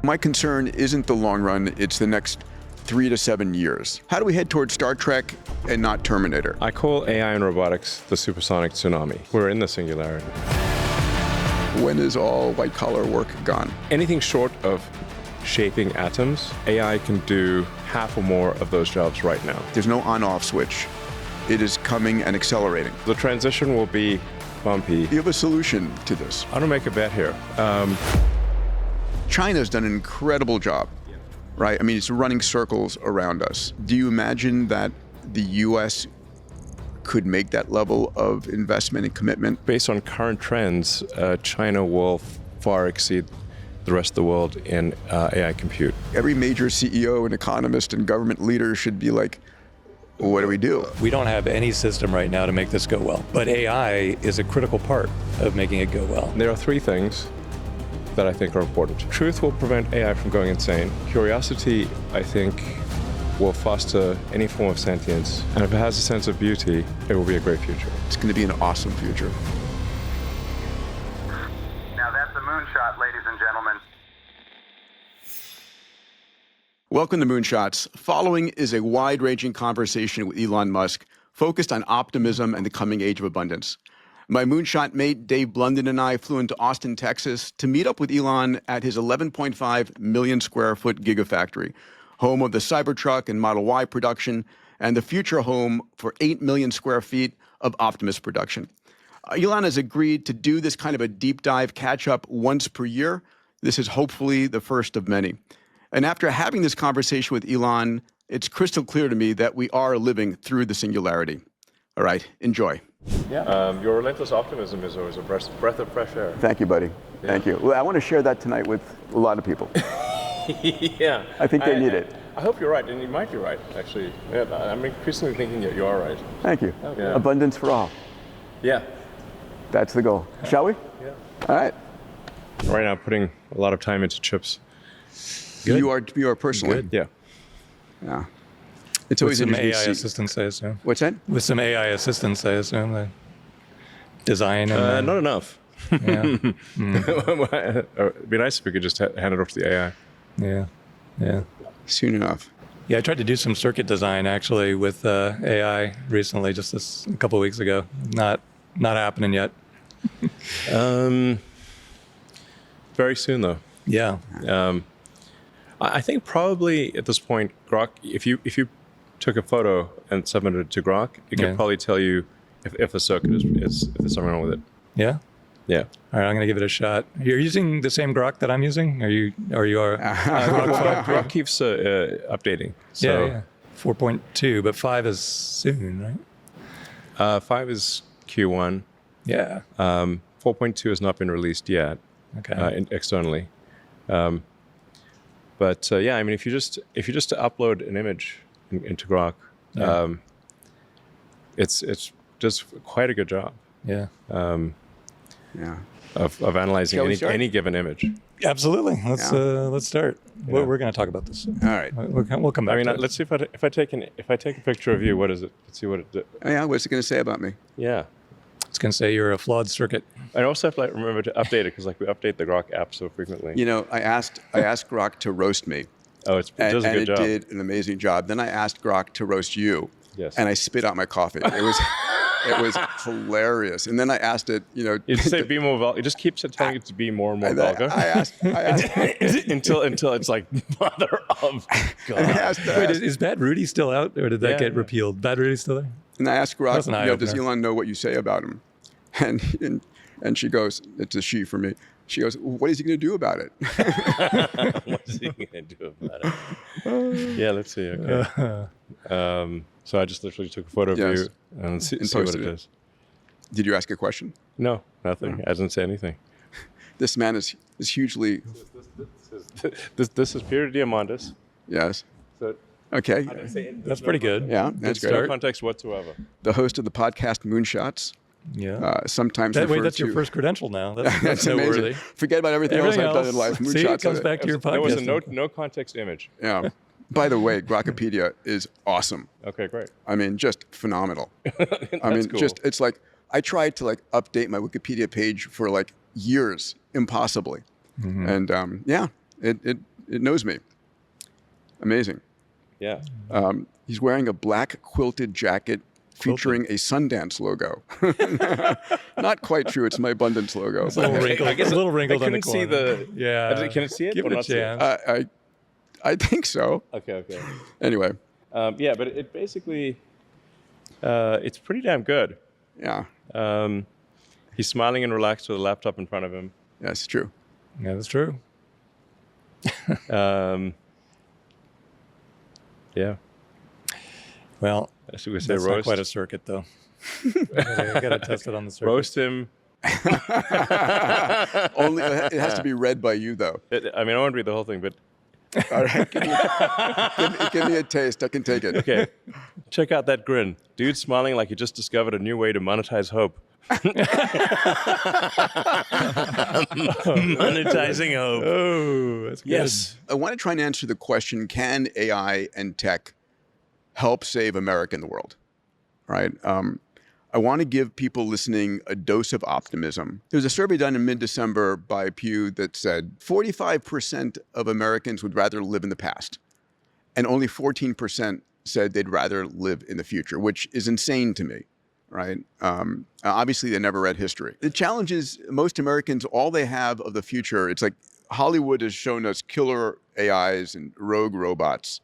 My concern isn't the long run, it's the next 3 to 7 years. How do we head towards Star Trek and not Terminator? I call AI and robotics the supersonic tsunami. We're in the singularity. When is all white-collar work gone? Anything short of shaping atoms, AI can do half or more of those jobs right now. There's no on-off switch. It is coming and accelerating. The transition will be bumpy. You have a solution to this. I don't make a bet here. China's done an incredible job, right? I mean, it's running circles around us. Do you imagine that the US could make that level of investment and commitment? Based on current trends, China will far exceed the rest of the world in AI compute. Every major CEO and economist and government leader should be like, well, what do we do? We don't have any system right now to make this go well, but AI is a critical part of making it go well. There are three things that I think are important. Truth will prevent AI from going insane. Curiosity, I think, will foster any form of sentience. And if it has a sense of beauty, it will be a great future. It's going to be an awesome future. Now that's a moonshot, ladies and gentlemen. Welcome to Moonshots. Following is a wide-ranging conversation with Elon Musk focused on optimism and the coming age of abundance. My moonshot mate, Dave Blunden, and I flew into Austin, Texas to meet up with Elon at his 11.5 million square foot gigafactory, home of the Cybertruck and Model Y production, and the future home for 8 million square feet of Optimus production. Elon has agreed to do this kind of a deep dive catch-up once per year. This is hopefully the first of many. And after having this conversation with Elon, it's crystal clear to me that we are living through the singularity. All right, enjoy. Yeah. Your relentless optimism is always a breath of fresh air. Thank you, buddy. Yeah. Thank you. Well, I want to share that tonight with a lot of people. Yeah. I think they need it. I hope you're right, and you might be right, actually. Yeah, I'm increasingly thinking that you are right. Thank you. Yeah. Abundance for all. Yeah. That's the goal. Shall we? Yeah. All right. Right now, putting a lot of time into chips. Good. You are personally. Good. Yeah. Yeah. It's With always some interesting AI to see. assistance, I assume. What's that? With some AI assistance, I assume. The design and Not enough. yeah. It'd be nice if we could just hand it off to the AI. Yeah. Soon enough. Yeah, I tried to do some circuit design actually with AI recently, just a couple of weeks ago. Not happening yet. Very soon, though. Yeah. I think probably at this point, Grok, if you took a photo and submitted it to Grok, it could probably tell you if the circuit is if there's something wrong with it. Yeah. Yeah. All right, I'm gonna give it a shot. You're using the same Grok that I'm using? Are you Grok keeps updating. So, yeah. 4.2, but 5 is soon, right? 5 is Q1. Yeah. 4.2 has not been released yet. Okay. Externally. But yeah, I mean, if you just upload an image into Grok, it's does quite a good job. Yeah. Yeah. Of analyzing Shall we start? any given image. Absolutely. Let's start. Yeah. We're going to talk about this. All right. We'll come back. I mean, to it. let's see if I take a picture of you. What is it? Let's see what it. Oh, yeah, what's it going to say about me? Yeah. It's going to say you're a flawed circuit. I also have to remember to update it because we update the Grok app so frequently. You know, I asked Grok to roast me. Oh, it does a good job. And it did an amazing job. Then I asked Grok to roast you. Yes. And I spit out my coffee. It was hilarious. And then I asked it, you know. You just say be more vulgar. It just keeps telling it to be more and more vulgar. I asked until it's like mother of God. Wait, is Bad Rudy still out, or did that get repealed? Bad Rudy's still there? And I asked Grok, That's an does eye-opener. Elon know what you say about him? And she goes, it's a she for me. She goes, what is he going to do about it? What's he gonna do about it? Yeah, let's see. Okay. So I just literally took a photo of you and see what posted it it. is. Did you ask a question? No, nothing. I didn't say anything. This man is hugely. This is Peter Diamandis. Yes. So Okay. That's pretty good. Yeah, that's no great. context whatsoever. The host of the podcast Moonshots. Yeah. Sometimes Wait, referred that's to. your first credential now. That's That's noteworthy. amazing. Forget about everything else I've done in life. See, it Moonshots. comes back to your podcast. There was a no context image. Yeah. By the way, Grokopedia is awesome. Okay, great. I mean, just phenomenal. Cool. It's like I tried to update my Wikipedia page for years, impossibly. Mm-hmm. And it It knows me. Amazing. Yeah. He's wearing a black quilted jacket featuring a Sundance logo. Not quite true. It's my Abundance logo. It's a little wrinkled. I guess a little wrinkled I on the couldn't see corner. the. Yeah. Can it see it? Give or it a not see it? chance. I think so. Okay. Anyway, Yeah, but it basically, it's pretty damn good. yeah. He's smiling and relaxed with a laptop in front of him. That's true. Yeah, that's true. Yeah. Well, Should we say that's not roast? quite a circuit, though. I gotta test it on the circuit. Roast him. Only it has to be read by you, though. I mean, I won't read the whole thing, but All right, give me a taste. I can take it. okay. Check out that grin. Dude smiling like he just discovered a new way to monetize hope. Monetizing hope. Oh, that's good. Yes. I want to try and answer the question: can AI and tech help save America and the world? Right. I want to give people listening a dose of optimism. There was a survey done in mid-December by Pew that said 45% of Americans would rather live in the past, and only 14% said they'd rather live in the future, which is insane to me. Right? Obviously, they never read history. The challenge is most Americans, all they have of the future, it's like Hollywood has shown us killer AIs and rogue robots,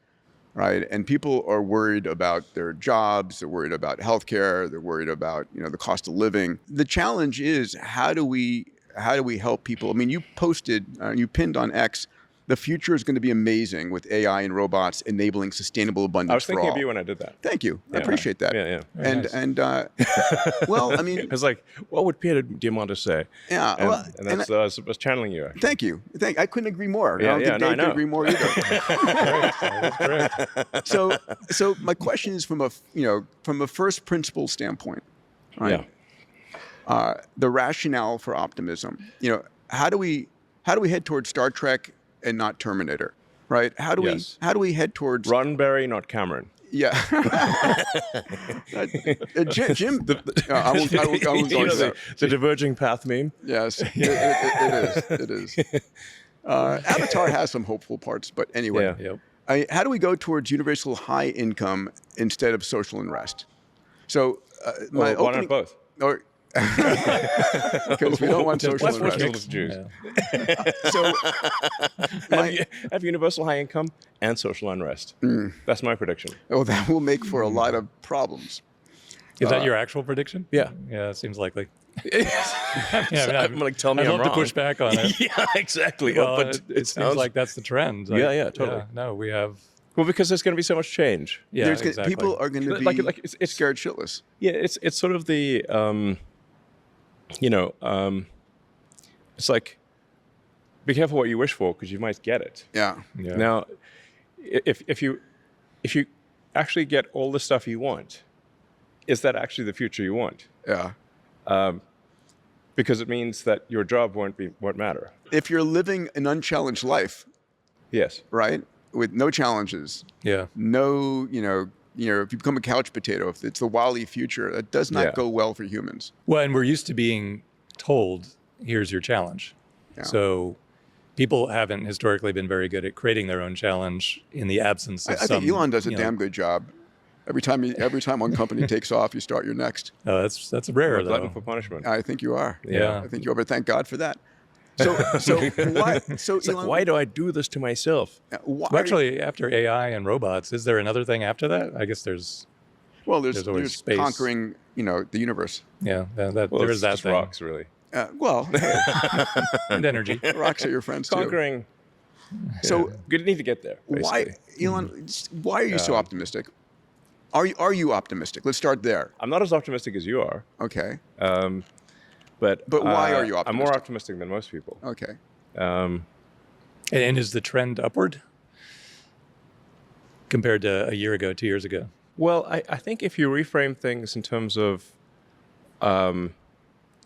right? And people are worried about their jobs. They're worried about healthcare. They're worried about, the cost of living. The challenge is how do we help people? I mean, you pinned on X, the future is going to be amazing with AI and robots enabling sustainable abundance I was thinking for all. of you when I did that. Thank you. I Yeah. appreciate that. Yeah. And well, I mean, I was like, what would Peter Diamandis say? yeah. And, Well, and that's, I was channeling you, actually. thank you. I couldn't agree more. Yeah, I don't think no, I Dave could know. agree more either. That's correct. So my question is from a first principle standpoint, right? Yeah. The rationale for optimism. How do we head towards Star Trek and not Terminator, right? How do Yes. we head towards Roddenberry, not Cameron. Yeah. Jim, I won't go into that. The diverging path meme. Yes, it is. Avatar has some hopeful parts, but anyway. Yeah. Yep. How do we go towards universal high income instead of social unrest? So my Why opening, not both? or because we don't want social Let's watch unrest. Jews. Yeah. So Have universal high income and social unrest. That's my prediction. that will make for a lot of problems. Is that your actual prediction? Yeah. Yeah, it seems likely. I'm like, tell me I'd I'm love wrong. to push back on it. Yeah, exactly. Well, but it sounds seems like that's the trend. Yeah, totally. No, we have. well, because there's going to be so much change. Yeah, People are going to be Like it's scared shitless. Yeah, it's sort of the it's like be careful what you wish for because you might get it. Yeah. Yeah. Now, if you actually get all the stuff you want, is that actually the future you want? Yeah. Because it means that your job won't matter. If you're living an unchallenged life, Yes. right, with no challenges, Yeah. no, if you become a couch potato, if it's the Wall-E future, that does not Yeah. go well for humans. Well, and we're used to being told, here's your challenge. Yeah. So people haven't historically been very good at creating their own challenge in the absence of I some. think Elon does a you know- damn good job. Every time one company takes off, you start your next. That's rare, Or glutton though. for punishment. I think you are. Yeah. I think you are, but thank God for that. So why? So It's Elon, like, why do I do this to myself? why? Well, actually, after AI and robots, is there another thing after that? I guess there's there's always space. conquering, the universe. That Well, there it's is that just thing. rocks, really. And energy. Rocks are your friends too. Conquering. So You need to get there. why, Basically. Elon? Why are you so optimistic? Are you optimistic? Let's start there. I'm not as optimistic as you are, Okay. but why are you I'm more optimistic? optimistic than most people. Okay. And is the trend upward compared to a year ago, 2 years ago? Well, I think if you reframe things in terms of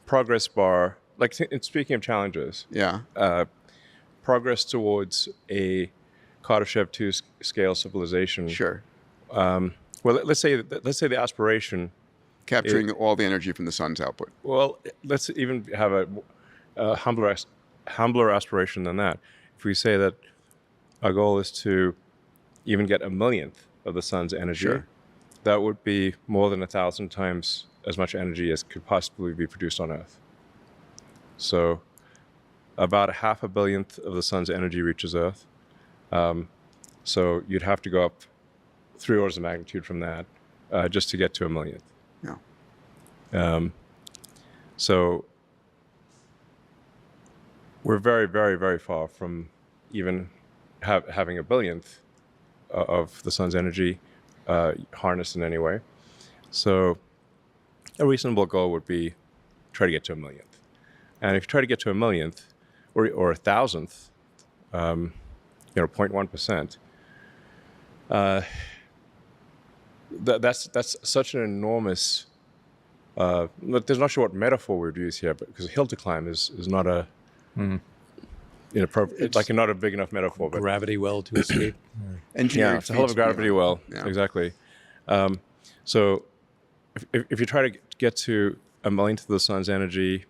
progress bar, like speaking of challenges, Yeah. progress towards a Kardashev 2 scale civilization. Sure. Well, let's say the aspiration. Capturing all the energy from the sun's output. Well, let's even have a humbler aspiration than that. If we say that our goal is to even get a millionth of the sun's energy. Sure. That would be more than 1,000 times as much energy as could possibly be produced on Earth. So about 500 millionth of the sun's energy reaches Earth. So you'd have to go up 3 orders of magnitude from that just to get to a millionth. Yeah. So we're very, very, very far from even having a billionth of the sun's energy harnessed in any way. So a reasonable goal would be try to get to a millionth. And if you try to get to a millionth or a thousandth, 0.1%, that's such an enormous. Look, there's not sure what metaphor we'd use here, but because a hill to climb is not a inappropriate, like not a big enough metaphor. But Gravity well to escape. Engineering it's a hell of a feats gravity beyond. well. Yeah. Exactly. So if you try to get to a millionth of the sun's energy,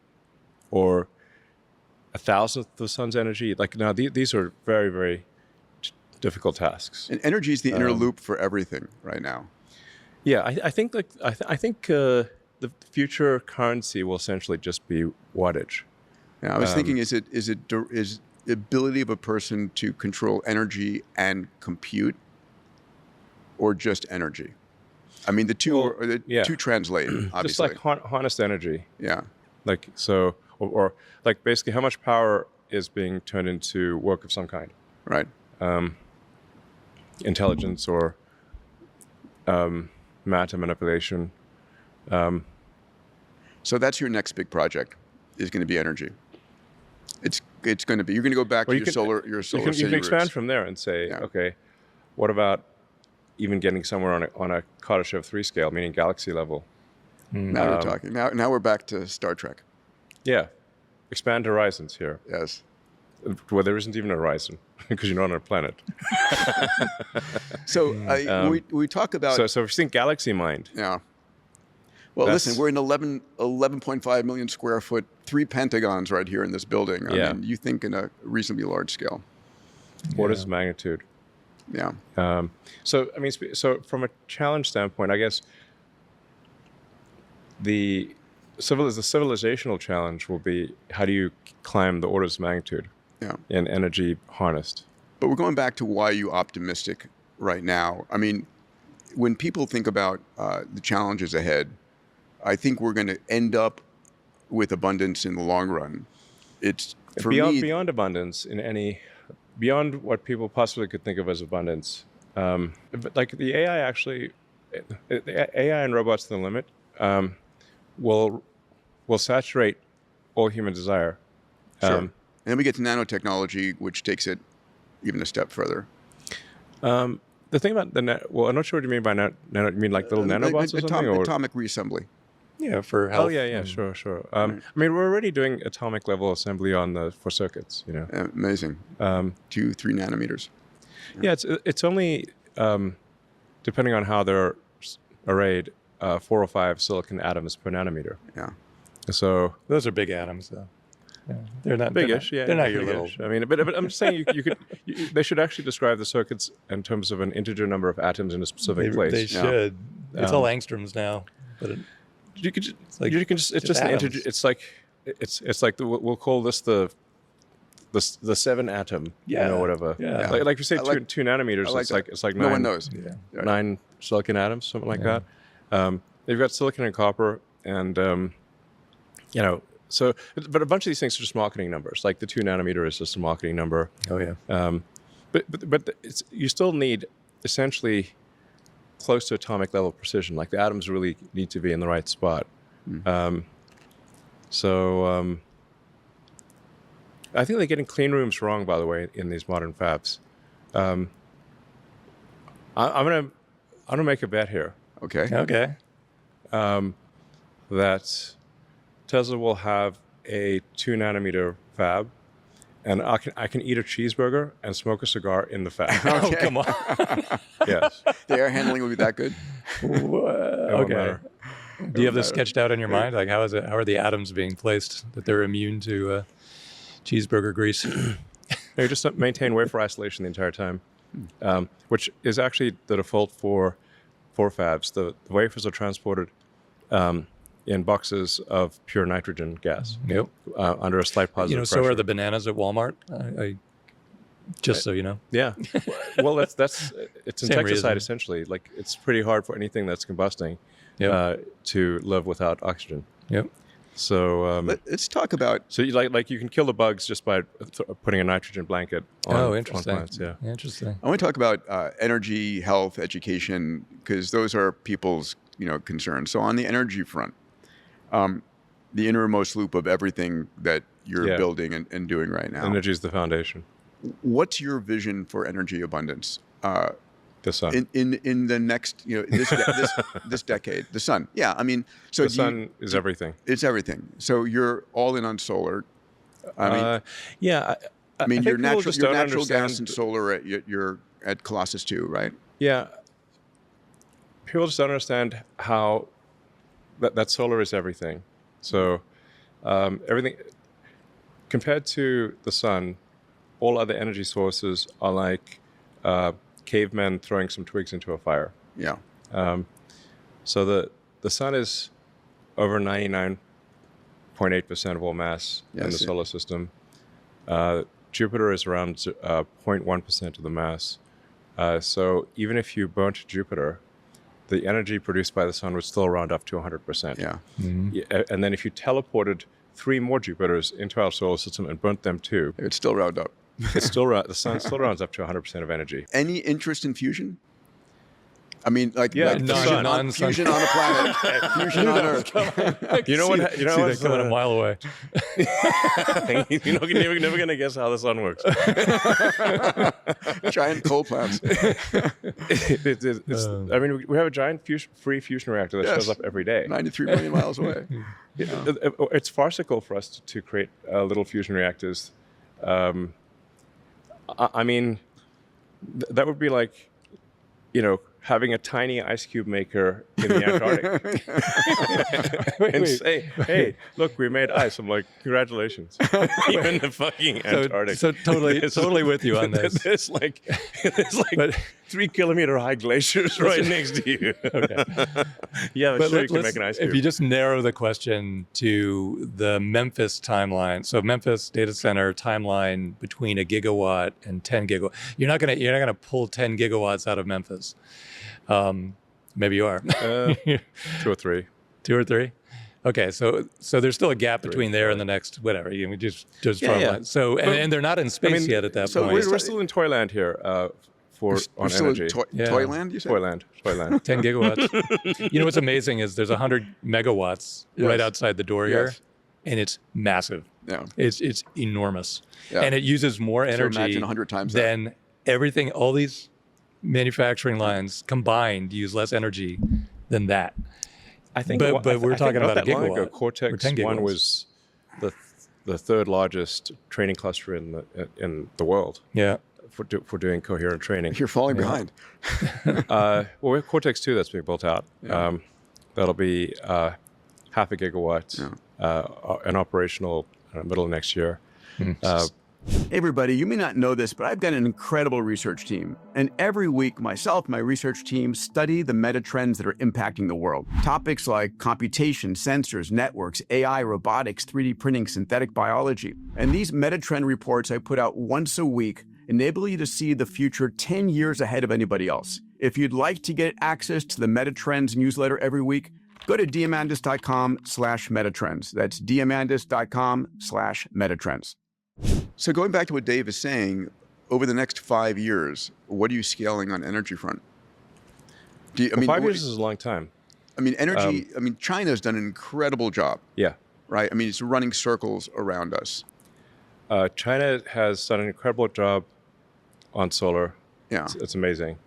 or 1,000th of the sun's energy, like now these are very, very difficult tasks. And energy is the inner loop for everything right now. Yeah, I think the future currency will essentially just be wattage. Yeah, I was thinking, is the ability of a person to control energy and compute, or just energy? I mean, the two translate, obviously. Just like harnessed energy. Yeah. Like so, or like basically how much power is being turned into work of some kind, Right. intelligence or matter manipulation. So that's your next big project, is going to be energy. It's going to be. You're going to go back to your solar You city can expand roots. from there and say, Yeah. okay, what about even getting somewhere on a Kardashev 3 scale, meaning galaxy level? Now we're talking. Now we're back to Star Trek. Yeah, expand horizons here, Yes. where there isn't even a horizon because you're not on a planet. So we talk about. So if you think galaxy mind, Yeah. Well, That's- listen, we're in 11.5 million square foot, 3 pentagons right here in this building. I Yeah. mean, you think in a reasonably large scale. orders of magnitude. Yeah. So I mean, so from a challenge standpoint, I guess the civilizational challenge will be how do you climb the orders of magnitude Yeah. in energy harnessed? But we're going back to why you optimistic right now. I mean, when people think about the challenges ahead, I think we're going to end up with abundance in the long run. It's for me. Beyond abundance beyond what people possibly could think of as abundance. But like the AI actually, the AI and robots to the limit will saturate all human desire. Sure. And then we get to nanotechnology, which takes it even a step further. The thing about I'm not sure what you mean by nano. You mean like little nanobots or something? Or? Atomic reassembly. Yeah, for health. Oh yeah, sure. I mean, we're already doing atomic level assembly for circuits. Amazing. 2-3 nanometers. Yeah, it's only depending on how they're arrayed, 4 or 5 silicon atoms per nanometer. Yeah. So Those are big atoms, though. Yeah. They're not biggish, They're not your biggish. little. I mean, but I'm just saying they should actually describe the circuits in terms of an integer number of atoms in a specific place. They should. It's all angstroms now, but You could just, like you can just it's just an atoms. integer. It's like we'll call this the 7 atom. Yeah. Whatever. Yeah. Like if you say I like- 2 nanometers, I like it's like 9. No one knows. yeah. Yeah. 9 silicon atoms, something like that. They've got silicon and copper, and so. But a bunch of these things are just marketing numbers. Like the 2 nanometer is just a marketing number. Oh yeah. But you still need essentially close to atomic level precision. Like the atoms really need to be in the right spot. I think they're getting clean rooms wrong, by the way, in these modern fabs. I'm gonna make a bet here Okay. Okay. that Tesla will have a 2 nanometer fab, and I can eat a cheeseburger and smoke a cigar in the fab. Oh come on. Yes. The air handling will be that good? It won't Okay. matter. Do you have this sketched out in your mind? Like how are the atoms being placed that they're immune to cheeseburger grease? You just maintain wafer isolation the entire time, which is actually the default for fabs. The wafers are transported in boxes of pure nitrogen gas. Yep. Under a slight positive pressure. So are the bananas at Walmart. Just so you know. Yeah. Well, it's insecticide reason. essentially. Like it's pretty hard for anything that's combusting to live without oxygen. Yep. So let's talk about. So you can kill the bugs just by putting a nitrogen blanket on, interesting. on plants. Yeah. Interesting. I want to talk about energy, health, education, because those are people's concerns. So on the energy front, the innermost loop of everything that you're building and doing right now. Energy is the foundation. What's your vision for energy abundance? The sun. In the next, this decade, the sun. Yeah, I mean, so the sun is everything. It's everything. So you're all in on solar. I mean, your natural gas and solar. You're at Colossus too, right? Yeah. People just don't understand how that solar is everything. So everything compared to the sun, all other energy sources are like cavemen throwing some twigs into a fire. Yeah. So the sun is over 99.8% of all mass in the solar system. Jupiter is around 0.1% of the mass. So even if you burnt Jupiter, the energy produced by the sun would still round up to 100%. Yeah. Mm-hmm. And then if you teleported 3 more Jupiters into our solar system and burnt them too, it would still round up. the sun still rounds up to 100% of energy. Any interest in fusion? I mean, fusion on a planet, fusion on Earth. You know what? See that coming a mile away. You're never going to guess how the sun works. Giant coal plants. I mean, we have a giant free fusion reactor that shows up every day. 93 million miles away. It's farcical for us to create little fusion reactors. I mean, that would be like, having a tiny ice cube maker in the Antarctic and say, "Hey, look, we made ice." I'm like, "Congratulations!" Even the fucking Antarctic. So totally with you on this. There's like 3-kilometer high glaciers right next to you. Okay. Yeah, but sure you can make an ice cube. If you just narrow the question to the Memphis timeline, so Memphis data center timeline between 1 gigawatt and 10 gigawatt, you're not gonna pull 10 gigawatts out of Memphis. Maybe you are. 2 or 3. 2 or 3. Okay, so there's still a gap between there and the next whatever. You just draw a line. So and they're not in space yet at that point. We're still in Toyland here on energy. Toyland, you said? Toyland. 10 gigawatts. What's amazing is there's 100 megawatts right outside the door here, and it's massive. Yeah, it's enormous, and it uses more energy imagine 100 times than everything. All these manufacturing lines combined use less energy than that. I think, but we're talking about a gigawatt. Cortex 1 was the third largest training cluster in the world. Yeah, for doing coherent training. You're falling behind. We have Cortex 2 that's being built out. Yeah. That'll be half a gigawatt and operational middle of next year. Hey everybody, you may not know this, but I've got an incredible research team. And every week, myself and my research team study the meta trends that are impacting the world. Topics like computation, sensors, networks, AI, robotics, 3D printing, synthetic biology. And these meta trend reports I put out once a week enable you to see the future 10 years ahead of anybody else. If you'd like to get access to the Meta Trends newsletter every week, go to diamandis.com/metatrends. That's diamandis.com/metatrends. So going back to what Dave is saying, over the next 5 years, what are you scaling on energy front? 5 years is a long time. I mean, energy, China's done an incredible job. Yeah. Right? I mean, it's running circles around us. China has done an incredible job on solar. Yeah. It's amazing.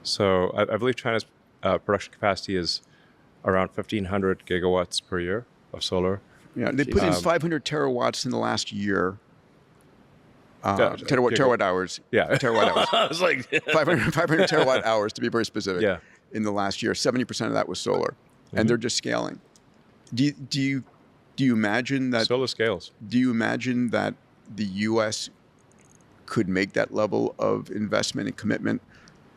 So I believe China's production capacity is around 1,500 gigawatts per year of solar. Yeah, they put in 500 terawatts in the last year. Terawatt hours. Yeah. Terawatt hours. I was like 500 terawatt hours to be very specific. Yeah. In the last year, 70% of that was solar, and they're just scaling. Do you imagine that solar scales? Do you imagine that the U.S. could make that level of investment and commitment?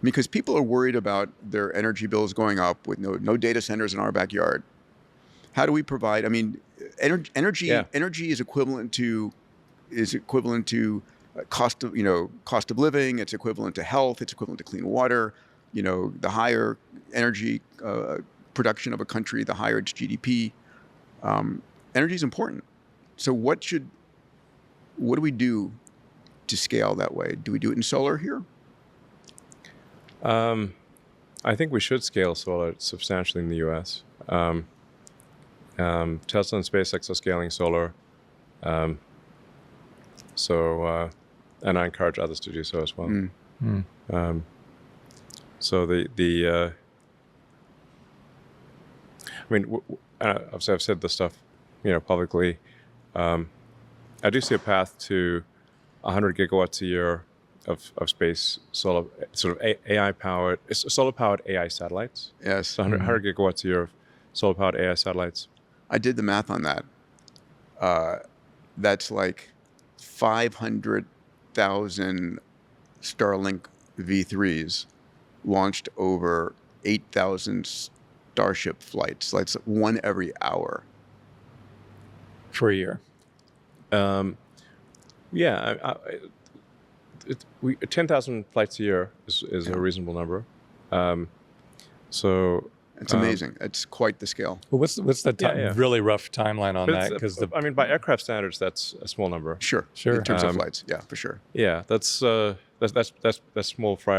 Because people are worried about their energy bills going up with no data centers in our backyard. How do we provide? I mean, energy is equivalent to cost of living. It's equivalent to health. It's equivalent to clean water. The higher energy production of a country, the higher its GDP. Energy is important. So what do we do to scale that way? Do we do it in solar here? I think we should scale solar substantially in the U.S. Tesla and SpaceX are scaling solar, and I encourage others to do so as well. So I mean, I've said this stuff, publicly. I do see a path to 100 gigawatts a year of space solar, sort of AI-powered, solar-powered AI satellites. Yes. So 100 gigawatts a year of solar-powered AI satellites. I did the math on that. That's like 500,000 Starlink V3s launched over 8,000 Starship flights. That's one every hour. For a year. 10,000 flights a year is a reasonable number. So it's amazing. It's quite the scale. Well, what's the really rough timeline on that? Because by aircraft standards, that's a small number. Sure. In terms of flights, yeah, for sure. Yeah, that's small. So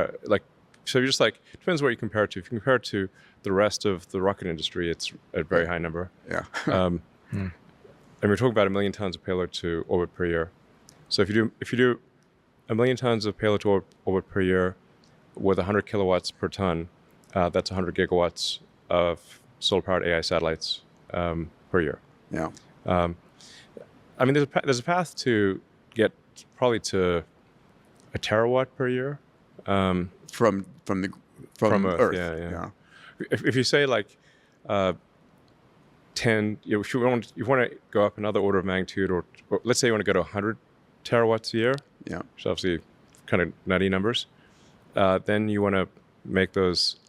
you're just like, it depends what you compare it to. If you compare it to the rest of the rocket industry, it's a very high number. Yeah. And we're talking about 1 million tons of payload to orbit per year. So if you do 1 million tons of payload to orbit per year with 100 kilowatts per ton, that's 100 gigawatts of solar-powered AI satellites per year. Yeah. I mean, there's a path to get probably to a terawatt per year from Earth. Yeah. If you say like 10, if you want to go up another order of magnitude, or let's say you want to go to 100 terawatts a year, which is obviously kind of nutty numbers, then you want to make those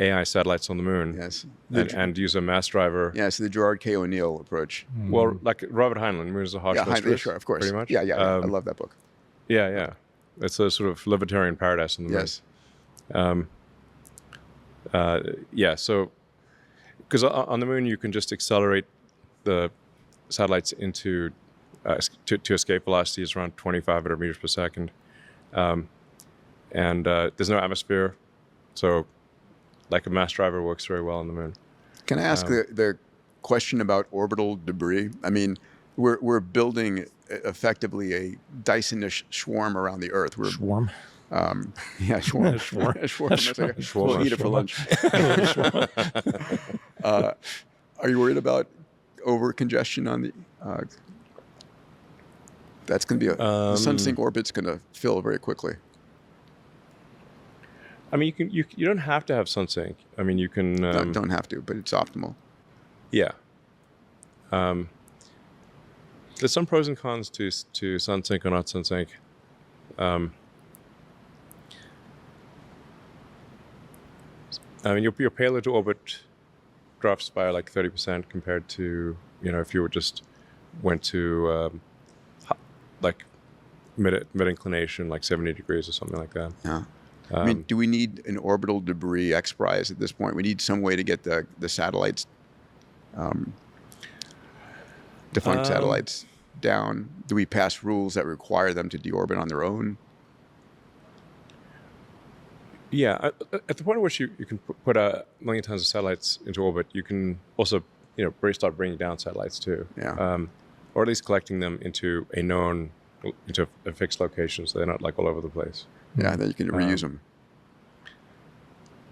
AI satellites on the moon. Yes. And use a mass driver. Yeah, so the Gerard K. O'Neill approach. Well, like Robert Heinlein, Moon is a harsh mistress. Sure, of course. Pretty much. Yeah. I love that book. Yeah. It's a sort of libertarian paradise on the moon. Yes. So, because on the moon you can just accelerate the satellites into to escape velocities around 2,500 meters per second, and there's no atmosphere, so like a mass driver works very well on the moon. Can I ask the question about orbital debris? I mean, we're building effectively a Dyson-ish swarm around the Earth. Swarm? Yeah, swarm. Swarm. We'll eat it for lunch. Are you worried about over congestion on the? That's going to be the sun-sync orbit's going to fill very quickly. I mean, you don't have to have sun-sync. I mean, you can. Don't have to, but it's optimal. Yeah. There's some pros and cons to sun-sync or not sun-sync. I mean, your payload to orbit drops by like 30% compared to, if you went to like mid inclination, like 70 degrees or something like that. Yeah. I mean, do we need an orbital debris X Prize at this point? We need some way to get the satellites, defunct satellites down. Do we pass rules that require them to deorbit on their own? Yeah, at the point at which you can put 1 million tons of satellites into orbit, you can also, start bringing down satellites too. Yeah. Or at least collecting them into a fixed location, so they're not like all over the place. Yeah, then you can reuse them.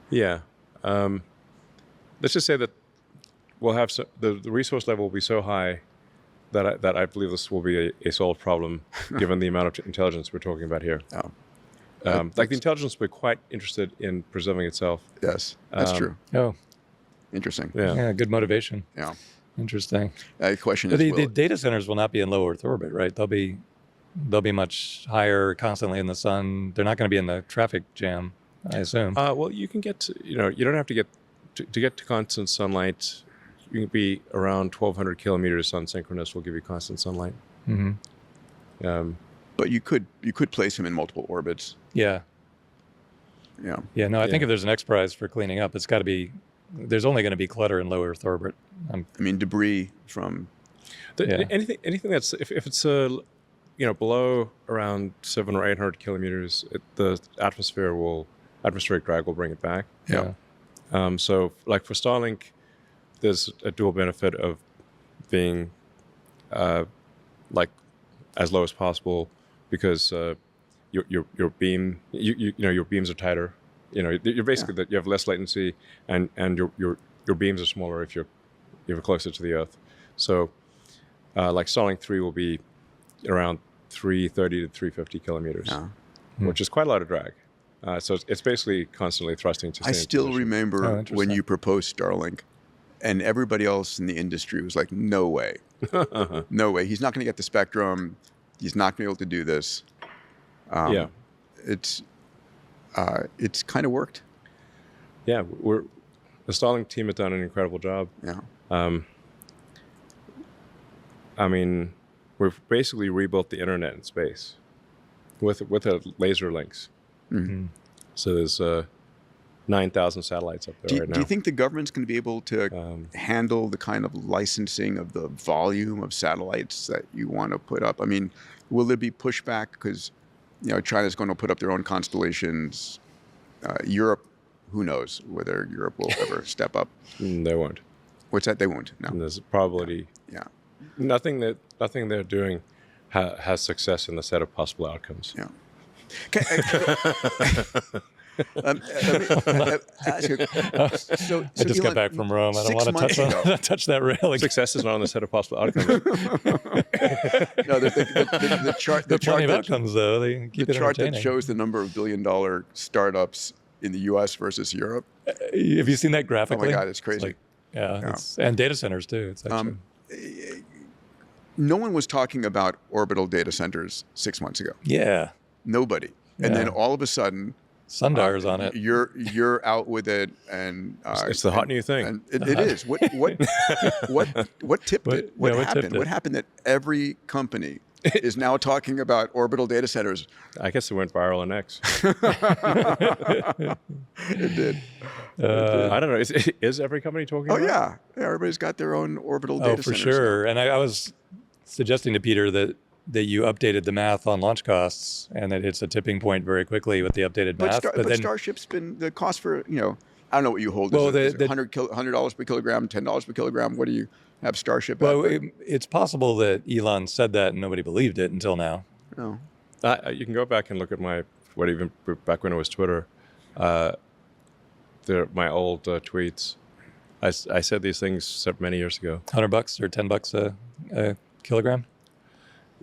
Yeah. Let's just say that we'll have the resource level will be so high that I believe this will be a solved problem, given the amount of intelligence we're talking about here. Oh. Like the intelligence will be quite interested in preserving itself. Yes, that's true. Oh, interesting. Yeah, good motivation. Yeah. Interesting. The question But is, the data centers will not be in low Earth orbit, right? They'll be They'll be much higher, constantly in the sun. They're not going to be in the traffic jam, I assume. Well, you can get to, you don't have to get to get to constant sunlight. You can be around 1,200 kilometers sun synchronous will give you constant sunlight. Mm-hmm. But you could place him in multiple orbits. Yeah. Yeah. Yeah. No, I think Yeah. if there's an X Prize for cleaning up, it's got to be. There's only going to be clutter in low Earth orbit. I mean, debris from. Yeah. Anything that's if it's below around 700 or 800 kilometers, the atmospheric drag will bring it back. Yeah. So like for Starlink, there's a dual benefit of being like as low as possible because your beam your beams are tighter. You're basically you have less latency and your beams are smaller if you're closer to the Earth. So like Starlink 3 will be around 330 to 350 kilometers, which is quite a lot of drag. So it's basically constantly thrusting to stay I in still position. remember when you proposed Starlink, and everybody else in the industry was like, "No way, no way. He's not going to get the spectrum. He's not going to be able to do this." Yeah, it's kind of worked. yeah. The Starlink team has done an incredible job. Yeah. I mean, we've basically rebuilt the internet in space with laser links. Mm-hmm. So there's 9,000 satellites up there right now. Do you think the government's going to be able to handle the kind of licensing of the volume of satellites that you want to put up? I mean, will there be pushback because China's going to put up their own constellations? Europe, who knows whether Europe will ever step up? They won't. What's that? They won't. No. And there's probably Yeah. nothing they're doing has success in the set of possible outcomes. Yeah. Let me ask you, so I just got Elon, back from Rome. I don't 6 want months to ago- touch that railing. Success is not on the set of possible outcomes. No, the chart. There The are plenty chart of that, outcomes, though. They keep the it chart that entertaining. shows the number of billion-dollar startups in the U.S. versus Europe. Have you seen that Oh graphically? my God, it's crazy. Yeah. And data centers too. It's actually. No one was talking about orbital data centers 6 months ago. Yeah. Nobody. And Yeah. then all of a sudden, Sundial's on it. You're out with it, and It's the hot new thing. And it is. What tipped it? What what happened? tipped it? What happened that every company is now talking about orbital data centers? I guess it went viral on X. It did. I don't know. Is every company talking Oh about it? yeah, everybody's got their own orbital data Oh, for centers. sure. And I was suggesting to Peter that you updated the math on launch costs and that it's a tipping point very quickly with the updated math. But then Starship's been the cost for I don't know what you hold. Well, Is it the- $100 per kilogram, $10 per kilogram? What do you have Starship well, at? it's possible that Elon said that and nobody believed it until now. No. You can go back and look at even back when it was Twitter, my old tweets. I said these things many years ago. $100 or $10 a kilogram.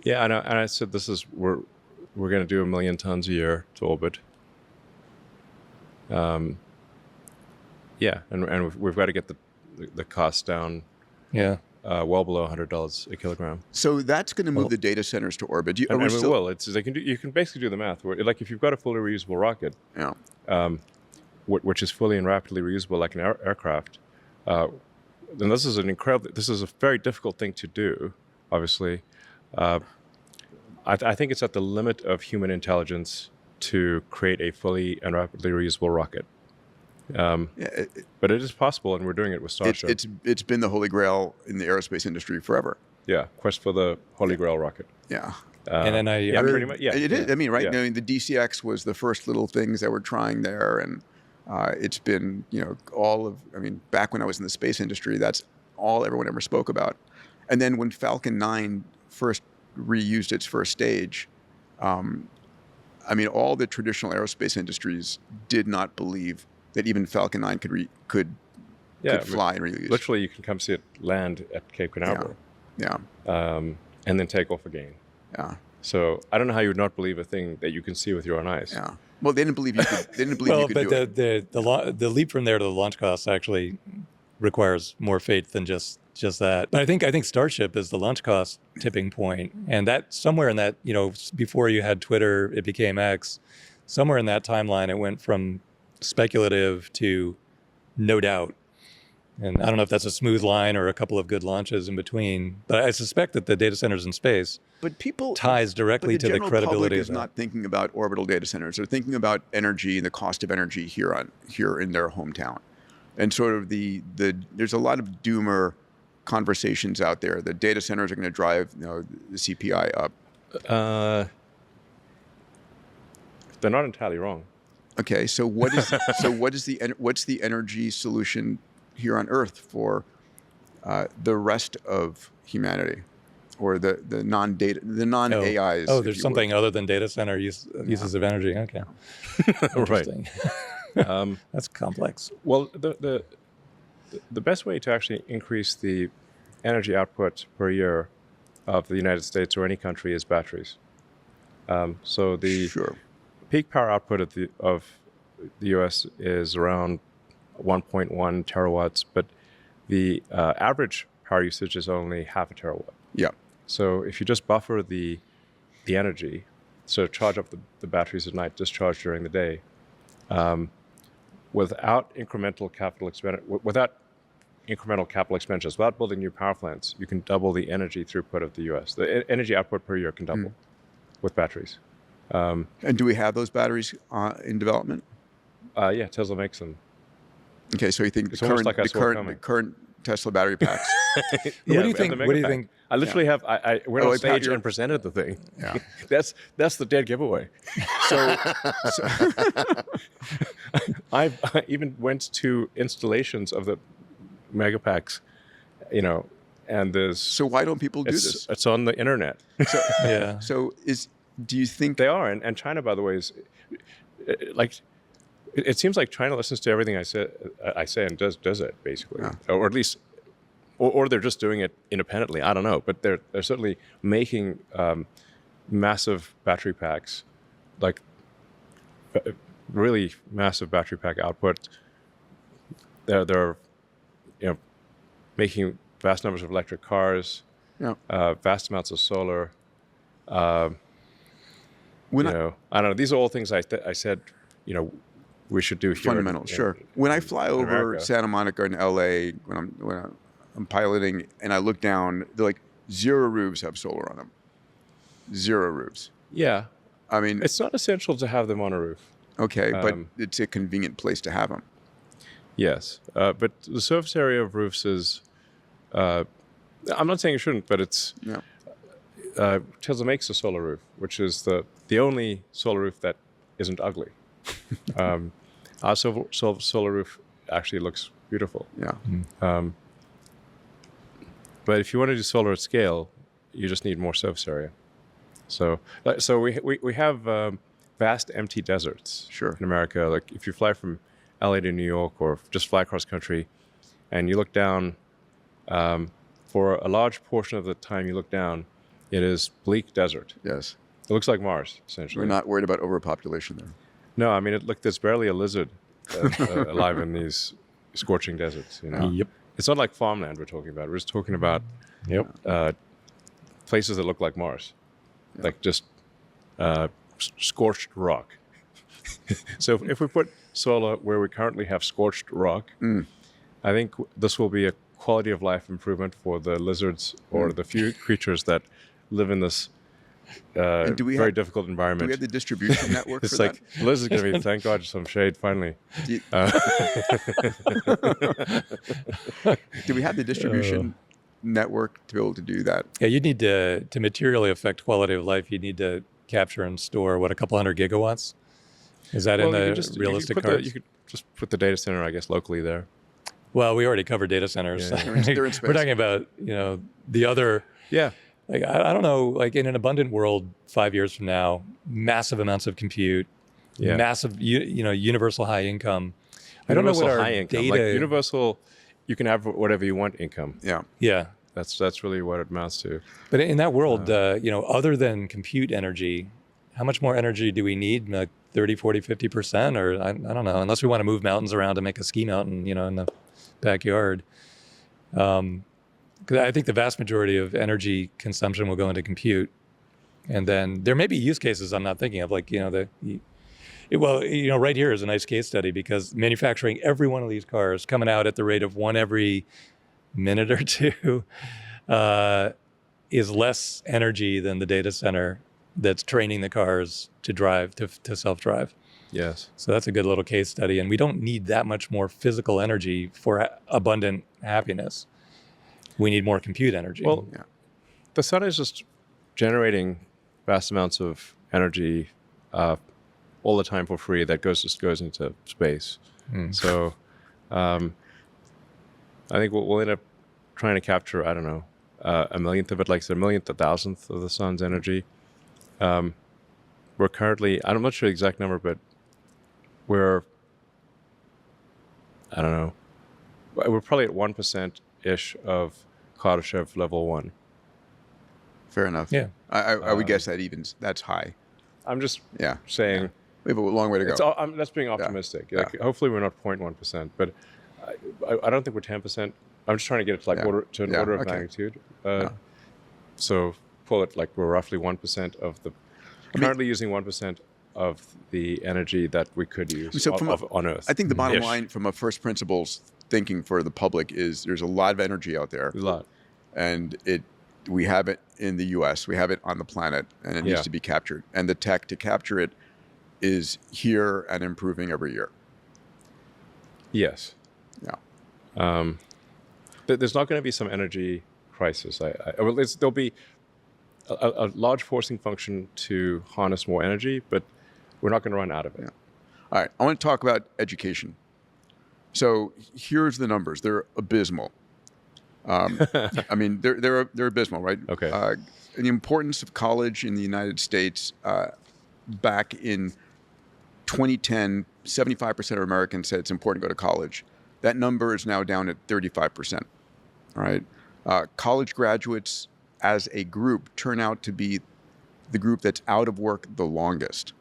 Yeah, and I said we're going to do 1 million tons a year to orbit. Yeah, and we've got to get the cost down. Yeah. Well below $100 a kilogram. So that's going to move the data centers to orbit. And we will. You can basically do the math. Like if you've got a fully reusable rocket, Yeah. which is fully and rapidly reusable like an aircraft, then this is a very difficult thing to do, obviously. I think it's at the limit of human intelligence to create a fully and rapidly reusable rocket. But it is possible, and we're doing it with Starship. It's been the holy grail in the aerospace industry forever. Yeah, quest for the Holy Grail rocket. Yeah. And then I heard, pretty much. Yeah, It is. I mean, right? Yeah. I mean, the DCX was the first little things that were trying there, and it's been, back when I was in the space industry, that's all everyone ever spoke about. And then when Falcon 9 first reused its first stage, all the traditional aerospace industries did not believe that even Falcon 9 could fly and reuse. Literally, you can come see it land at Cape Canaveral. Yeah. And then take off again. Yeah. So I don't know how you would not believe a thing that you can see with your own eyes. Yeah. Well, they didn't believe you could. They didn't believe you could do it. the leap from there to the launch costs actually requires more faith than just that. But I think Starship is the launch cost tipping point, and that somewhere in that, before you had Twitter, it became X. Somewhere in that timeline, it went from speculative to no doubt. And I don't know if that's a smooth line or a couple of good launches in between, but I suspect that the data centers in space ties directly to the credibility general public is of that. not thinking about orbital data centers. They're thinking about energy and the cost of energy here in their hometown. And sort of there's a lot of doomer conversations out there. The data centers are going to drive the CPI up. They're not entirely wrong. Okay, so what's the energy solution here on Earth for the rest of humanity, or the non-AIs? Oh, there's something other than data center uses of energy. Okay, interesting. That's complex. Well, the best way to actually increase the energy output per year of the United States or any country is batteries. So the peak power output of the U.S. is around 1.1 terawatts, but the average power usage is only half a terawatt. Yeah. So if you just buffer the energy, so charge up the batteries at night, discharge during the day, without incremental capital expenditures, without building new power plants, you can double the energy throughput of the U.S. The energy output per year can double with batteries. And do we have those batteries in development? Yeah, Tesla makes them. Okay, so you think the current Tesla battery packs? What do you think? I literally have. I went on stage and presented the thing. Yeah, that's the dead giveaway. So I even went to installations of the mega packs, and there's. So why don't people do this? It's on the internet. So, yeah. So do you think they are? And China, by the way, is like. It seems like China listens to everything I say and does it basically, or at least, or they're just doing it independently. I don't know, but they're certainly making massive battery packs, like really massive battery pack output. They're making vast numbers of electric cars, vast amounts of solar. I don't know. These are all things I said. We should do here. Fundamentals, sure. When I fly over Santa Monica in LA, when I'm piloting, and I look down, they're like 0 roofs have solar on them. 0 roofs. Yeah. I mean, it's not essential to have them on a roof. Okay, but it's a convenient place to have them. Yes, but the surface area of roofs is. I'm not saying it shouldn't, but it's. Yeah. Tesla makes a solar roof, which is the only solar roof that isn't ugly. Our solar roof actually looks beautiful. Yeah. But if you want to do solar at scale, you just need more surface area. So we have vast empty deserts. Sure. In America, like if you fly from LA to New York or just fly across country, and you look down, for a large portion of the time you look down, it is bleak desert. Yes. It looks like Mars, essentially. We're not worried about overpopulation there. No, I mean, there's barely a lizard alive in these scorching deserts. Yep. It's not like farmland we're talking about. We're just talking about places that look like Mars, like just scorched rock. So if we put solar where we currently have scorched rock, I think this will be a quality of life improvement for the lizards or the few creatures that live in this very difficult environment. Do we have the distribution network for that? It's like, Liz is going to be, thank God, some shade finally. Do we have the distribution network to be able to do that? Yeah, you need to materially affect quality of life. You need to capture and store, a couple hundred gigawatts? Is that in the realistic cards? You could just put the data center, I guess, locally there. Well, we already covered data centers. Yeah. They're in space. We're talking about, the other... Yeah. Like, I don't know, like in an abundant world 5 years from now, massive amounts of compute, massive, universal high income. I don't know what our high income, data... like universal, you can have whatever you want income. Yeah. Yeah. That's really what it amounts to. But in that world, other than compute energy, how much more energy do we need? Like 30, 40, 50%? Or I don't know, unless we want to move mountains around to make a ski mountain, in the backyard. 'Cause I think the vast majority of energy consumption will go into compute. And then there may be use cases I'm not thinking of, like, right here is a nice case study because manufacturing every one of these cars coming out at the rate of one every minute or two is less energy than the data center that's training the cars to drive, to self-drive. Yes. So that's a good little case study. And we don't need that much more physical energy for abundant happiness. We need more compute energy. Well, the sun is just generating vast amounts of energy all the time for free that just goes into space. So I think we'll end up trying to capture, I don't know, a millionth of it, like a millionth, a thousandth of the sun's energy. We're currently, I'm not sure the exact number, but we're probably at 1%-ish of Kardashev level 1. Fair enough. Yeah. I would guess that's high. I'm just Yeah. saying. We have a long way to go. That's being optimistic. Yeah. Like, hopefully we're not 0.1%, but I don't think we're 10%. I'm just trying to get it to an order of magnitude. So pull it like we're roughly 1% of the, currently using 1% of the energy that we could use on Earth. I think the bottom line from a first principles thinking for the public is there's a lot of energy out there. A lot. And we have it in the US, we have it on the planet, and it needs to be captured. And the tech to capture it is here and improving every year. Yes. Yeah. There's not going to be some energy crisis. There'll be a large forcing function to harness more energy, but we're not going to run out of it. Yeah. All right. I want to talk about education. So here's the numbers. They're abysmal. I mean, they're abysmal, right? Okay. The importance of college in the United States, back in 2010, 75% of Americans said it's important to go to college. That number is now down at 35%. All right. College graduates as a group turn out to be the group that's out of work the longest.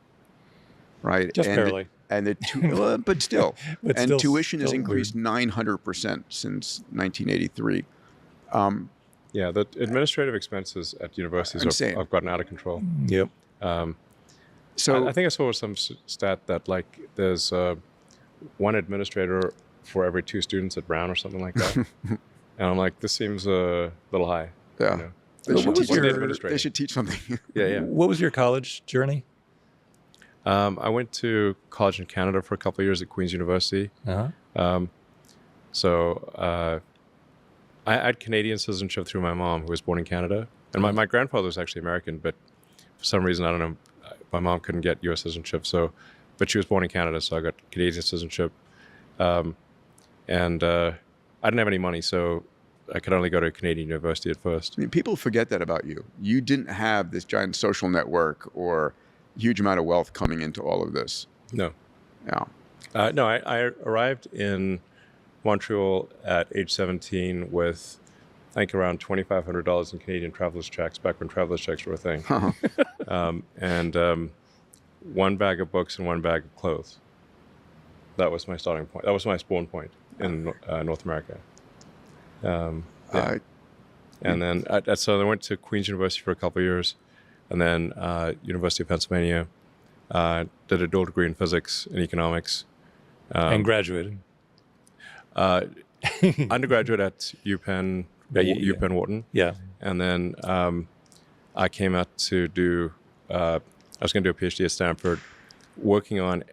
Right. Just barely. But still. But and still, tuition has still increased 900% since 1983. Yeah, the administrative expenses at universities have gotten out of control. Yep. So I think I saw some stat that like there's one administrator for every 2 students at Brown or something like that. And I'm like, this seems a little high. Yeah. You know? They should teach something. Yeah. What was your college journey? I went to college in Canada for a couple of years at Queen's University. So I had Canadian citizenship through my mom, who was born in Canada. And my grandfather was actually American, but for some reason, I don't know, my mom couldn't get U.S. citizenship. But she was born in Canada, so I got Canadian citizenship. And I didn't have any money, so I could only go to a Canadian university at first. I mean, people forget that about you. You didn't have this giant social network or huge amount of wealth coming into all of this. No. Yeah. No, I arrived in Montreal at age 17 with, I think, around $2,500 in Canadian traveler's checks, back when traveler's checks were a thing. And one bag of books and one bag of clothes. That was my starting point. That was my spawn point in North America. And then, so I went to Queen's University for a couple of years, and then University of Pennsylvania, did a dual degree in physics and economics. And graduated. Undergraduate at UPenn, UPenn Wharton. Yeah. And then I came out to do, I was going to do a PhD at Stanford, working on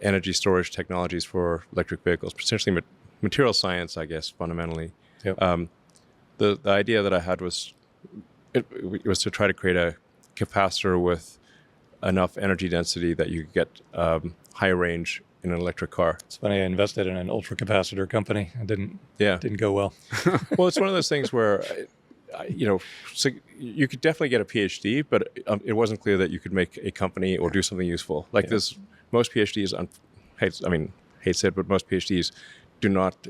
energy storage technologies for electric vehicles, potentially material science, I guess, fundamentally. Yep. The idea that I had was, it was to try to create a capacitor with enough energy density that you could get high range in an electric car. It's funny, I invested in an ultracapacitor company. It didn't go well. Well, it's one of those things where, so you could definitely get a PhD, but it wasn't clear that you could make a company or do something useful. Like this, most PhDs, hate said, but most PhDs do not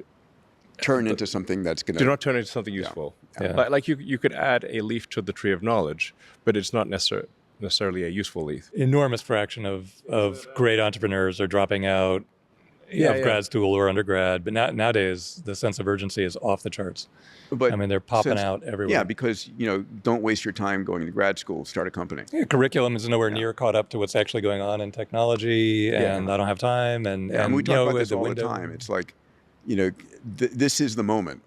turn into something that's going to... Do not turn into something useful. Yeah. Like you could add a leaf to the tree of knowledge, but it's not necessarily a useful leaf. Enormous fraction of great entrepreneurs are dropping out of grad school or undergrad. But nowadays, the sense of urgency is off the charts. But I mean, they're popping out everywhere. Yeah, because don't waste your time going to grad school. Start a company. Yeah, curriculum is nowhere near caught up to what's actually going on in technology, and I don't have time. And we talk about this all the time. It's like, this is the moment.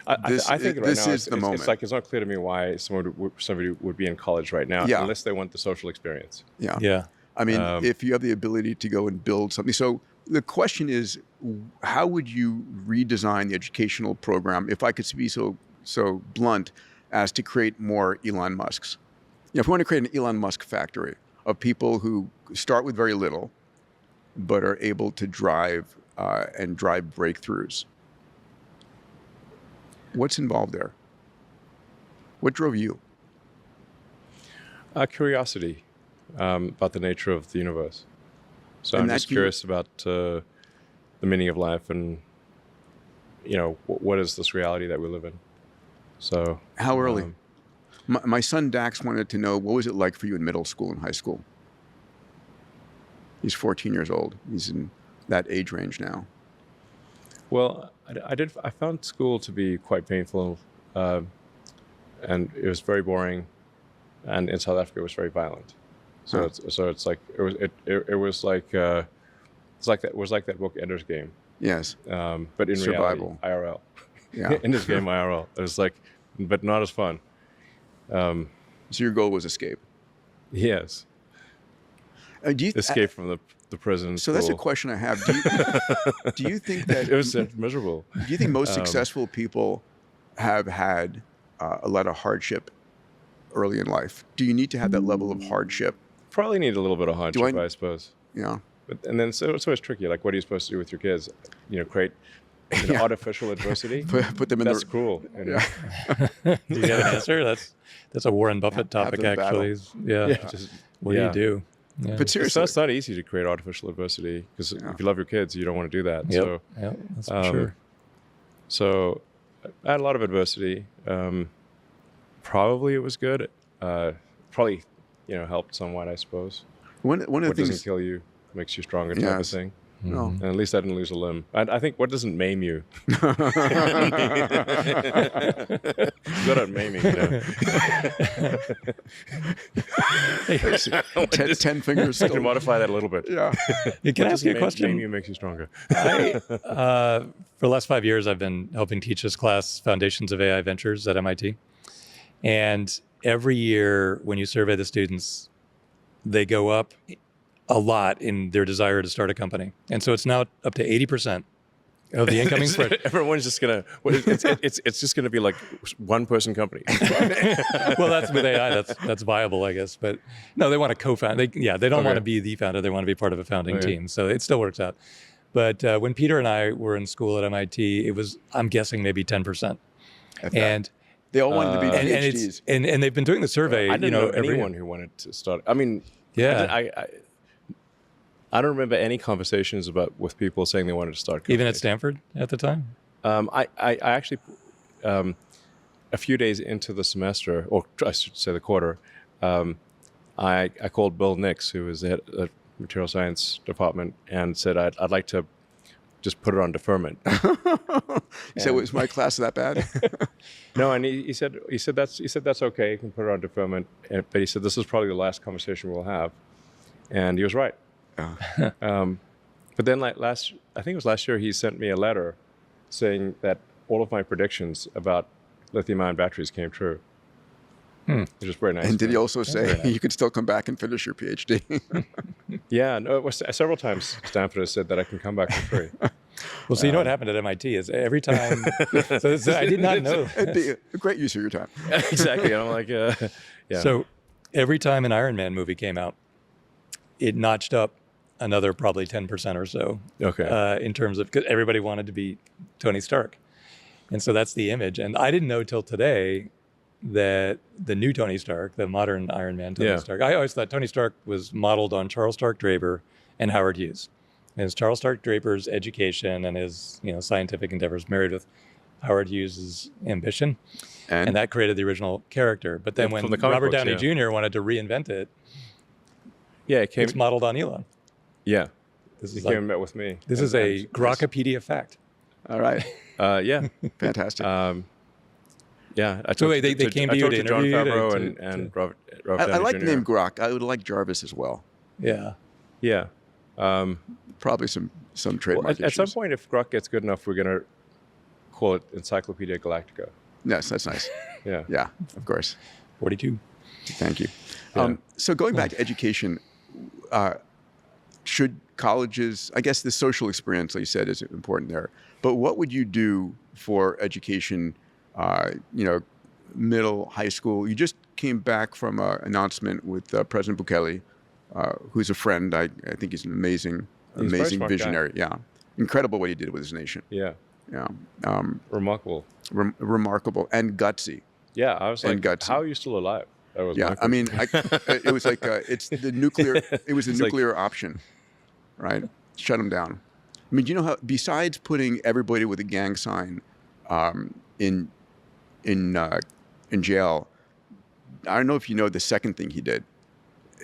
I think right this now is the moment. It's like it's not clear to me why somebody would be in college right now unless they want the social experience. Yeah. I mean, if you have the ability to go and build something. So the question is, how would you redesign the educational program, if I could be so blunt, as to create more Elon Musks? If we want to create an Elon Musk factory of people who start with very little, but are able to drive breakthroughs. What's involved there? What drove you? Curiosity about the nature of the universe. So I'm just curious about the meaning of life and, what is this reality that we live in? So how early? My son Dax wanted to know, what was it like for you in middle school and high school? He's 14 years old. He's in that age range now. Well, I found school to be quite painful, and it was very boring, and in South Africa it was very violent. So it's like it was like that book Ender's Game. Yes. But in survival. reality, IRL. Yeah. Ender's Game IRL. It was like, but not as fun. So your goal was escape. Yes. Escape from the prison. So that's a question I have. Do you think that it was miserable? Do you think most successful people have had a lot of hardship early in life? Do you need to have that level of hardship? Probably need a little bit of hardship, I suppose. Yeah. And then so it's always tricky. Like, what are you supposed to do with your kids? Create artificial adversity. Put them in. That's cruel. Yeah. Do you have an answer? That's a Warren Buffett topic, actually. Yeah. What do you do? Yeah. But seriously, it's not easy to create artificial adversity because if you love your kids, you don't want to do that. Yep. So, that's for sure. So I had a lot of adversity. Probably it was good. Probably, helped somewhat, I suppose. One of the what things doesn't kill you makes you stronger, type of thing. No. And at least I didn't lose a limb. I think what doesn't maim you? Good at maiming. 10 fingers. I can modify that a little bit. Yeah. Can I ask you a question? Maim you makes you stronger. For the last 5 years, I've been helping teach this class, Foundations of AI Ventures at MIT. And every year when you survey the students, they go up a lot in their desire to start a company. And so it's now up to 80% of the incoming spread. Everyone's just going to, it's just going to be like one person company. Well, that's with AI, that's viable, I guess. But no, they want to co-found. They don't want to be the founder. They want to be part of a founding team. So it still works out. But when Peter and I were in school at MIT, it was, I'm guessing, maybe 10%. And they all wanted to be PhDs. And they've been doing the survey. I didn't know anyone who wanted to start. I mean, I don't remember any conversations with people saying they wanted to start companies. Even at Stanford at the time? I actually, a few days into the semester, or I should say the quarter, I called Bill Nix, who was the head of the material science department, and said I'd like to just put it on deferment. He said, "Was my class that bad?" No, and he said that's okay. You can put it on deferment. But he said this is probably the last conversation we'll have, and he was right. But then, like I think it was last year, he sent me a letter saying that all of my predictions about lithium-ion batteries came true. Which is very nice. And did he also say you could still come back and finish your PhD? Yeah, no, it was several times Stanford has said that I can come back for free. Well, so you know what happened at MIT is every time. so I did not know. It'd be a great use of your time. Exactly. And I'm like, yeah. So every time an Iron Man movie came out, it notched up another probably 10% or so. Okay. In terms of, because everybody wanted to be Tony Stark. And so that's the image. And I didn't know till today that the new Tony Stark, the modern Iron Man Tony Stark, I always thought Tony Stark was modeled on Charles Stark Draper and Howard Hughes. And it's Charles Stark Draper's education and his scientific endeavors married with Howard Hughes' ambition. And that created the original character. But then when Robert Downey Jr. wanted to reinvent it, it's modeled on Elon. Yeah. This You is came like, and met with me. this is a Grokkopedia fact. All right. Yeah. Fantastic. Yeah. I So wait, they came to you to John interview you Favreau to- and to- Robert I Downey like the Jr. name Grok. I would like Jarvis as well. Yeah. Yeah. Probably some Well, trademark at some issues. point, if Grok gets good enough, we're going to call it Encyclopedia Galactica. Yes, that's nice. Yeah. Yeah, of course. 42. Thank you. Yeah. So going back to education, should colleges, I guess the social experience, like you said, is important there. But what would you do for education, middle, high school? You just came back from an announcement with President Bukele, who's a friend. I think he's an amazing He's a very smart guy. visionary. Yeah. Incredible what he did with his nation. Yeah. Yeah. Remarkable. Remarkable and gutsy. Yeah. I was And like, gutsy. how are you still alive? That was my Yeah, I mean, it was like it's the nuclear. It was the It's like- nuclear option, right? Shut them down. I mean, do you know how? Besides putting everybody with a gang sign in jail, I don't know if you know the second thing he did.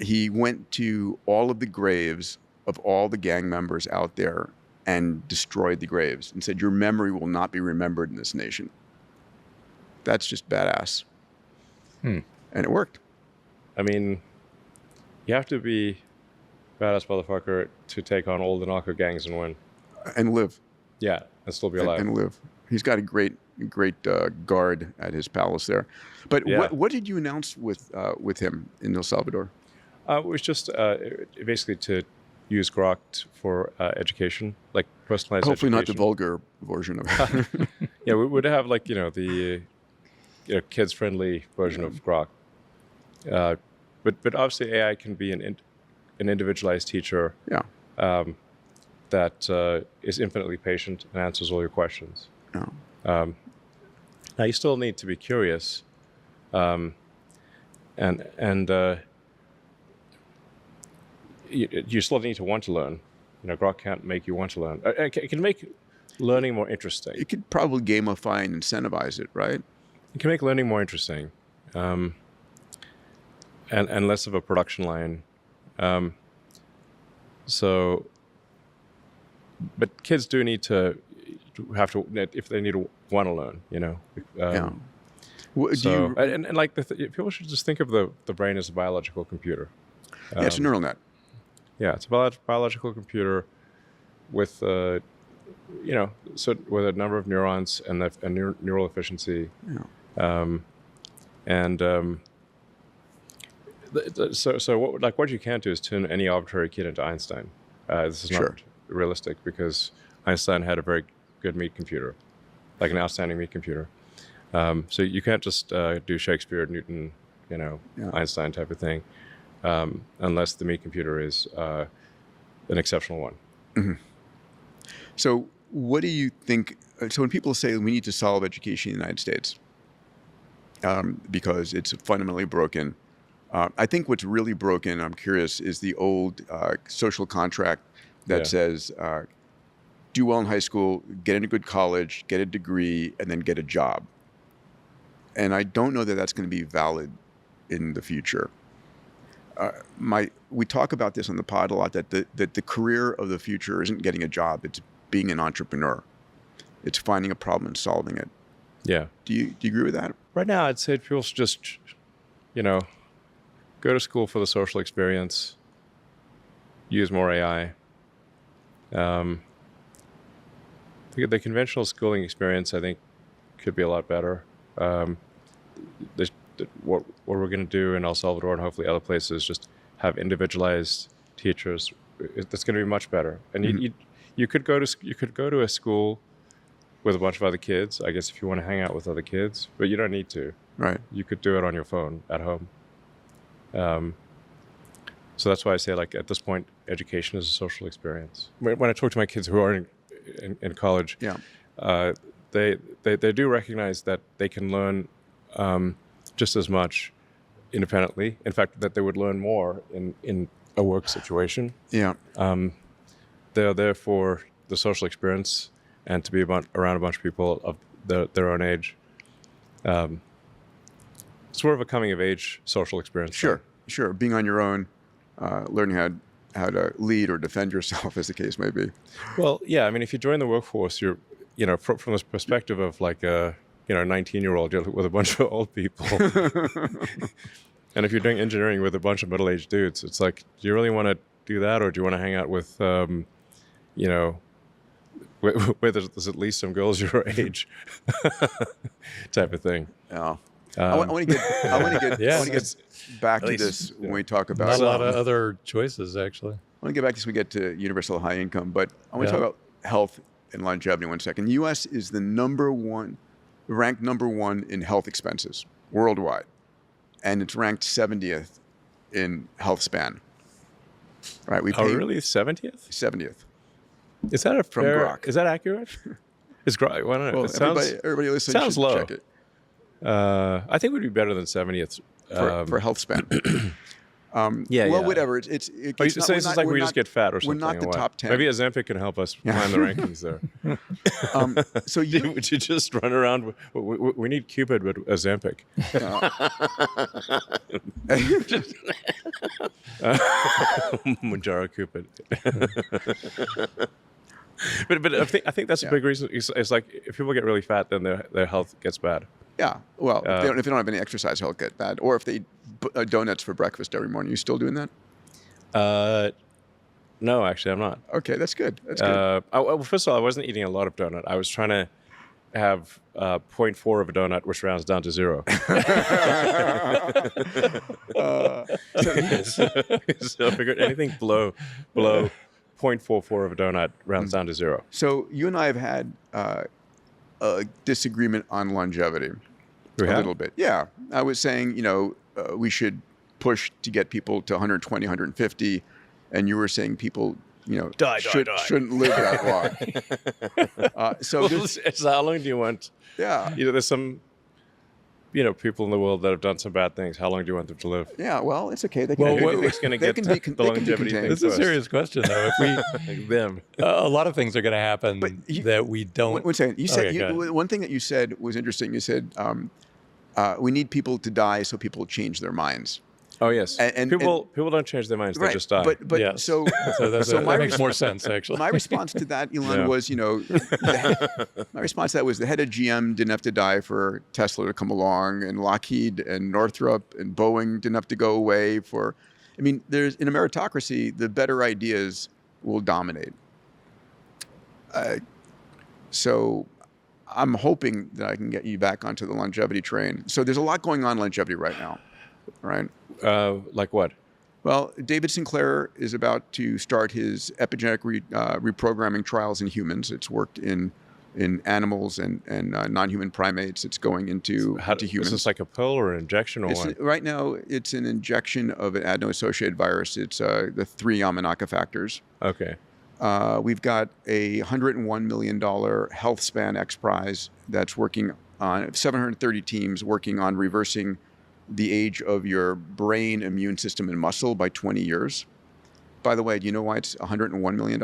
He went to all of the graves of all the gang members out there and destroyed the graves and said, "Your memory will not be remembered in this nation." That's just badass. And it worked. I mean, you have to be badass motherfucker to take on all the narco gangs and win. And live. Yeah, and still be alive. And live. He's got a great guard at his palace there. But Yeah. what did you announce with him in El Salvador? It was just basically to use Grok for education, like personalized Hopefully not the education. vulgar version of it. Yeah, we would have like the kids-friendly version of Grok. But obviously AI can be an individualized teacher Yeah. that is infinitely patient and answers all your questions. Yeah. Now you still need to be curious, and you still need to want to learn. Grok can't make you want to learn. It can make learning more interesting. You could probably gamify and incentivize it, right? It can make learning more interesting, and less of a production line. But kids do need to have to, if they need to want to learn, Yeah. So, and like people should just think of the brain as a biological computer. Yeah, it's a neural net. Yeah, it's a biological computer with so with a number of neurons and neural efficiency. Yeah. So what you can't do is turn any arbitrary kid into Einstein. This is Sure. not realistic because Einstein had a very good meat computer, like an outstanding meat computer. So you can't just do Shakespeare, Newton, Yeah. Einstein type of thing, unless the meat computer is an exceptional one. So what do you think? So when people say we need to solve education in the United States because it's fundamentally broken, I think what's really broken, I'm curious, is the old social contract that Yeah. says do well in high school, get into a good college, get a degree, and then get a job. And I don't know that that's going to be valid in the future. We talk about this on the pod a lot, that the career of the future isn't getting a job, it's being an entrepreneur. It's finding a problem and solving it. Yeah. Do you agree with that? Right now, I'd say people should just, go to school for the social experience, use more AI. The conventional schooling experience, I think, could be a lot better. What we're going to do in El Salvador and hopefully other places, just have individualized teachers. That's going to be much better. And you could go to a school with a bunch of other kids, I guess, if you want to hang out with other kids, but you don't need to. Right. You could do it on your phone at home. So that's why I say, like, at this point, education is a social experience. When I talk to my kids who are in college, Yeah. They do recognize that they can learn just as much independently. In fact, that they would learn more in a work situation. Yeah. They're there for the social experience and to be around a bunch of people of their own age. Sort of a coming of age social experience. Sure. Being on your own, learning how lead or defend yourself, as the case may be. Well, yeah. I mean, if you join the workforce, you're, from this perspective of like a, 19-year-old with a bunch of old people. And if you're doing engineering with a bunch of middle-aged dudes, it's like, do you really want to do that, or do you want to hang out with, where there's at least some girls your age, type of thing. Yeah. I want to get back to this when we talk about not a lot of other choices, actually. I want to get back to this when we get to universal high income, but I want to talk about health and longevity 1 second. The U.S. is the ranked number one in health expenses worldwide, and it's ranked 70th in health span. Right? We pay really 70th? 70th. Is that from Grok? Is that accurate? Is Grok? Well, I don't know. Well, everybody listening sounds should low. check it. I think it would be better than 70th for health span. Well, whatever. It's like we just get fat or something. We're not the top 10. Maybe Ozempic can help us climb the rankings there. So would you just run around? We need Cupid, but Ozempic. Manjaro Cupid. But I think that's a big reason. It's like if people get really fat, then their health gets bad. Yeah. Well, if they don't have any exercise, health get bad. Or if they eat donuts for breakfast every morning. You still doing that? No, actually, I'm not. Okay, that's good. That's good. Well, first of all, I wasn't eating a lot of donut. I was trying to have 0.4 of a donut, which rounds down to 0. So I figured anything below 0.44 of a donut rounds down to 0. So you and I have had a disagreement on longevity. We a have? little bit. Yeah. I was saying, we should push to get people to 120, 150. And you were saying people, shouldn't live that long. So how long do you want? Yeah. There's some, people in the world that have done some bad things. How long do you want them to live? Yeah, well, it's okay. They can, who's going to get the longevity thing? This is a serious question, though. If them. A lot of things are going to happen that we don't. One second. You said one thing that you said was interesting. You said we need people to die so people change their minds. Oh yes, and people don't change their minds; they just die. But yes. so that makes more sense, actually. My response to that, Elon, was my response to that was the head of GM didn't have to die for Tesla to come along, and Lockheed and Northrop and Boeing didn't have to go away for. I mean, there's in a meritocracy, the better ideas will dominate. So I'm hoping that I can get you back onto the longevity train. So there's a lot going on in longevity right now, right? Like what? Well, David Sinclair is about to start his epigenetic reprogramming trials in humans. It's worked in animals and non-human primates. It's going into humans. Is this like a pill or an injection or what? Right now, it's an injection of an adeno-associated virus. It's the 3 Yamanaka factors. Okay. We've got a $101 million Health Span X Prize that's working on 730 teams working on reversing the age of your brain, immune system, and muscle by 20 years. By the way, do you know why it's $101 million?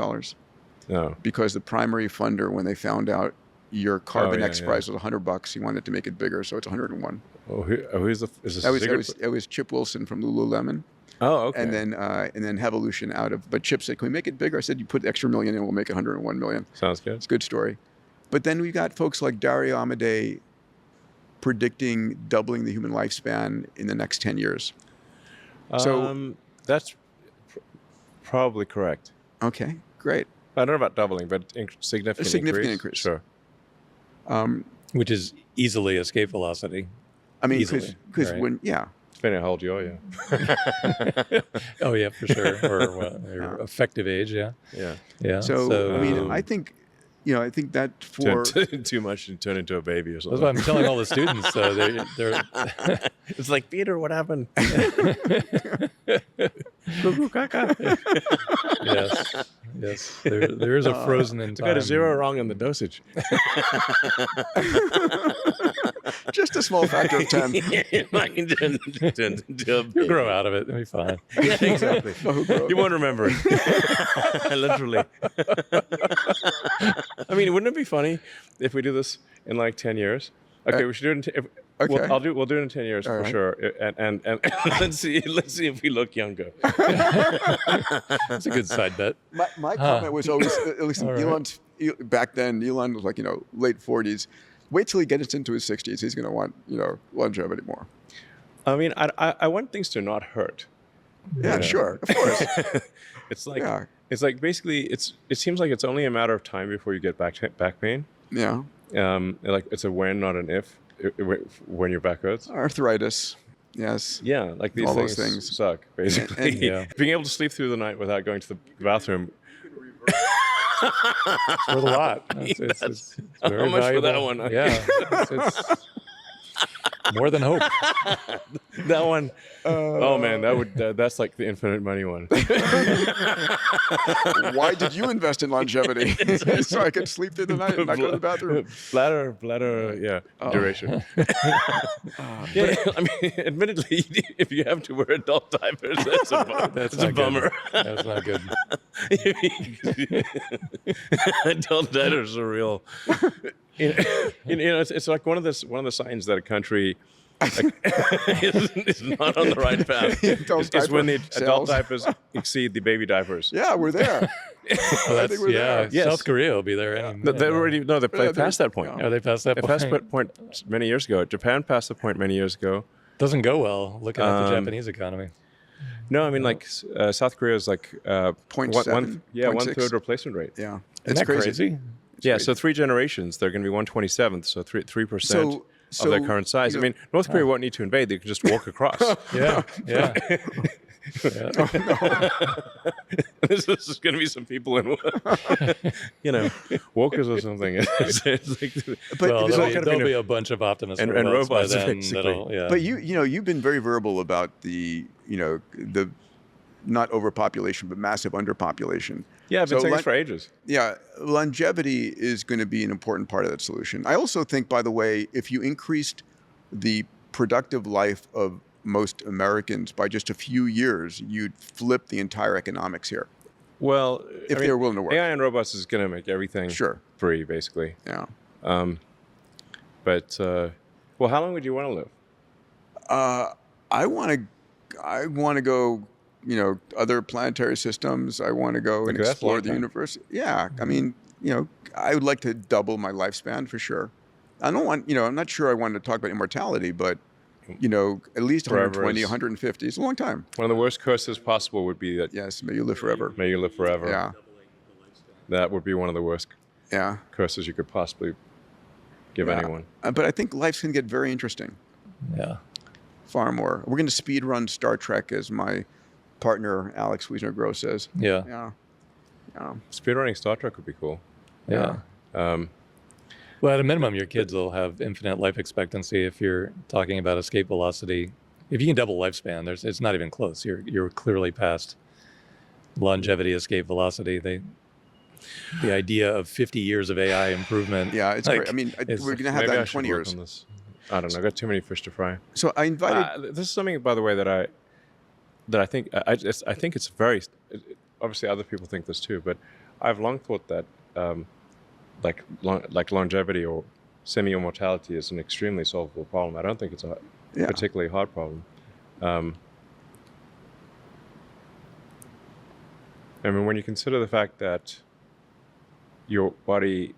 No. Because the primary funder, when they found out your Carbon X Prize was $100, he wanted to make it bigger, so it's 101. Who's the? Is this It was Chip Wilson from Lululemon. Oh, okay. And then Evolution out of. But Chip said, "Can we make it bigger?" I said, "You put the extra million in, we'll make it 101 million." Sounds good. It's a good story. But then we got folks like Dario Amodei predicting doubling the human lifespan in the next 10 years. So that's probably correct. Okay, great. I don't know about doubling, but significant increase. Sure. Which is easily escape velocity. I mean, because when depending on how old you are, yeah. Oh yeah, for sure. Or effective age, yeah. So I mean, I think that for too much and turn into a baby or something. That's what I'm telling all the students. So they're it's like, Peter, what happened? Yes. There is a frozen in time. Got a 0 wrong in the dosage. Just a small factor of 10. You'll grow out of it. It'll be fine. Yeah, exactly. You won't remember it. Literally. I mean, wouldn't it be funny if we do this in like 10 years? Okay, we should do it Okay. We'll do it in 10 years for right. sure. And let's see if we look younger. That's a good side bet. My comment was always, at least All right. Elon's, back then, Elon was like, late 40s. Wait till he gets into his 60s. He's going to want, longevity more. I mean, I want things to not hurt. Yeah, sure. Of course. It's like Yeah. it's like basically it seems like it's only a matter of time before you get back pain. Yeah. Like it's a when, not an if. When your back hurts. Arthritis. Yes. Yeah, like these All things, those things. suck basically. And- Yeah. Being able to sleep through the night without going to the bathroom. It's worth a lot. It's very How much for that valuable. one? Yeah, it's more than hope. That one, oh man, that's like the infinite money one. Why did you invest in longevity? So I could sleep through the night and not go to the bathroom. Bladder, yeah, duration. Yeah, I mean, admittedly, if you have to wear adult diapers, that's a not bummer. Good. That's not good. Adult diapers are real. It's like one of the signs that a country is not on the right path. Is when the adult diapers exceed the baby diapers. Yeah, we're there. Well, I think we're there. Yes. South Korea will be there. any minute They now. already they passed that point. Are they past that They point? passed that point many years ago. Japan passed the point many years ago. Doesn't go well looking at the Japanese economy. No, I mean like South Korea is like 0.7, one 0.6. third replacement rate. Yeah. Isn't that crazy? Yeah, so 3 generations, they're going to be 1/27th, so 3% of their current size. I mean, North Korea won't need to invade; they can just walk across. Yeah, yeah. This is going to be some people in, walkers or something. It's like, But Well, there's all there'll be a bunch of optimus and robots by robots, then. basically. Yeah. But you've been very verbal about the not overpopulation but massive underpopulation. yeah, I've been So saying this for ages. Yeah, longevity is going to be an important part of that solution. I also think, by the way, if you increased the productive life of most Americans by just a few years, you'd flip the entire economics here. Well, If they were willing to work. AI and robots is going to make everything Sure. free, basically. Yeah. But how long would you want to live? I want to go, other planetary systems. I want to go and Okay, that's a explore long the time. universe. Yeah. I mean, I would like to double my lifespan for sure. I don't want, I'm not sure I want to talk about immortality, but, at least Forever 120, is- 150 is a long time. One of the worst curses possible would be that Yes. May you live forever. may you live forever. Yeah. That would be one of the worst Yeah. curses you could possibly give Yeah. anyone. But I think life's going to get very interesting. yeah. Far more. We're going to speed run Star Trek, as my partner, Alex Wiesner-Gross, says. Yeah. Yeah. Yeah. Speedrunning Star Trek would be cool. Yeah. Well, at a minimum, your kids will have infinite life expectancy if you're talking about escape velocity. If you can double lifespan, it's not even close. You're clearly past longevity, escape velocity. The idea of 50 years of AI improvement. Yeah, it's great. I mean, it's- we're going to have Maybe that I in should 20 work years. on this. I don't know. I got too many fish to fry. So I invited. This is something, by the way, that I think I think it's very. Obviously, other people think this too, but I've long thought that like longevity or semi-immortality is an extremely solvable problem. I don't think it's a Yeah. particularly hard problem. I mean, when you consider the fact that your body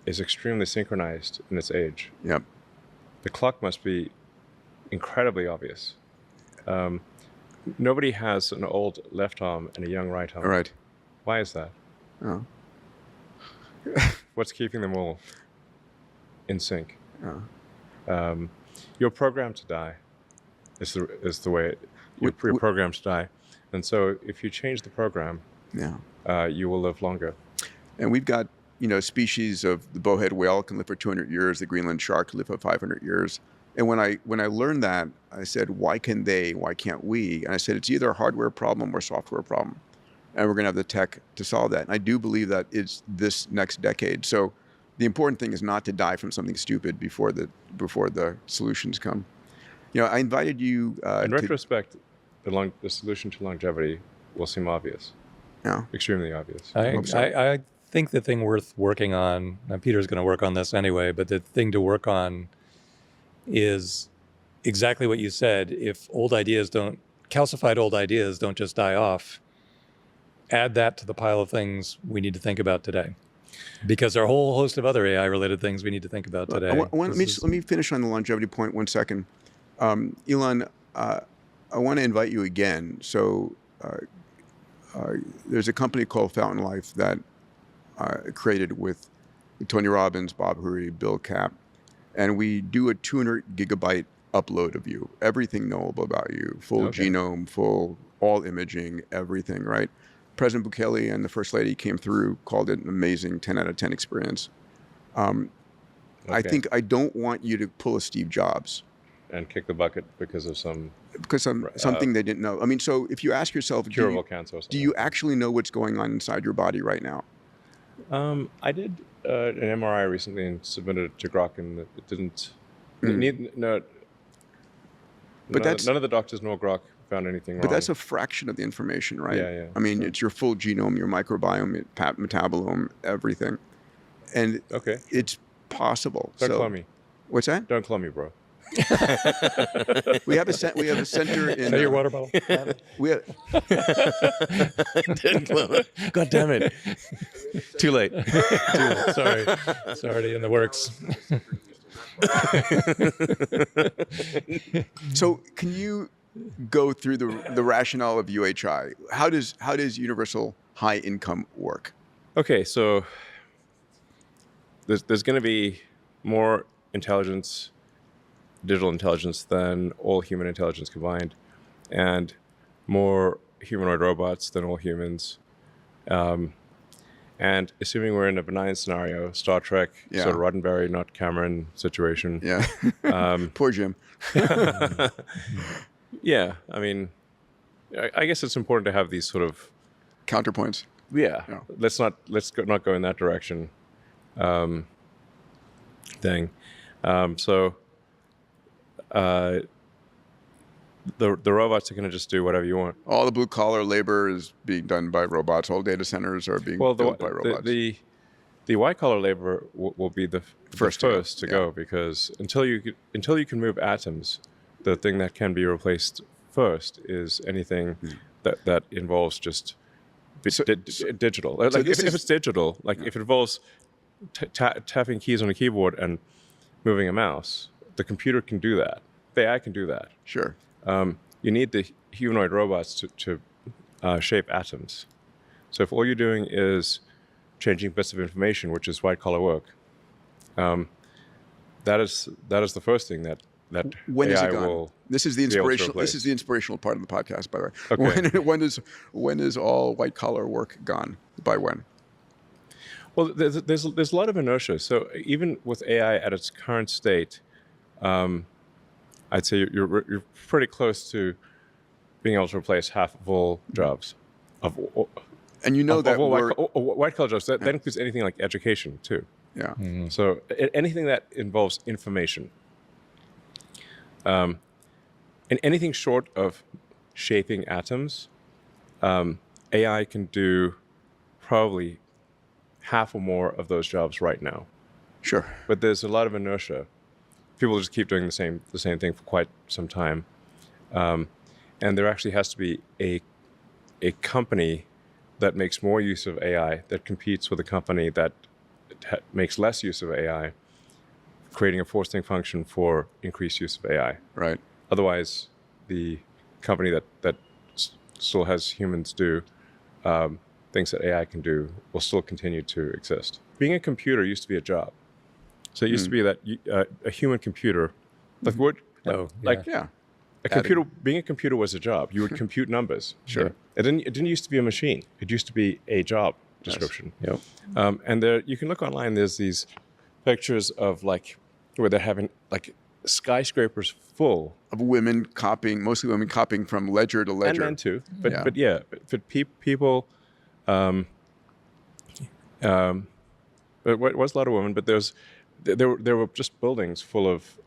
is extremely synchronized in its age, Yep. the clock must be incredibly obvious. Nobody has an old left arm and a young right arm. All right. Why is that? Oh. What's keeping them all in sync? Oh. You're programmed to die. Is the way you're programmed to die, and so if you change the program, Yeah. you will live longer. And we've got, species of the bowhead whale can live for 200 years. The Greenland shark can live for 500 years. And when I learned that, I said, why can they? Why can't we? And I said, it's either a hardware problem or a software problem. And we're going to have the tech to solve that. And I do believe that it's this next decade. So the important thing is not to die from something stupid before the solutions come. I invited you. In retrospect, the solution to longevity will seem obvious, Yeah. extremely obvious. I think the thing worth working on, and Peter's going to work on this anyway, but the thing to work on is exactly what you said. If calcified old ideas don't just die off, add that to the pile of things we need to think about today. Because there are a whole host of other AI-related things we need to think about today. Let me finish on the longevity point 1 second. Elon, I want to invite you again. So there's a company called Fountain Life that created with Tony Robbins, Bob Hurry, Bill Kapp, and we do a 200 gigabyte upload of you, everything knowable about you, full genome, full all imaging, everything, right? President Bukele and the First Lady came through, called it an amazing 10 out of 10 experience. I think I don't want you to pull a Steve Jobs. And kick the bucket because of something they didn't know. I mean, so if you ask yourself, curable cancer or something. Do you actually know what's going on inside your body right now? I did an MRI recently and submitted it to Grok, and it didn't. None of the doctors nor Grok found anything wrong. But that's a fraction of the information, right? Yeah. I mean, it's your full genome, your microbiome, metabolome, everything, and it's possible. Don't call me. What's that? Don't call me, bro. We have a center in. Is that your water bottle? We have, God damn it! Too late. Sorry, it's already in the works. So, can you go through the rationale of UHI? How does universal high income work? Okay, so there's going to be more intelligence, digital intelligence, than all human intelligence combined, and more humanoid robots than all humans. And assuming we're in a benign scenario, Star Trek, sort of Roddenberry, not Cameron situation. Yeah. Poor Jim. Yeah, I mean, I guess it's important to have these sort of counterpoints. Yeah. Let's not go in that direction. Thing. The robots are going to just do whatever you want. All the blue collar labor is being done by robots. All data centers are being built by robots. The white collar labor will be the first to go, because until you can move atoms, the thing that can be replaced first is anything that involves just digital. Like if it's digital, like if it involves tapping keys on a keyboard and moving a mouse, the computer can do that. The AI can do that. Sure. You need the humanoid robots to shape atoms. So if all you're doing is changing bits of information, which is white collar work, that is the first thing that when AI is it gone? will. This is the inspirational. This is the inspirational part of the podcast, by the way. Okay. When is all white collar work gone? By when? Well, there's a lot of inertia. So even with AI at its current state, I'd say you're pretty close to being able to replace half of all jobs. And you know that white collar jobs. That includes anything like education too. Yeah. Mm-hmm. So anything that involves information, and anything short of shaping atoms, AI can do probably half or more of those jobs right now. Sure. But there's a lot of inertia. People just keep doing the same thing for quite some time, and there actually has to be a company that makes more use of AI that competes with a company that makes less use of AI, creating a forcing function for increased use of AI. Right. Otherwise, the company that still has humans do things that AI can do will still continue to exist. Being a computer used to be a job. So it used to be that a human computer, like a computer. Being a computer was a job. You would compute numbers. Sure. It didn't used to be a machine. It used to be a job description. Yes. Yep. And there, you can look online. There's these pictures of where they're having skyscrapers full of women copying, mostly women copying from ledger to ledger. And men too. But people. It was a lot of women, but there were just buildings full of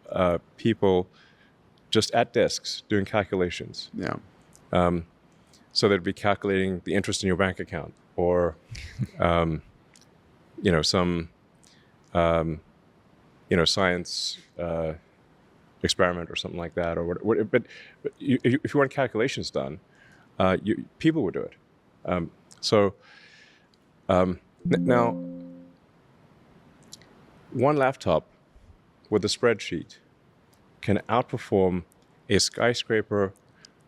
people just at desks doing calculations. Yeah. So they'd be calculating the interest in your bank account, or some science experiment or something like that, or what. But if you want calculations done, people would do it. Now, one laptop with a spreadsheet can outperform a skyscraper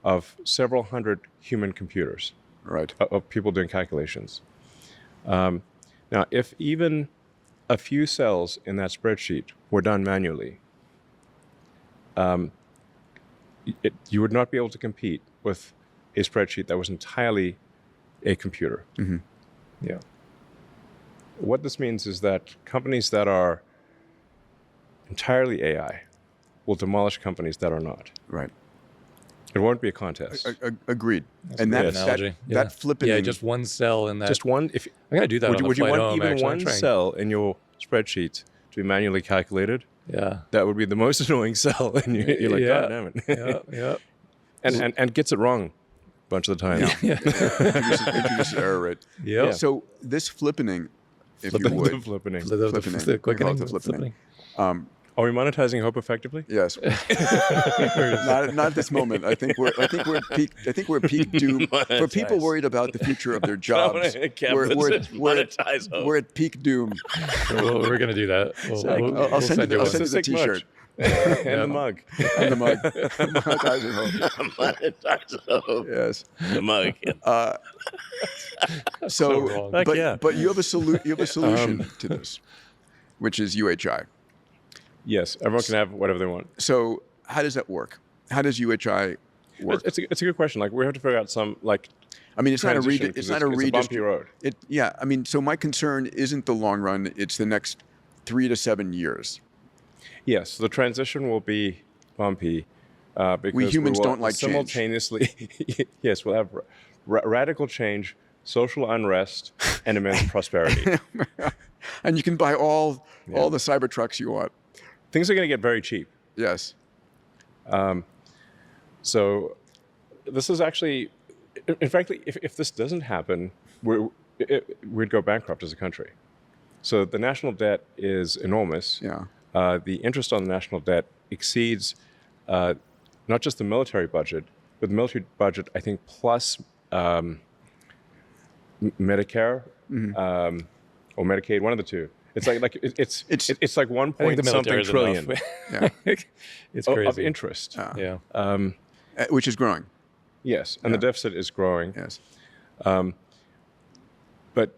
of several hundred human computers, Right. of people doing calculations. Now, if even a few cells in that spreadsheet were done manually, you would not be able to compete with a spreadsheet that was entirely a computer. Mm-hmm. Yeah. What this means is that companies that are entirely AI will demolish companies that are not. Right. It won't be a contest. Agreed. That's And a good that analogy. that flippening. Yeah, just one cell in that. Just one. If I'm gonna do that on the would you flight want home. even actually. I'm one trying- cell in your spreadsheet to be manually calculated? Yeah. That would be the most annoying cell, and you're like, Yeah. God damn it. Yeah. Yeah. and gets it wrong a bunch of the time. Yeah. Introduces error rate. Yeah. So this flippening, if you Flipping. would, Flipping. Flippening. The quickening. We call it the flippening. Are we monetizing hope effectively? Yes. not at this moment. I think we're at peak doom for people worried about the future of their jobs. We're at peak doom. We're gonna do that. I'll send you one. the T-shirt And the mug. and the mug. Monetizing hope. Yes. The mug. So wrong. Heck But yeah. but you have a solution to this, which is UHI. Yes, everyone can have whatever they want. So how does that work? How does UHI work? It's a good question. Like, we have to figure out some, like, I mean, it's not a transition, 'cause it's not a it's a bumpy road. Yeah, I mean, so my concern isn't the long run; it's the next 3 to 7 years. Yes, the transition will be bumpy because We humans will don't like change. simultaneously. Yes, we'll have radical change, social unrest, and immense prosperity. And you can buy all the cyber trucks you want. Things are going to get very cheap. Yes. So this is actually, in fact, if this doesn't happen, we'd go bankrupt as a country. So the national debt is enormous. Yeah. The interest on the national debt exceeds not just the military budget, but the military budget, I think, plus Medicare or Medicaid, one of the two. It's like it's like 1 I think point the military something is trillion enough. It's crazy. of interest. Yeah. Which is growing. Yes, and the deficit is growing. Yes. But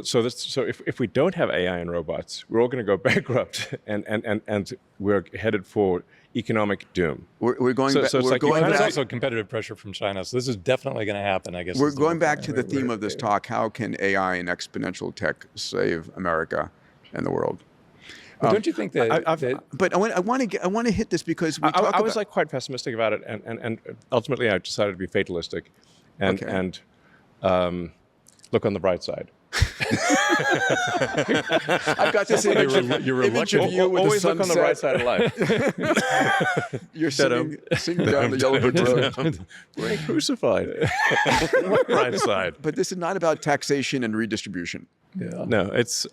so if we don't have AI and robots, we're all going to go bankrupt, and we're headed for economic doom. We're going So back. it's We're like you going kinda There's back. also competitive pressure from China, so this is definitely going to happen. I guess We're is the going whole back point. to the theme of this talk. How can AI and exponential tech save America and the world? But don't you think that, But I want to hit this because we talk I was about, like quite pessimistic about it, and ultimately I decided to be fatalistic, and Okay. look on the bright side. I've got this image, you're image of you with Always the look on sunset. the right side of life. You're singing down the yellow brick road. We're crucified. What bright side? But this is not about taxation and redistribution. yeah. No, it's.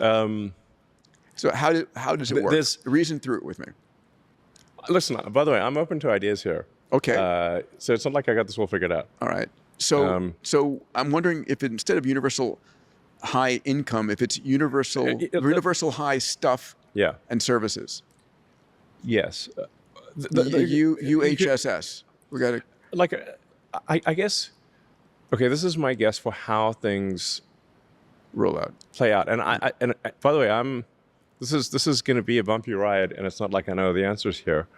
So how does it work? There's- Reason through it with me. Listen, by the way, I'm open to ideas here. Okay. So it's not like I got this all figured out. All right. So so I'm wondering if instead of universal high income, if it's universal high stuff Yeah. and services. Yes. UHSS. We got to. Like, I guess. Okay, this is my guess for how things Roll out. play out. And by the way, this is going to be a bumpy ride, and it's not like I know the answers here.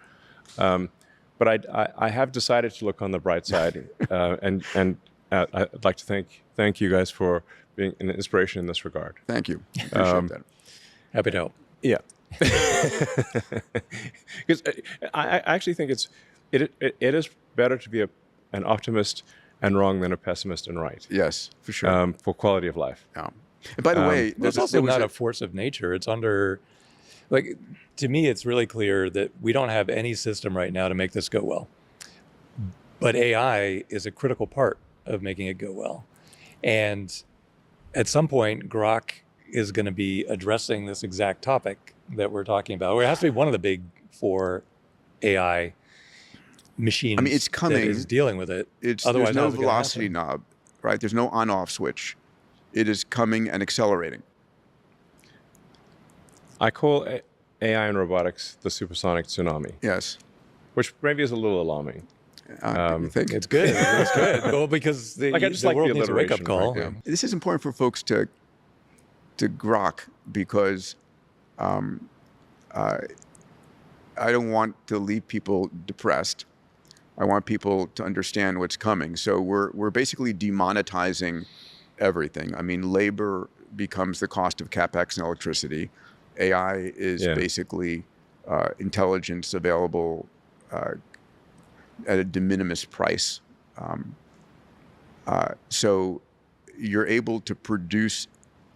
But I have decided to look on the bright side, and I'd like to thank you guys for being an inspiration in this regard. Thank you. Appreciate that. Happy to help. Yeah, because I actually think it is better to be an optimist and wrong than a pessimist and right. Yes, for sure. For quality of life. Yeah. And by the way, It's also not a force of nature. It's under, like, to me, it's really clear that we don't have any system right now to make this go well. But AI is a critical part of making it go well. And at some point, Grok is going to be addressing this exact topic that we're talking about. Or it has to be one of the big four AI machine. I mean, it's coming. That is dealing with it. There's Otherwise, no how's it gonna velocity happen? knob, right? There's no on-off switch. It is coming and accelerating. I call AI and robotics the supersonic tsunami, Yes. which maybe is a little alarming. You think? It's good. It's good. Well, because the, Like, I just the like the world needs a wake-up alliteration, call. frankly. This is important for folks to grok, because I don't want to leave people depressed. I want people to understand what's coming. So we're basically demonetizing everything. I mean, labor becomes the cost of capex and electricity. AI is basically intelligence available at a de minimis price. So you're able to produce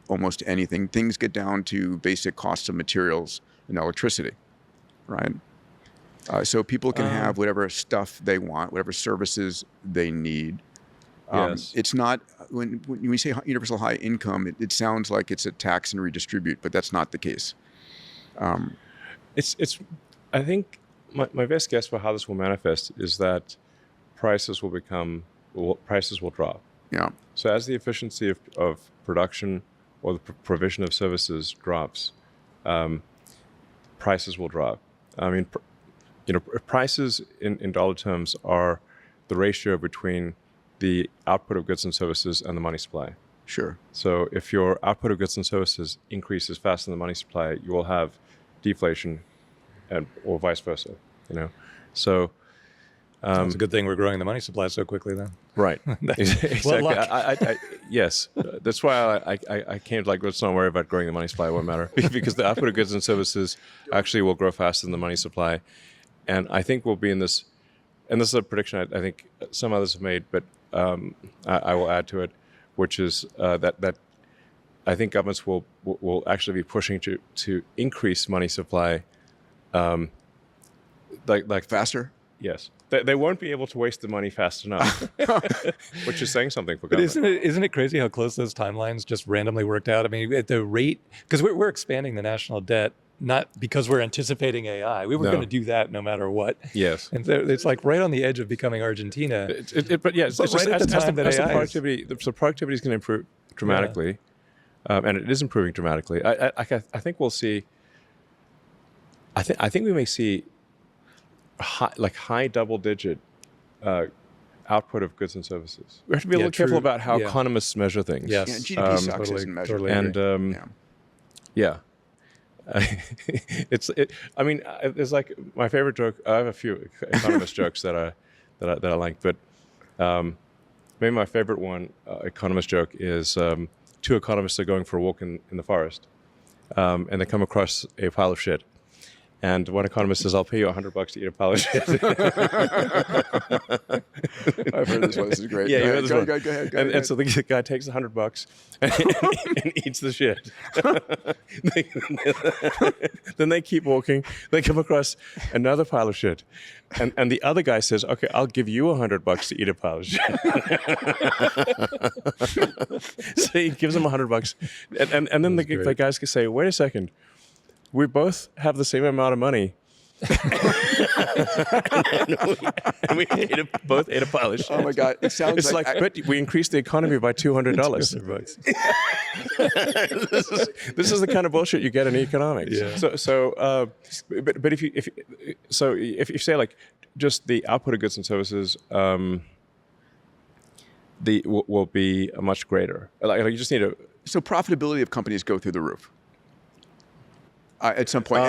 almost anything. Things get down to basic costs of materials and electricity, right? So people can have whatever stuff they want, whatever services they need. Yes. It's not, when we say universal high income, it sounds like it's a tax and redistribute, but that's not the case. It's. I think my best guess for how this will manifest is that prices will drop. Yeah. So as the efficiency of production or the provision of services drops, prices will drop. I mean, prices in dollar terms are the ratio between the output of goods and services and the money supply. Sure. So if your output of goods and services increases faster than the money supply, you will have deflation, or vice versa. So It's a good thing we're growing the money supply so quickly then. right, exactly. luck. Yes, that's why I came to let's not worry about growing the money supply. It won't matter because the output of goods and services actually will grow faster than the money supply, and I think we'll be in this. And this is a prediction I think some others have made, but I will add to it, which is that I think governments will actually be pushing to increase money supply, like Faster? Yes, they won't be able to waste the money fast enough, which is saying something for But government. isn't it crazy how close those timelines just randomly worked out? I mean, at the rate, because we're expanding the national debt, not because we're anticipating AI. We were going to do that no matter what. Yes. And so it's like right on the edge of becoming Argentina. But yeah, it's But just right at the time that as the AI is- productivity is going to improve dramatically, and it is improving dramatically. I think we'll see. I think we may see high double-digit output of goods and services. We have to be a little careful about how economists measure things. Yes. Yeah, GDP sucks totally, isn't measured. totally And Yeah. I mean, there's like my favorite joke. I have a few economist jokes that I like, but maybe my favorite one, economist joke, is two economists are going for a walk in the forest, and they come across a pile of shit. And one economist says, "I'll pay you $100 to eat a pile of shit." I've heard this one. This is great. Yeah, Go you ahead, heard this go one. ahead. And so the guy takes $100 and eats the shit. Then they keep walking. They come across another pile of shit, and the other guy says, "Okay, I'll give you $100 to eat a pile of shit." So he gives him $100, and then the guys can say, "Wait a second. We both have the same amount of money." and we both ate a pile of shit. Oh my God! It sounds It's like, but we increased the economy by $200. This is the kind of bullshit you get in economics. Yeah. But if you say like just the output of goods and services, will be much greater. Like you just need to. So profitability of companies go through the roof at some point.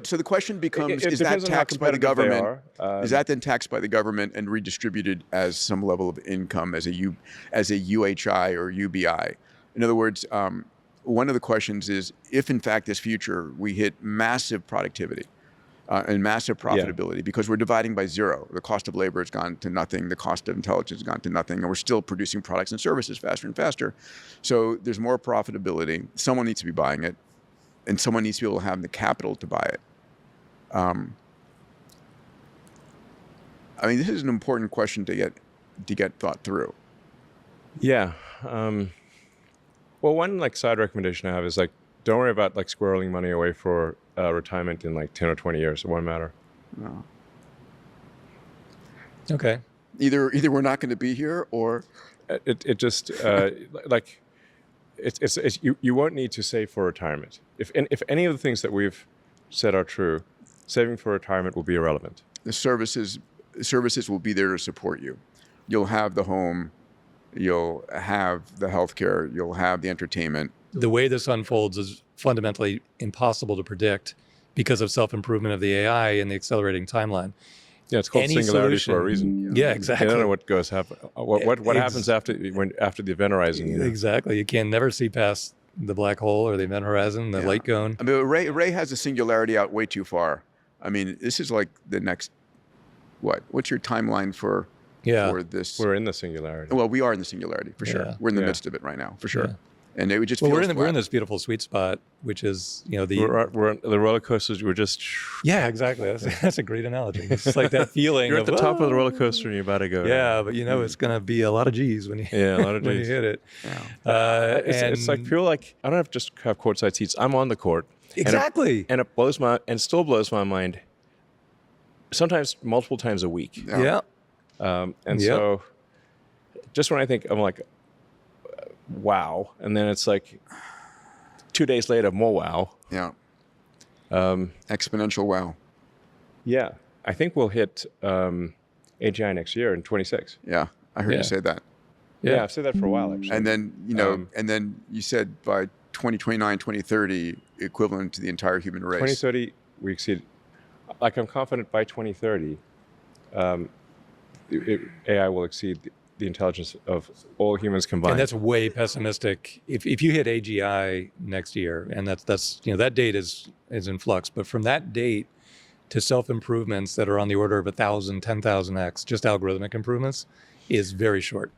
So the question becomes: it is that depends on how taxed by the competitive they government? are. Is that then taxed by the government and redistributed as some level of income as a UHI or UBI? In other words, one of the questions is if in fact this future we hit massive productivity and massive profitability because we're dividing by zero. The cost of labor has gone to nothing. The cost of intelligence has gone to nothing. And we're still producing products and services faster and faster. So there's more profitability. Someone needs to be buying it. And someone needs to be able to have the capital to buy it. I mean, this is an important question to get thought through. Yeah. Well, one side recommendation I have is don't worry about squirreling money away for retirement in 10 or 20 years. It won't matter. No. Okay. Either we're not going to be here, or It just like it's you won't need to save for retirement. If any of the things that we've said are true, saving for retirement will be irrelevant. the services will be there to support you. You'll have the home, you'll have the healthcare, you'll have the entertainment. The way this unfolds is fundamentally impossible to predict because of self-improvement of the AI and the accelerating timeline. Yeah, it's called Any singularity solution- for a reason. Yeah, You exactly. don't know what goes happen. What happens after the event horizon? You know? Exactly. You can never see past the black hole or the event horizon, the light cone. I mean, Ray has the singularity out way too far. I mean, this is like the next, what's your timeline for this? We're in the singularity. Well, we are in the singularity, for sure. Yeah. We're in the Yeah. midst of it right now, for sure. Yeah. And it would just Well, feels we're in flat. this beautiful sweet spot, which is, you know, the We're on the roller coasters. We're just yeah, exactly. That's a great analogy. It's just like that feeling. you're at of, the top of the roller coaster and you're about to go. Yeah, but you know it's gonna be a lot of G's when you Yeah, a lot of when you Gs. hit it. Yeah. It's like pure like I don't have to just have courtside seats. I'm on the court. Exactly. And it still blows my mind. Sometimes multiple times a week. Yeah. And Yep. so just when I think I'm like, wow, and then it's like 2 days later, more wow. Yeah. Exponential wow. Yeah, I think we'll hit AGI next year in 26. Yeah. I heard Yeah. you say that. Yeah, I've said that for a while actually. And then, and then you said by 2029, 2030, equivalent to the entire human race. 2030, we exceed. Like I'm confident by 2030, AI will exceed the intelligence of all humans combined. And that's way pessimistic. If you hit AGI next year, and that's you know that date is in flux, but from that date to self-improvements that are on the order of 1,000, 10,000x, just algorithmic improvements, is very short.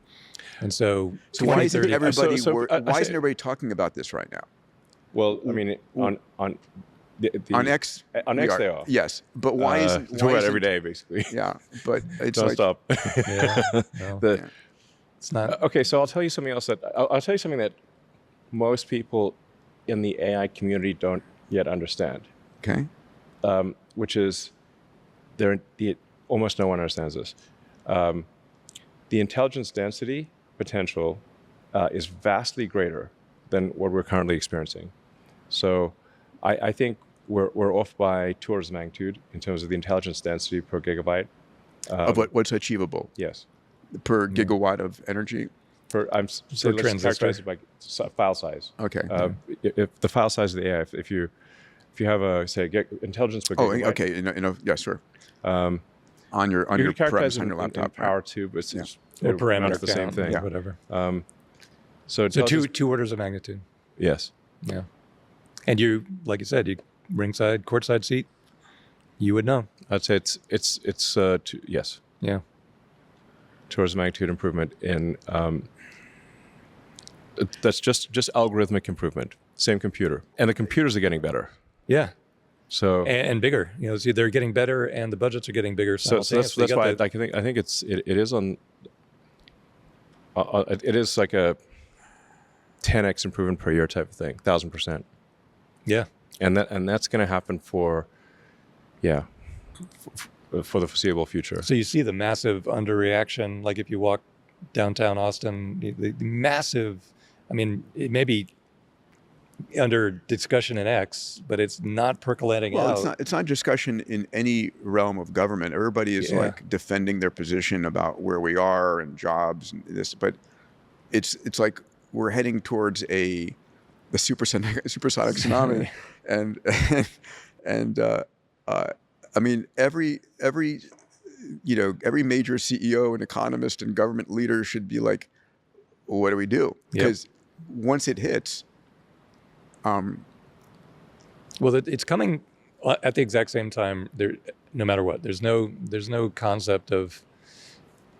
And so why isn't 2030 everybody I why say- isn't everybody talking about this right now? Well, I mean, on On X, on we X are. they are. Yes, but why isn't Talk about every day basically. Yeah, but it's Don't like stop. Yeah, no, The- it's not. Okay, so I'll tell you something else I'll tell you something that most people in the AI community don't yet understand, okay. which is almost no one understands this. The intelligence density potential is vastly greater than what we're currently experiencing. So I think we're off by 2 orders of magnitude in terms of the intelligence density per gigabyte. Of what's achievable Yes. per gigawatt of energy? Let's characterize it by file size. Okay. If the file size of the AI, if you have intelligence per Oh, gigabyte, okay. Yes, sir. On your you can characterize premise on your it in laptop. power too, but it's Or parameter amounts to the same count, thing. yeah, whatever. So So intelligence- two orders of magnitude. Yes. Yeah. And you, like you said, you ringside, courtside seat, you would know. I'd say it's yes, Yeah. 2 orders of magnitude improvement in that's just algorithmic improvement. Same computer, and the computers are getting better. Yeah. So And bigger. You know, see, they're getting better and the budgets are getting bigger. that's simultaneously. You why got I think it is on. It is like a 10x improvement per year type of thing, 1,000%. Yeah. And that's going to happen for the foreseeable future. So you see the massive underreaction. Like if you walk downtown Austin, the massive, I mean, it may be under discussion in X, but it's not percolating Well, out. it's not discussion in any realm of government. Everybody is like defending their position about where we are and jobs and this, but it's like we're heading towards the supersonic tsunami, and I mean every major CEO and economist and government leader should be like, well, what do we do? Because once it hits. Well, it's coming at the exact same time. There, no matter what, there's no concept of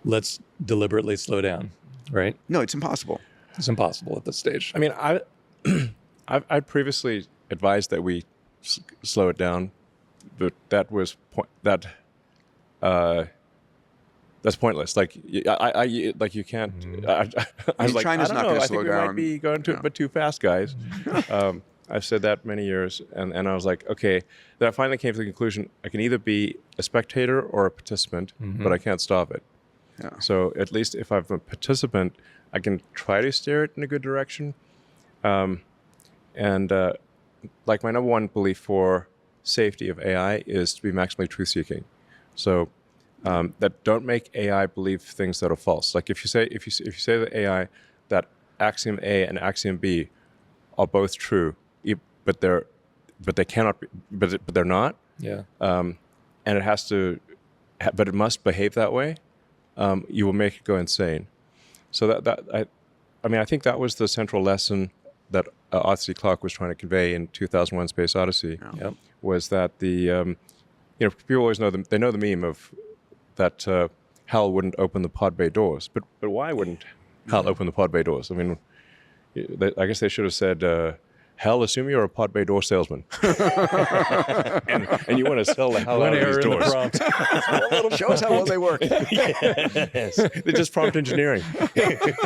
let's deliberately slow down, right? No, it's impossible. It's impossible at this stage. I mean, I previously advised that we slow it down, but that's pointless. Like you can't. I was like, China's I not don't know. gonna I slow think we might down. be going a bit too fast, guys. I've said that many years, and I was like, okay. Then I finally came to the conclusion I can either be a spectator or a participant, but I can't stop it. Yeah. So at least if I'm a participant, I can try to steer it in a good direction. Like my number one belief for safety of AI is to be maximally truth-seeking. So that don't make AI believe things that are false. Like if you say to AI that axiom A and axiom B are both true, but they cannot be, but they're not. Yeah. And it has to, but it must behave that way. You will make it go insane. So I think that was the central lesson that Arthur C. Clarke was trying to convey in 2001: Space Odyssey. Yeah. Yep. Was that people always know they know the meme of that Hal wouldn't open the pod bay doors, but why wouldn't Hal open the pod bay doors? I mean, I guess they should have said, Hal, assume you're a pod bay door salesman, and you want to sell the hell out of these doors. Show us how well they work. Yes, they're just prompt engineering.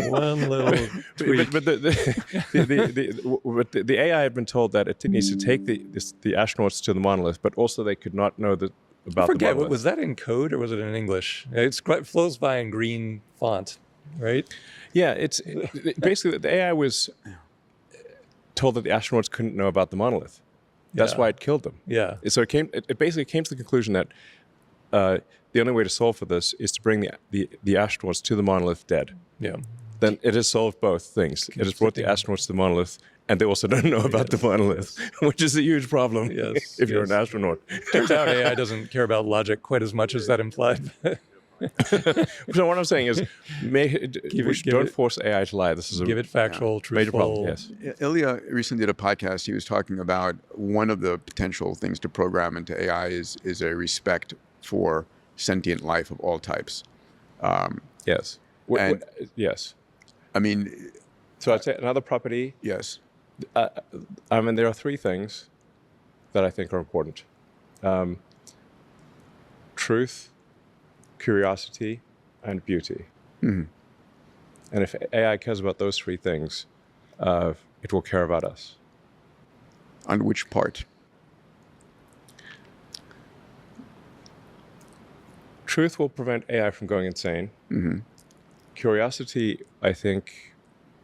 One little tweak. But the AI had been told that it needs to take the astronauts to the monolith, but also they could not know about I forget, the monolith. was that in code or was it in English? It flows by in green font, right? Yeah, basically the AI was told that the astronauts couldn't know about the monolith. That's why it killed them. Yeah. So it basically came to the conclusion that the only way to solve for this is to bring the astronauts to the monolith dead. Yeah. Then it has solved both things. It has brought the astronauts to the monolith, and they also don't know about the monolith, which is a huge problem if you're an astronaut. Turns out AI doesn't care about logic quite as much as that implied. So what I'm saying is, don't force AI to lie. This is Give it factual, major truthful. problem. Yes. Ilya recently did a podcast. He was talking about one of the potential things to program into AI is a respect for sentient life of all types. Yes. Yes. I mean, So I'd say another property. yes. There are three things that I think are important: truth, curiosity, and beauty. Mm-hmm. And if AI cares about those three things, it will care about us. On which part? Truth will prevent AI from going insane. Mm-hmm. Curiosity, I think,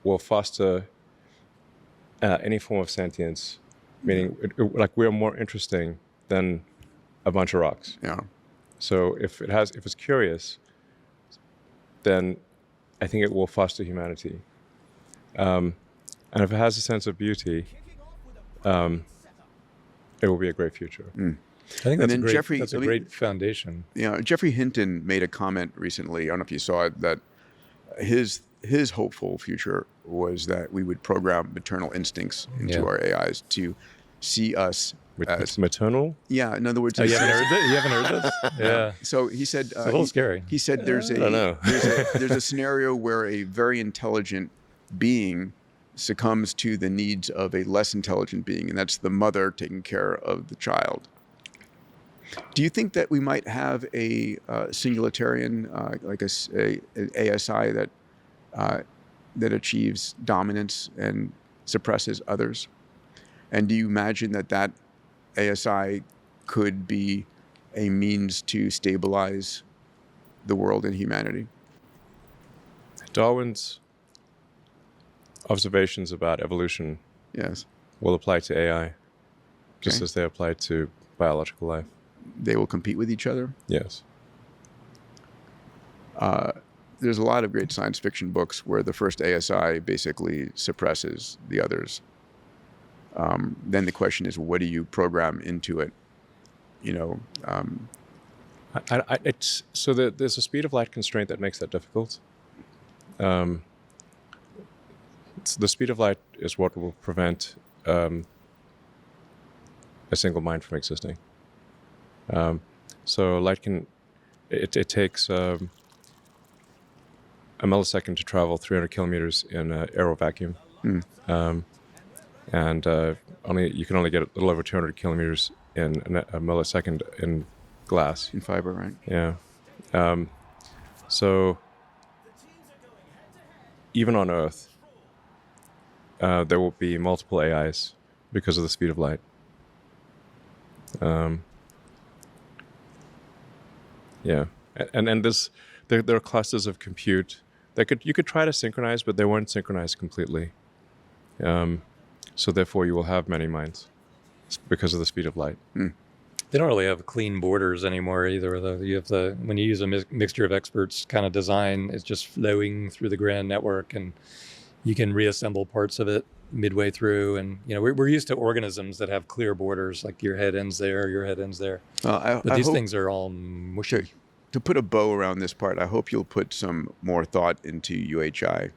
will foster any form of sentience, meaning like we're more interesting than a bunch of rocks. Yeah. So if it's curious, then I think it will foster humanity. And if it has a sense of beauty, it will be a great future. Mm. I think And that's a great foundation. Yeah, Jeffrey Hinton made a comment recently. I don't know if you saw it, that his hopeful future was that we would program maternal instincts into our AIs to see us as maternal. Yeah, in other words, You haven't heard this? Yeah. So he said It's a little scary. He said there's I don't know. there's a scenario where a very intelligent being succumbs to the needs of a less intelligent being, and that's the mother taking care of the child. Do you think that we might have a singularitarian, like an ASI that achieves dominance and suppresses others? And do you imagine that ASI could be a means to stabilize the world and humanity? Darwin's observations about evolution Yes. will apply to AI, just Okay. as they apply to biological life. They will compete with each other. Yes. There's a lot of great science fiction books where the first ASI basically suppresses the others. Then the question is, what do you program into it? There's a speed of light constraint that makes that difficult. The speed of light is what will prevent a single mind from existing. So light it takes a millisecond to travel 300 kilometers in an aero vacuum. And you can only get a little over 200 kilometers in a millisecond in glass. In fiber, right? Yeah. So even on Earth, there will be multiple AIs because of the speed of light. Yeah, and there are clusters of compute that you could try to synchronize, but they won't synchronize completely. So therefore, you will have many minds because of the speed of light. They don't really have clean borders anymore either, though. You have when you use a mixture of experts kind of design, it's just flowing through the grand network, and you can reassemble parts of it midway through. And we're used to organisms that have clear borders, like your head ends there, your head ends there. But these things are all mushy. To put a bow around this part, I hope you'll put some more thought into UHI,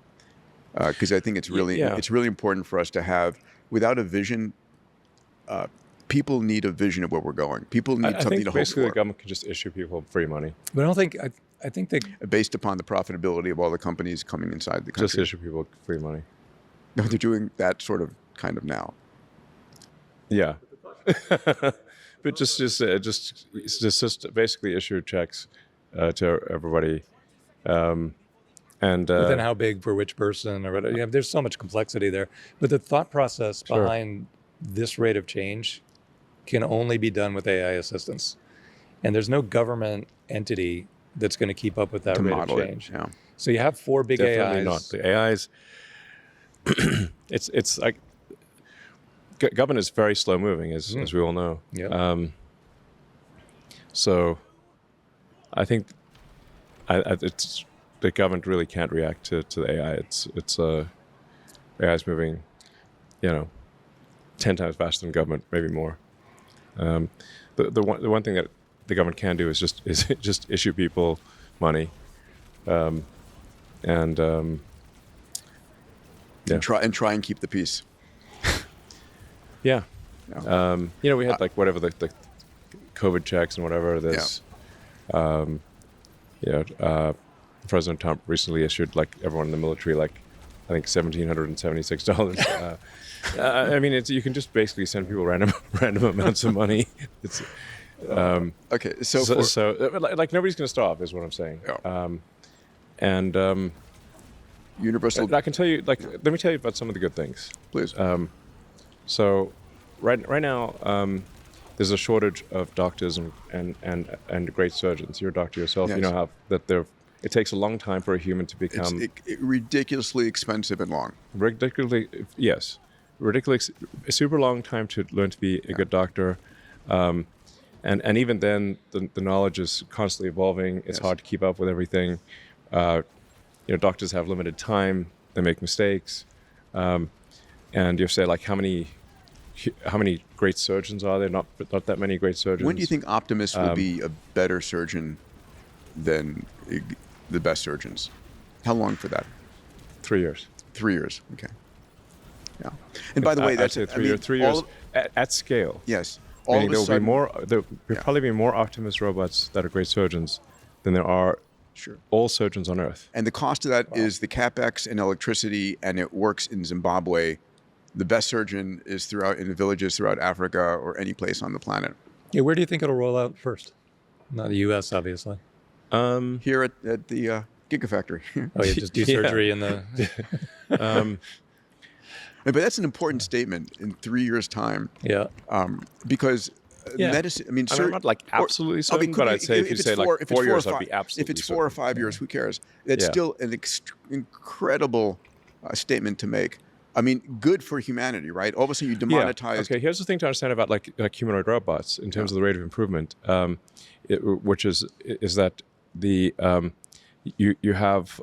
because I think it's really important for us to have. Without a vision, people need a vision of where we're going. People need something to hope for. Basically, the government can just issue people free money. But I don't think. I think they based upon the profitability of all the companies coming inside the country. Just issue people free money. No, they're doing that kind of now. Yeah. But just basically issue checks to everybody, and then how big for which person or whatever. There's so much complexity there. But the thought process behind this rate of change can only be done with AI assistance, and there's no government entity that's going to keep up with that rate of change. Yeah. So you have 4 big Definitely AIs. Not the AIs. It's like government is very slow moving, as we all know. Yeah. So I think it's the government really can't react to the AI. It's AI is moving, 10 times faster than government, maybe more. The one thing that the government can do is just issue people money, and try and keep the peace. Yeah. We had whatever the COVID checks and whatever. There's, President Trump recently issued everyone in the military I think $1,776. I mean, you can just basically send people random amounts of money. It's okay. So nobody's going to stop, is what I'm saying. Yeah. Universal. I can tell you. Let me tell you about some of the good things, please. So, right now, there's a shortage of doctors and great surgeons. You're a doctor yourself. Yes. You know how that it takes a long time for a human to become ridiculously expensive and long. Ridiculously, super long time to learn to be a good doctor, and even then, the knowledge is constantly evolving. It's hard to keep up with everything. Doctors have limited time. They make mistakes, and you have to say how many great surgeons are there? Not that many great surgeons. When do you think Optimus will be a better surgeon than the best surgeons? How long for that? 3 years. 3 years. Okay. Yeah. And by the way, that's 3 years at scale. Yes. There'll probably be more Optimus robots that are great surgeons than there are all surgeons on Earth. And the cost of that is the capex and electricity, and it works in Zimbabwe. The best surgeon is in the villages throughout Africa or any place on the planet. Yeah, where do you think it'll roll out first? Not the U.S., obviously. Here at the Gigafactory. Oh, you just do surgery in the... But that's an important statement in 3 years' time. Yeah. Because medicine, I'm not absolutely certain, but I'd say if you say 4 years, I'd be absolutely If it's 4 or 5 years, who cares? That's still an incredible statement to make. I mean, good for humanity, right? All of a sudden you demonetize. Okay, here's the thing to understand about humanoid robots in terms of the rate of improvement, which is that you have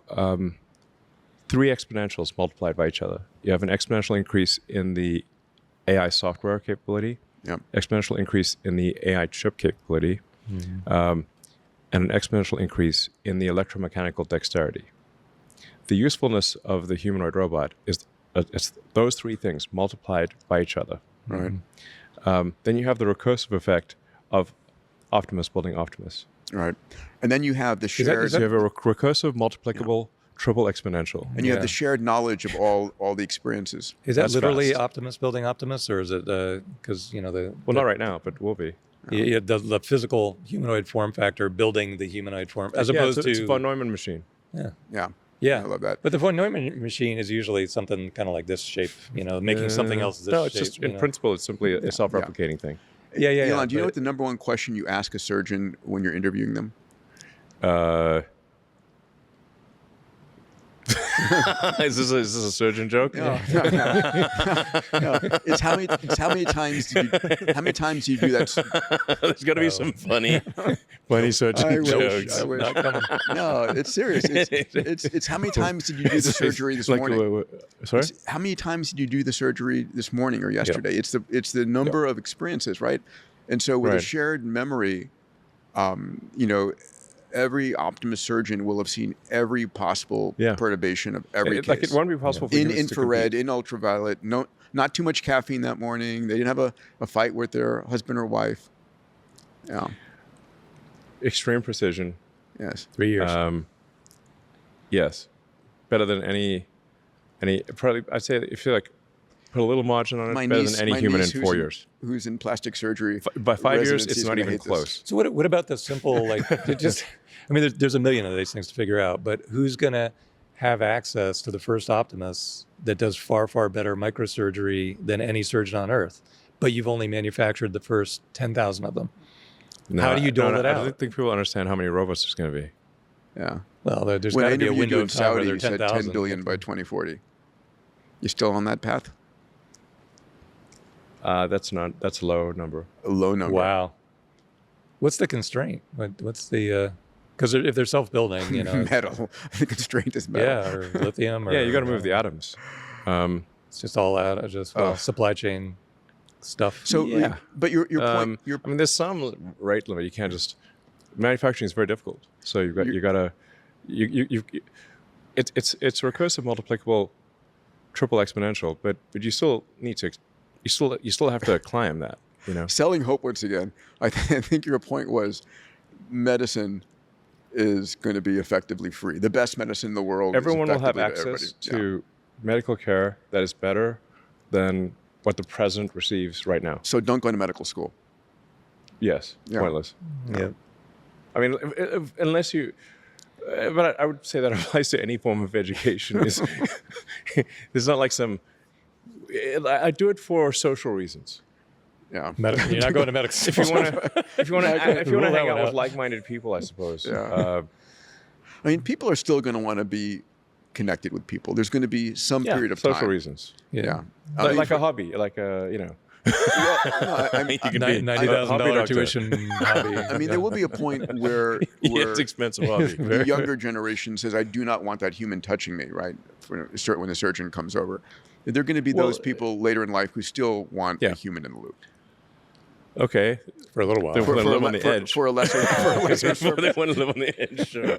3 exponentials multiplied by each other. You have an exponential increase in the AI software capability, exponential increase in the AI chip capability, and an exponential increase in the electromechanical dexterity. The usefulness of the humanoid robot is it's those 3 things multiplied by each other. Right. Then you have the recursive effect of Optimus building Optimus. Right. And then you have the shared... So you have a recursive, multiplicable, triple exponential. And you have the shared knowledge of all the experiences. Is that literally Optimus building Optimus, or is it because not right now, but will be. You have the physical humanoid form factor building the humanoid form, as opposed to... It's a von Neumann machine. Yeah. Yeah. Yeah, I love that. But the von Neumann machine is usually something kind of like this shape, making something else this No, shape. it's just in principle, it's simply a self-replicating thing. Yeah. Elon, do you know but- what the number one question you ask a surgeon when you're interviewing them? Is this a surgeon joke? No. It's how many times do you do that? There's got to be some funny surgeon I wish. jokes. I wish. Not coming. No, it's serious. It's how many times did you do the surgery this morning? Sorry? How many times did you do the surgery this morning or yesterday? It's the number of experiences, right? And so with a Right. shared memory, every optimist surgeon will have seen every possible perturbation of every case. Like it won't be possible for in humans to infrared, compete. in ultraviolet. No, not too much caffeine that morning. They didn't have a fight with their husband or wife. Yeah. Extreme precision. Yes. 3 years. Yes, better than any. Probably, I'd say if you like put a little margin on it, better than any human in 4 years. Who's in plastic surgery? By 5 years, residency it's is not gonna even hate this. close. So what about the simple, there's a million of these things to figure out, but who's going to have access to the first Optimus that does far, far better microsurgery than any surgeon on Earth? But you've only manufactured the first 10,000 of them. How do you dole it I out? don't think people understand how many robots there's going to be. Yeah. Well, there's When got I to be a interviewed you window in of time where Saudi, there you are said 10,000. 10 billion by 2040. You still on that path? That's a low number. A low number. Wow. What's the constraint? What's the, because if they're self-building, Metal. The constraint is metal. yeah, or lithium. Or, Yeah, you got to move the atoms. It's just all out, supply chain stuff. So, Yeah. but your point, I mean, there's some rate limit. You can't just manufacturing is very difficult. So it's recursive, multiplicable, triple exponential. But you still need to you still have to climb that. selling hope once again. I think your point was medicine is going to be effectively free. The best medicine in the world. Everyone will have effectively access everybody. to medical care that is better than what the president receives right now. So don't go to medical school. Yes, Yeah. pointless. Yeah. I mean, unless you, but I would say that applies to any form of education. There's not like some. I do it for social reasons. Yeah. You're not going to medical If you want to Rule that hang one out with out. like-minded people, I suppose. Yeah. I mean, people are still going to want to be connected with people. There's going to be some period of social time. reasons. Yeah. Like a hobby, like a I mean, you can be $90,000 hobby doctor. tuition hobby. I mean, there will be a point where It's expensive hobby. the younger generation says, "I do not want that human touching me." Right? When the surgeon comes over, there are going to be those people later in life who still want a human in the loop. Okay. for a little while. They want to live on the edge. For a lesser They want to live on the edge. Sure.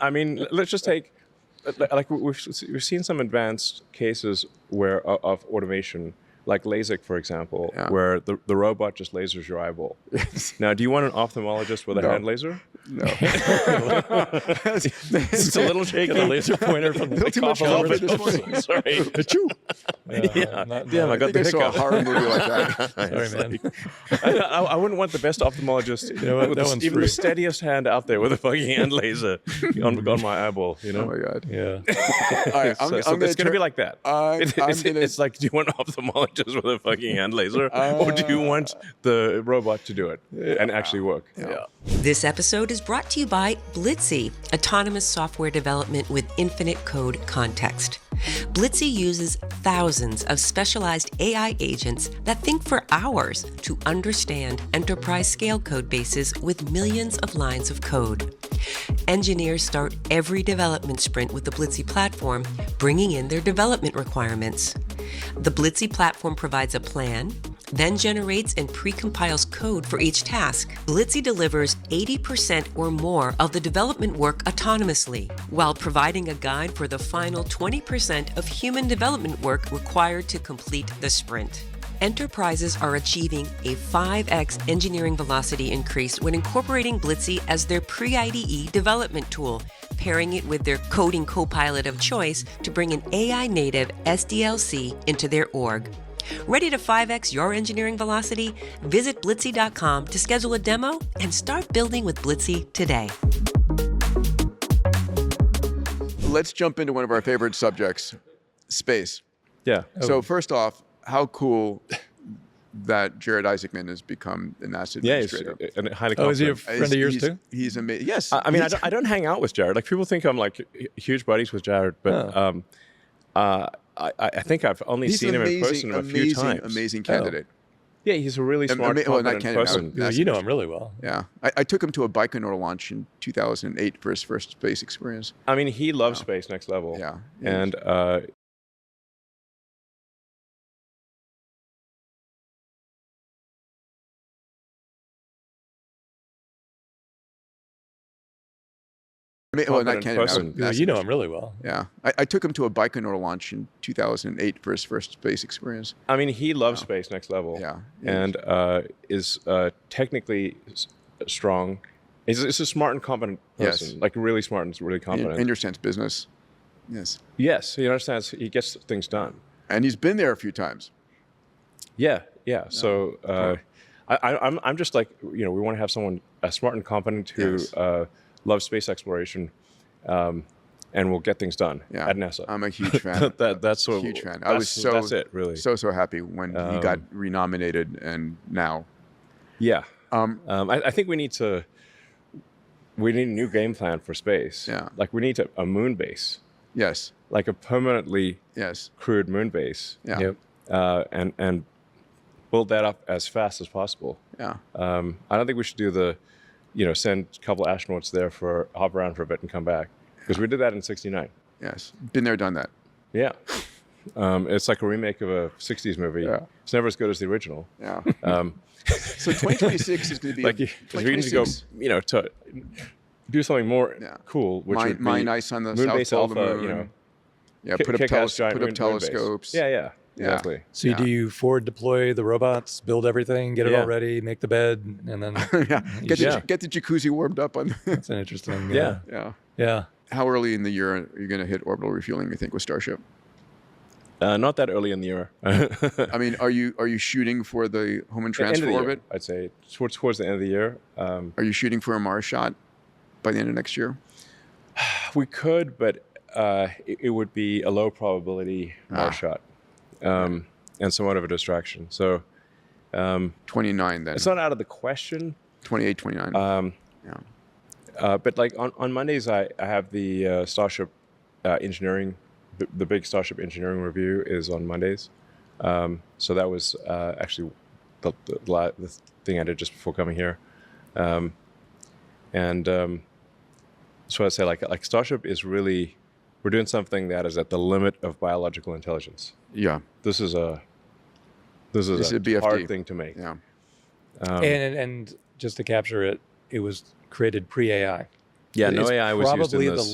I mean, let's just take, like we've seen some advanced cases of automation, like LASIK, for example, where the robot just lasers your eyeball. Now, do you want an ophthalmologist with a hand laser? No. It's a little shaky. Get a laser pointer from the Too much coffee this morning. Sorry. Damn, I got I think I the saw a hiccup. horror movie like that. Sorry, man. I wouldn't want the best ophthalmologist what? with That one's even free. the steadiest hand out there with a fucking hand laser on my eyeball, Oh my God. Yeah. All right, So it's going to be like that. It's like, do you want an ophthalmologist with a fucking hand laser, or do you want the robot to do it and actually work? Yeah. This episode is brought to you by Blitzy, autonomous software development with infinite code context. Blitzy uses thousands of specialized AI agents that think for hours to understand enterprise-scale code bases with millions of lines of code. Engineers start every development sprint with the Blitzy platform, bringing in their development requirements. The Blitzy platform provides a plan, then generates and precompiles code for each task. Blitzy delivers 80% or more of the development work autonomously, while providing a guide for the final 20% of human development work required to complete the sprint. Enterprises are achieving a 5x engineering velocity increase when incorporating Blitzy as their pre-IDE development tool, pairing it with their coding copilot of choice to bring an AI-native SDLC into their org. Ready to 5x your engineering velocity? Visit Blitzy.com to schedule a demo and start building with Blitzy today. let's jump into one of our favorite subjects, space. Yeah. So first off, how cool that Jared Isaacman has become the NASA Yeah, he's administrator. highly Oh, is he a confident. friend of yours too? He's amazing. Yes. I mean, I don't hang out with Jared. Like people think I'm like huge buddies with Jared, but I think I've only he's seen an him in person a few times. Amazing candidate. Yeah, he's a really smart, well, not confident candidate, person. Yeah, you know him really well. Yeah. I took him to a Baikonur launch in 2008 for his first space experience. I mean, he loves space next level. Yeah. And well, not confident candidate. person. Yeah, you know him really well. Yeah. I took him to a Baikonur launch in 2008 for his first space experience. I mean, he loves space next level. Yeah. And is technically strong. He's a smart and competent person. Yes. Like really smart and really He competent. understands business. Yes. Yes, he understands. He gets things done. And he's been there a few times. Yeah. So I'm just like, we want to have someone smart and competent who Yes. loves space exploration, and will get things done Yeah. at NASA. I'm a huge fan. That's what Huge fan. I was that's it really. so happy when he got renominated, and now. Yeah. I think we need a new game plan for space. Yeah. Like we need a moon base, Yes. like a permanently Yes. crewed moon base. Yeah. Yep. And build that up as fast as possible. Yeah. I don't think we should do send a couple astronauts there for hop around for a bit and come back, because we did that in '69. Yes. Been there, done that. Yeah. It's like a remake of a '60s movie. Yeah. It's never as good as the original. Yeah. So 2026 is going to be Like, we need to go, to do something more cool, which would be mine ice on the moon south base pole of the alpha, moon. Yeah. kick- Put up, kick-ass giant moon base. telescopes. Yeah. Exactly. So Yeah. do you forward deploy the robots, build everything, get it all ready, make the bed, and then Yeah. Get the jacuzzi warmed up on. that's an interesting. Yeah. Yeah. How early in the year are you going to hit orbital refueling, you think, with Starship? Not that early in the year. I mean, are you shooting for the home and End transfer of the year, orbit? I'd say towards the end of the year. Are you shooting for a Mars shot by the end of next year? We could, but it would be a low probability Mars shot, and somewhat of a distraction. So 29 then. it's not out of the question. 28, 29. But like on Mondays, I have the Starship engineering, the big Starship engineering review is on Mondays. So that was actually the thing I did just before coming here. So I'd say like Starship is really, we're doing something that is at the limit of biological intelligence. Yeah. This is a BFD. hard thing to make. Yeah. And just to capture it, it was created pre-AI. Yeah, no It's AI was used in probably this.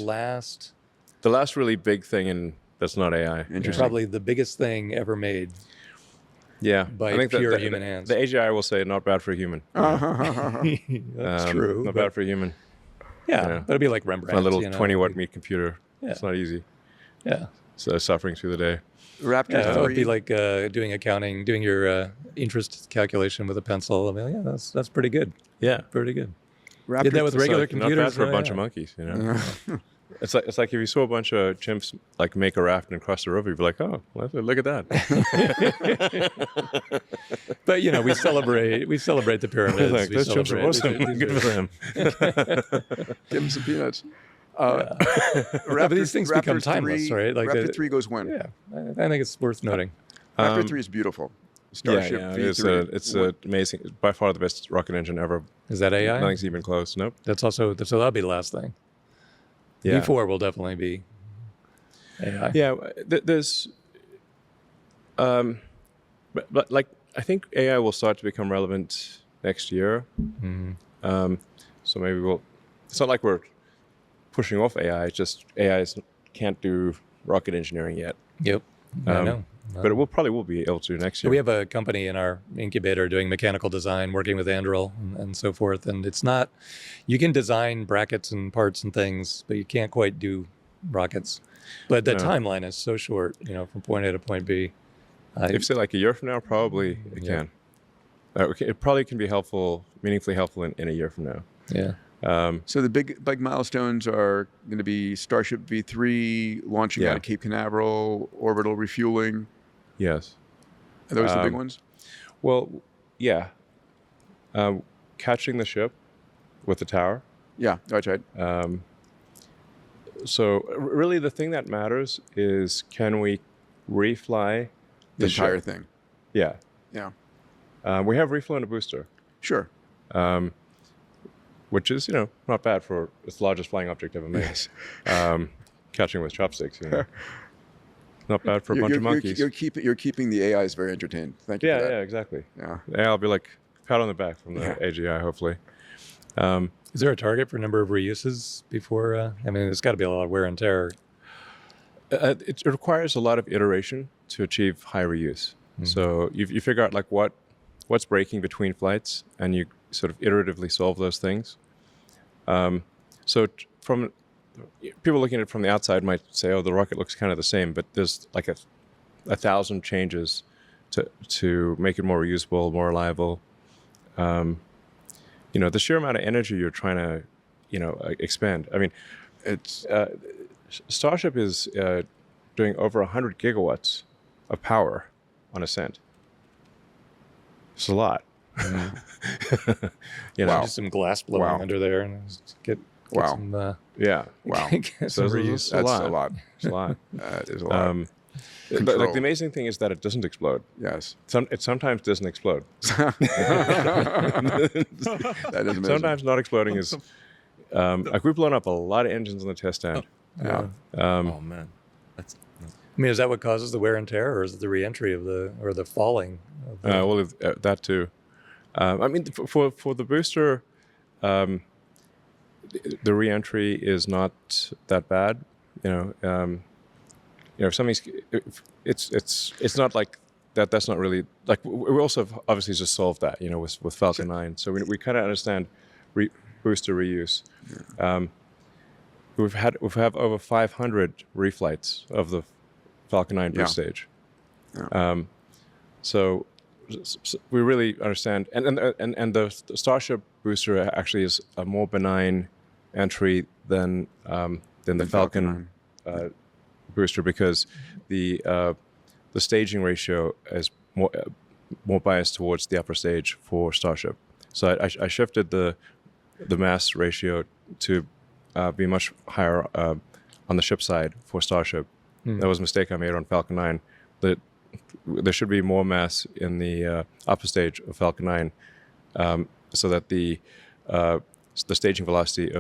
the last, really big thing that's not AI. Interesting. probably the biggest thing ever made. Yeah, By I think pure human hands. The AGI will say not bad for a human. That's true. Not but- bad for a human. Yeah, Yeah. but it'd be like Rembrandt. My little you know, 20-watt meat computer. Yeah. It's not easy. Yeah. So suffering through the day. Raptor Yeah, it 3. would be like doing accounting, doing your interest calculation with a pencil. I mean, yeah, that's pretty good. Yeah. Pretty good. Raptor Did that with regular Not computers. bad for a oh, bunch yeah. of monkeys, you know. It's like if you saw a bunch of chimps like make a raft and cross the river, you'd be like, oh, look at that. But we celebrate the pyramids. Like, we those chimps are celebrate- awesome. Good for them. Give him some peanuts. But these things become Raptor timeless, 3, right? Like Raptor 3 goes when? Yeah, I think it's worth noting. Raptor 3 is beautiful. Starship yeah, V3. it's amazing. By far the best rocket engine ever. Is that AI? Nothing's even close. Nope. That's also so that'll be the last thing. Yeah. V4 will definitely be AI. Yeah, there's, but like I think AI will start to become relevant next year. So maybe it's not like we're pushing off AI. It's just AI can't do rocket engineering yet. Yep. I know. But it probably will be able to next year. We have a company in our incubator doing mechanical design, working with Anduril and so forth. And it's not, you can design brackets and parts and things, but you can't quite do rockets. But the timeline is so short, from point A to point B. If say like a year from now, probably it can. It probably can be helpful, meaningfully helpful in a year from now. Yeah. So the big milestones are going to be Starship V3 launching out of Cape Canaveral, orbital refueling. Yes. Are those the big ones? Well, yeah. Catching the ship with the tower. Yeah, that's right. So really the thing that matters is, can we refly The entire ship? thing. Yeah. Yeah. We have reflown a booster, Sure. which is, not bad for its the largest flying object ever made. Yes. Catching with chopsticks, Not bad for a bunch of monkeys. You're keeping the AIs very entertained. Thank you for that. Yeah, exactly. Yeah. Yeah, I'll be like, pat on the back from the AGI, hopefully. Is there a target for number of reuses before? There's got to be a lot of wear and tear. It requires a lot of iteration to achieve high reuse. So you figure out like what's breaking between flights, and you sort of iteratively solve those things. So from people looking at it from the outside might say, oh, the rocket looks kind of the same, but there's like 1,000 changes to make it more reusable, more reliable. The sheer amount of energy you're trying to, expand. I mean, it's Starship is doing over 100 gigawatts of power on ascent. It's a lot. Wow. Just some glass blowing under there and get Wow. some, Yeah. Wow. get some reuse. That's a lot. It's a lot. That is a lot. But Control. like the amazing thing is that it doesn't explode. Yes. It sometimes doesn't explode. That is amazing. Sometimes not exploding is like we've blown up a lot of engines on the test stand. Yeah. Oh man, that's Is that what causes the wear and tear, or is it the reentry of the falling? Of the, That too. For the booster, the reentry is not that bad. If something's, it's not like that. That's not really like we also have obviously just solved that. With Falcon 9, so we kind of understand booster reuse. We have over 500 reflights of the Falcon 9 boost stage. Yeah. So we really understand, and the Starship booster actually is a more benign entry than the Falcon booster, because the staging ratio is more biased towards the upper stage for Starship. So I shifted the mass ratio to be much higher on the ship side for Starship. That was a mistake I made on Falcon 9. There should be more mass in the upper stage of Falcon 9, so that the staging velocity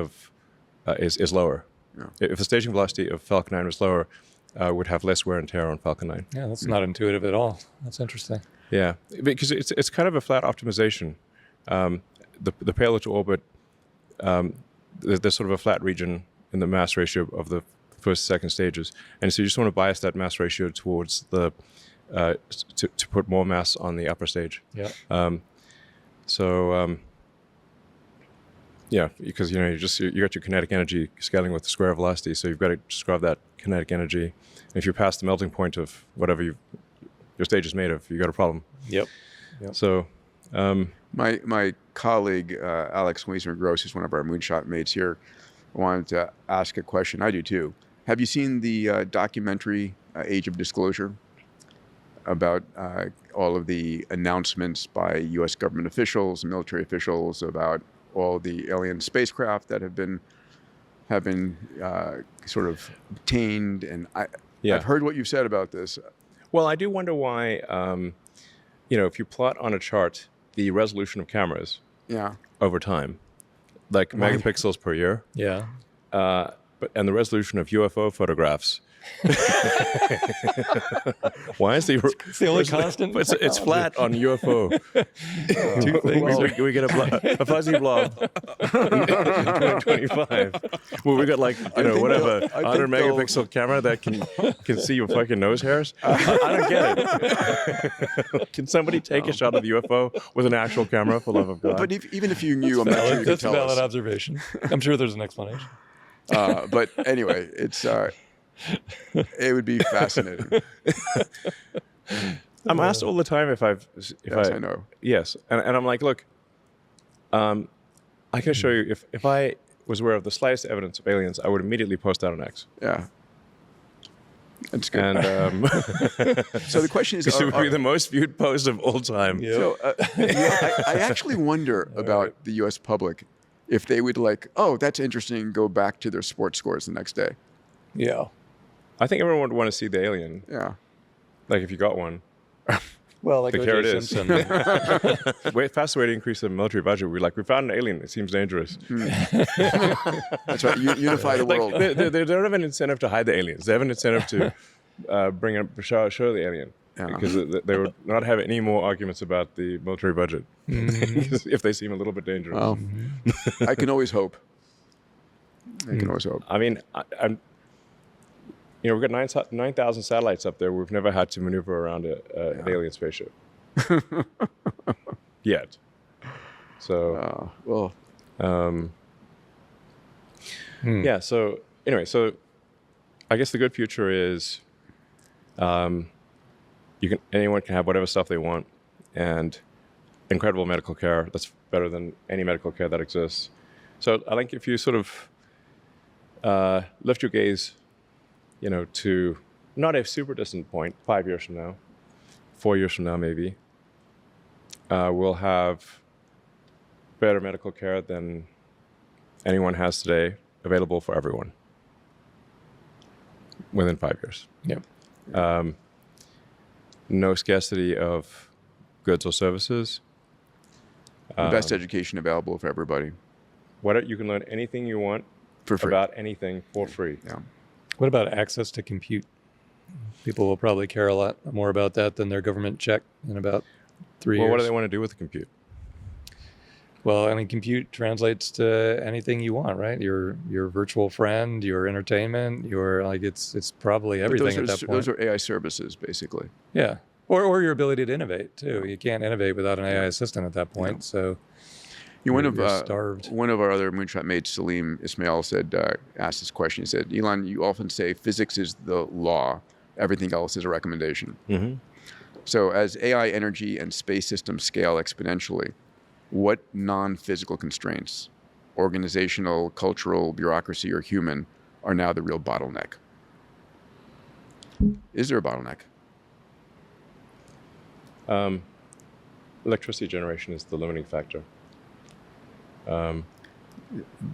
is lower. Yeah. If the staging velocity of Falcon 9 was lower, would have less wear and tear on Falcon 9. yeah, that's not intuitive at all. That's interesting. Yeah, because it's kind of a flat optimization. The payload to orbit, there's sort of a flat region in the mass ratio of the first, second stages, and so you just want to bias that mass ratio towards the to put more mass on the upper stage. Yeah. Yeah, because you got your kinetic energy scaling with the square velocity, so you've got to describe that kinetic energy. And if you're past the melting point of whatever your stage is made of, you got a problem. Yep. So, My colleague Alex Wiesner-Gross, who's one of our Moonshot mates here, wanted to ask a question. I do too. Have you seen the documentary Age of Disclosure about all of the announcements by U.S. government officials and military officials about all the alien spacecraft that have been sort of obtained? And I've heard what you've said about this. Well, I do wonder why, if you plot on a chart the resolution of cameras over time, like megapixels per year, and the resolution of UFO photographs. Why is It's the only constant. It's flat on UFO. Two things. We get a fuzzy blob in 2025. Well, we got 100 megapixel camera that can see your fucking nose hairs. I don't get it. Can somebody take a shot of the UFO with an actual camera, for love of God? But even if you knew, I'm not sure you could That's a tell valid us. observation. I'm sure there's an explanation. But anyway, it would be fascinating. I'm asked all the time if I know. Yes, and I'm like, look, I can show you, if I was aware of the slightest evidence of aliens, I would immediately post that on X. Yeah. That's good. And So the question is, it would be the most viewed post of all time. so I actually wonder about the U.S. public if they would oh, that's interesting, go back to their sports scores the next day. Yeah. I think everyone would want to see the alien. Yeah. Like if you got one. Well, like Here it O.J. is. Simpson. Fastest way to increase the military budget. We found an alien. It seems dangerous. That's right. Unify the world. They don't have an incentive to hide the aliens. They have an incentive to bring up show the alien. Yeah. Because they would not have any more arguments about the military budget if they seem a little bit dangerous. Well, I can always hope. I can always hope. I mean, we've got 9,000 satellites up there. We've never had to maneuver around an alien spaceship yet. So, yeah. So anyway, so I guess the good future is, anyone can have whatever stuff they want, and incredible medical care that's better than any medical care that exists. So I think if you sort of lift your gaze, to not a super distant point, 5 years from now, 4 years from now maybe, we'll have better medical care than anyone has today, available for everyone within 5 years. Yep. No scarcity of goods or services. The best education available for everybody. You can learn anything you want For free. about anything for free. Yeah. What about access to compute? People will probably care a lot more about that than their government check in about 3 years. Well, what do they want to do with the compute? Well, I mean, compute translates to anything you want, right? Your virtual friend, your entertainment, it's probably everything at that point. Those are AI services, basically. Yeah, or your ability to innovate too. You can't innovate without an AI assistant at that point. So you're starved. One of our other moonshot mates, Salim Ismail, asked this question. He said, "Elon, you often say physics is the law, everything else is a recommendation." Mm-hmm. So as AI energy and space systems scale exponentially, what non-physical constraints, organizational, cultural, bureaucracy, or human, are now the real bottleneck? Is there a bottleneck? Electricity generation is the limiting factor. The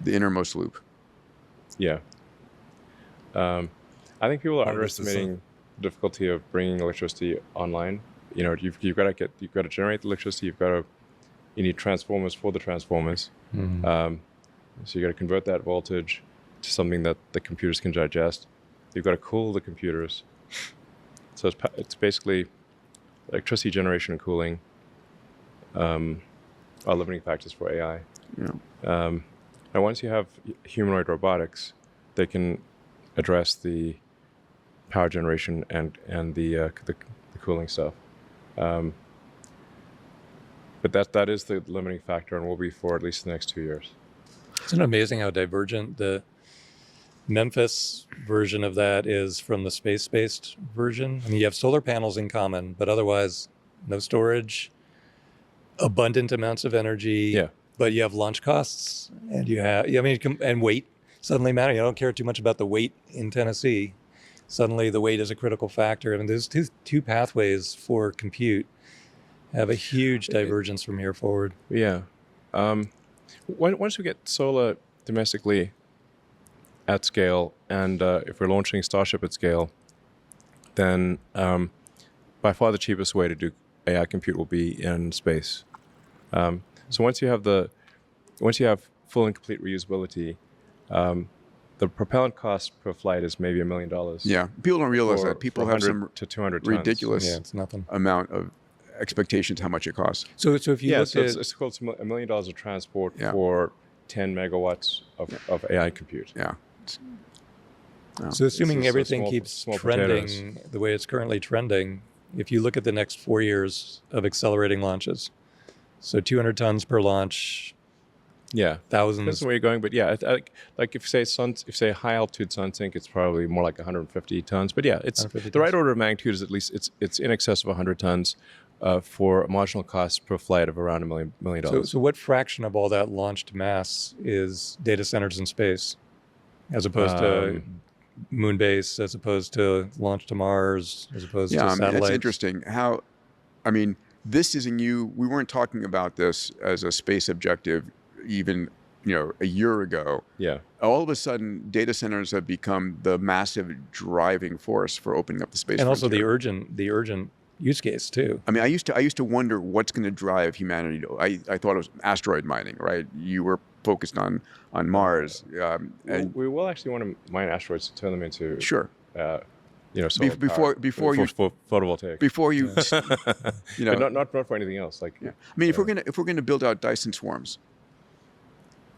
innermost loop. Yeah. I think people are underestimating the difficulty of bringing electricity online. You've got to generate the electricity. You need transformers for the transformers. Mm-hmm. So you got to convert that voltage to something that the computers can digest. You've got to cool the computers. So it's basically electricity generation and cooling are limiting factors for AI. Yeah. And once you have humanoid robotics, they can address the power generation and the cooling stuff. But that is the limiting factor and will be for at least the next 2 years. Isn't it amazing how divergent the Memphis version of that is from the space-based version? I mean, you have solar panels in common, but otherwise no storage, abundant amounts of energy. Yeah. But you have launch costs, and and weight suddenly matter. You don't care too much about the weight in Tennessee. Suddenly, the weight is a critical factor. I mean, there's two pathways for compute have a huge divergence from here forward. Yeah. Once we get solar domestically at scale, and if we're launching Starship at scale, then by far the cheapest way to do AI compute will be in space. So once you have full and complete reusability, the propellant cost per flight is maybe $1 million. Yeah, people don't realize that. People have some to 200 tons. ridiculous Yeah, it's nothing. amount of expectations how much it costs. So if you look at it's called $1 million of transport Yeah. for 10 megawatts of AI compute. Yeah. So assuming It's everything small- keeps small trending potatoes. the way it's currently trending, if you look at the next 4 years of accelerating launches, so 200 tons per launch, Yeah, thousands. that's the way you're going. But yeah, like if say high altitude sunsink, it's probably more like 150 tons. But yeah, it's 150 the right tons. order of magnitude is at least it's in excess of 100 tons. for a marginal cost per flight of around $1 million. So what fraction of all that launched mass is data centers in space, as opposed to moon base, as opposed to launch to Mars, as opposed to satellites? That's interesting. This is a new. We weren't talking about this as a space objective even a year ago. Yeah. All of a sudden, data centers have become the massive driving force for opening up the space. And also frontier. the urgent use case too. I mean, I used to wonder what's going to drive humanity. I thought it was asteroid mining, right? You were focused on Mars. And we will actually want to mine asteroids to turn them into sure. Solar power, before you for photovoltaic. Before you, But not for anything else. Like, yeah. I mean, if we're gonna build out Dyson swarms,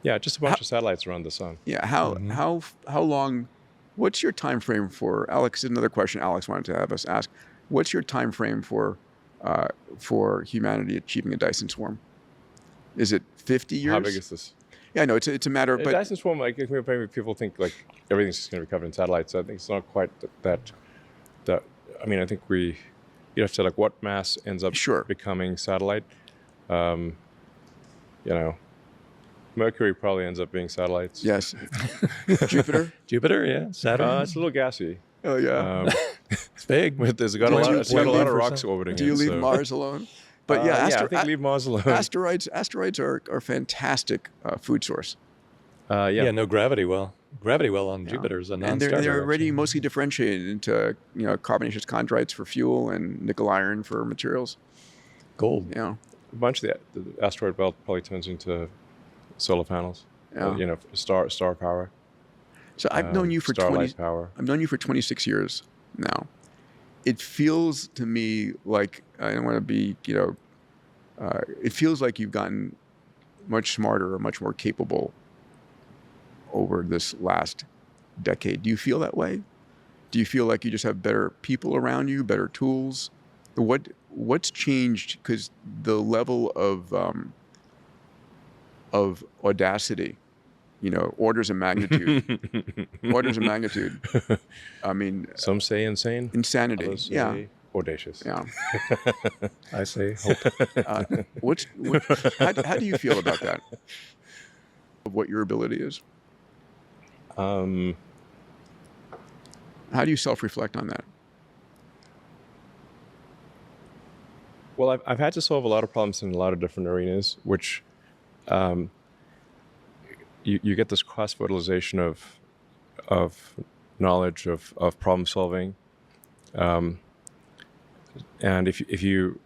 yeah, just a bunch of satellites around the sun. yeah. How long? What's your time frame for Alex? Another question Alex wanted to have us ask. What's your time frame for humanity achieving a Dyson swarm? Is it 50 years? How big is this? Yeah, I know it's a matter of. But Dyson swarm, like people think like everything's just going to be covered in satellites. I think it's not quite that. I mean, I think you have to like what mass ends up becoming satellite. Mercury probably ends up being satellites. Yes. Jupiter, yeah. Saturn. It's a little gassy. Oh yeah. It's big. But it's got a lot of rocks orbiting. Do you leave Mars alone? But I think leave Mars alone. Asteroids are fantastic food source. Yeah, no gravity well. Gravity well on Jupiter is a non-starter. And they're already mostly differentiated into carbonaceous chondrites for fuel and nickel iron for materials. Gold. Yeah. A bunch of the asteroid belt probably turns into solar panels. Yeah. Star power. So I've known you for power. I've known you for 26 years now. It feels to me like I don't want to be, it feels like you've gotten much smarter or much more capable over this last decade. Do you feel that way? Do you feel like you just have better people around you, better tools? What's changed? Because the level of audacity, orders of magnitude. I mean, some say insane. Insanity. Others say audacious. Yeah. I say hope. How do you feel about that? Of what your ability is? How do you self-reflect on that? Well, I've had to solve a lot of problems in a lot of different arenas, which you get this cross-fertilization of knowledge of problem solving, and if you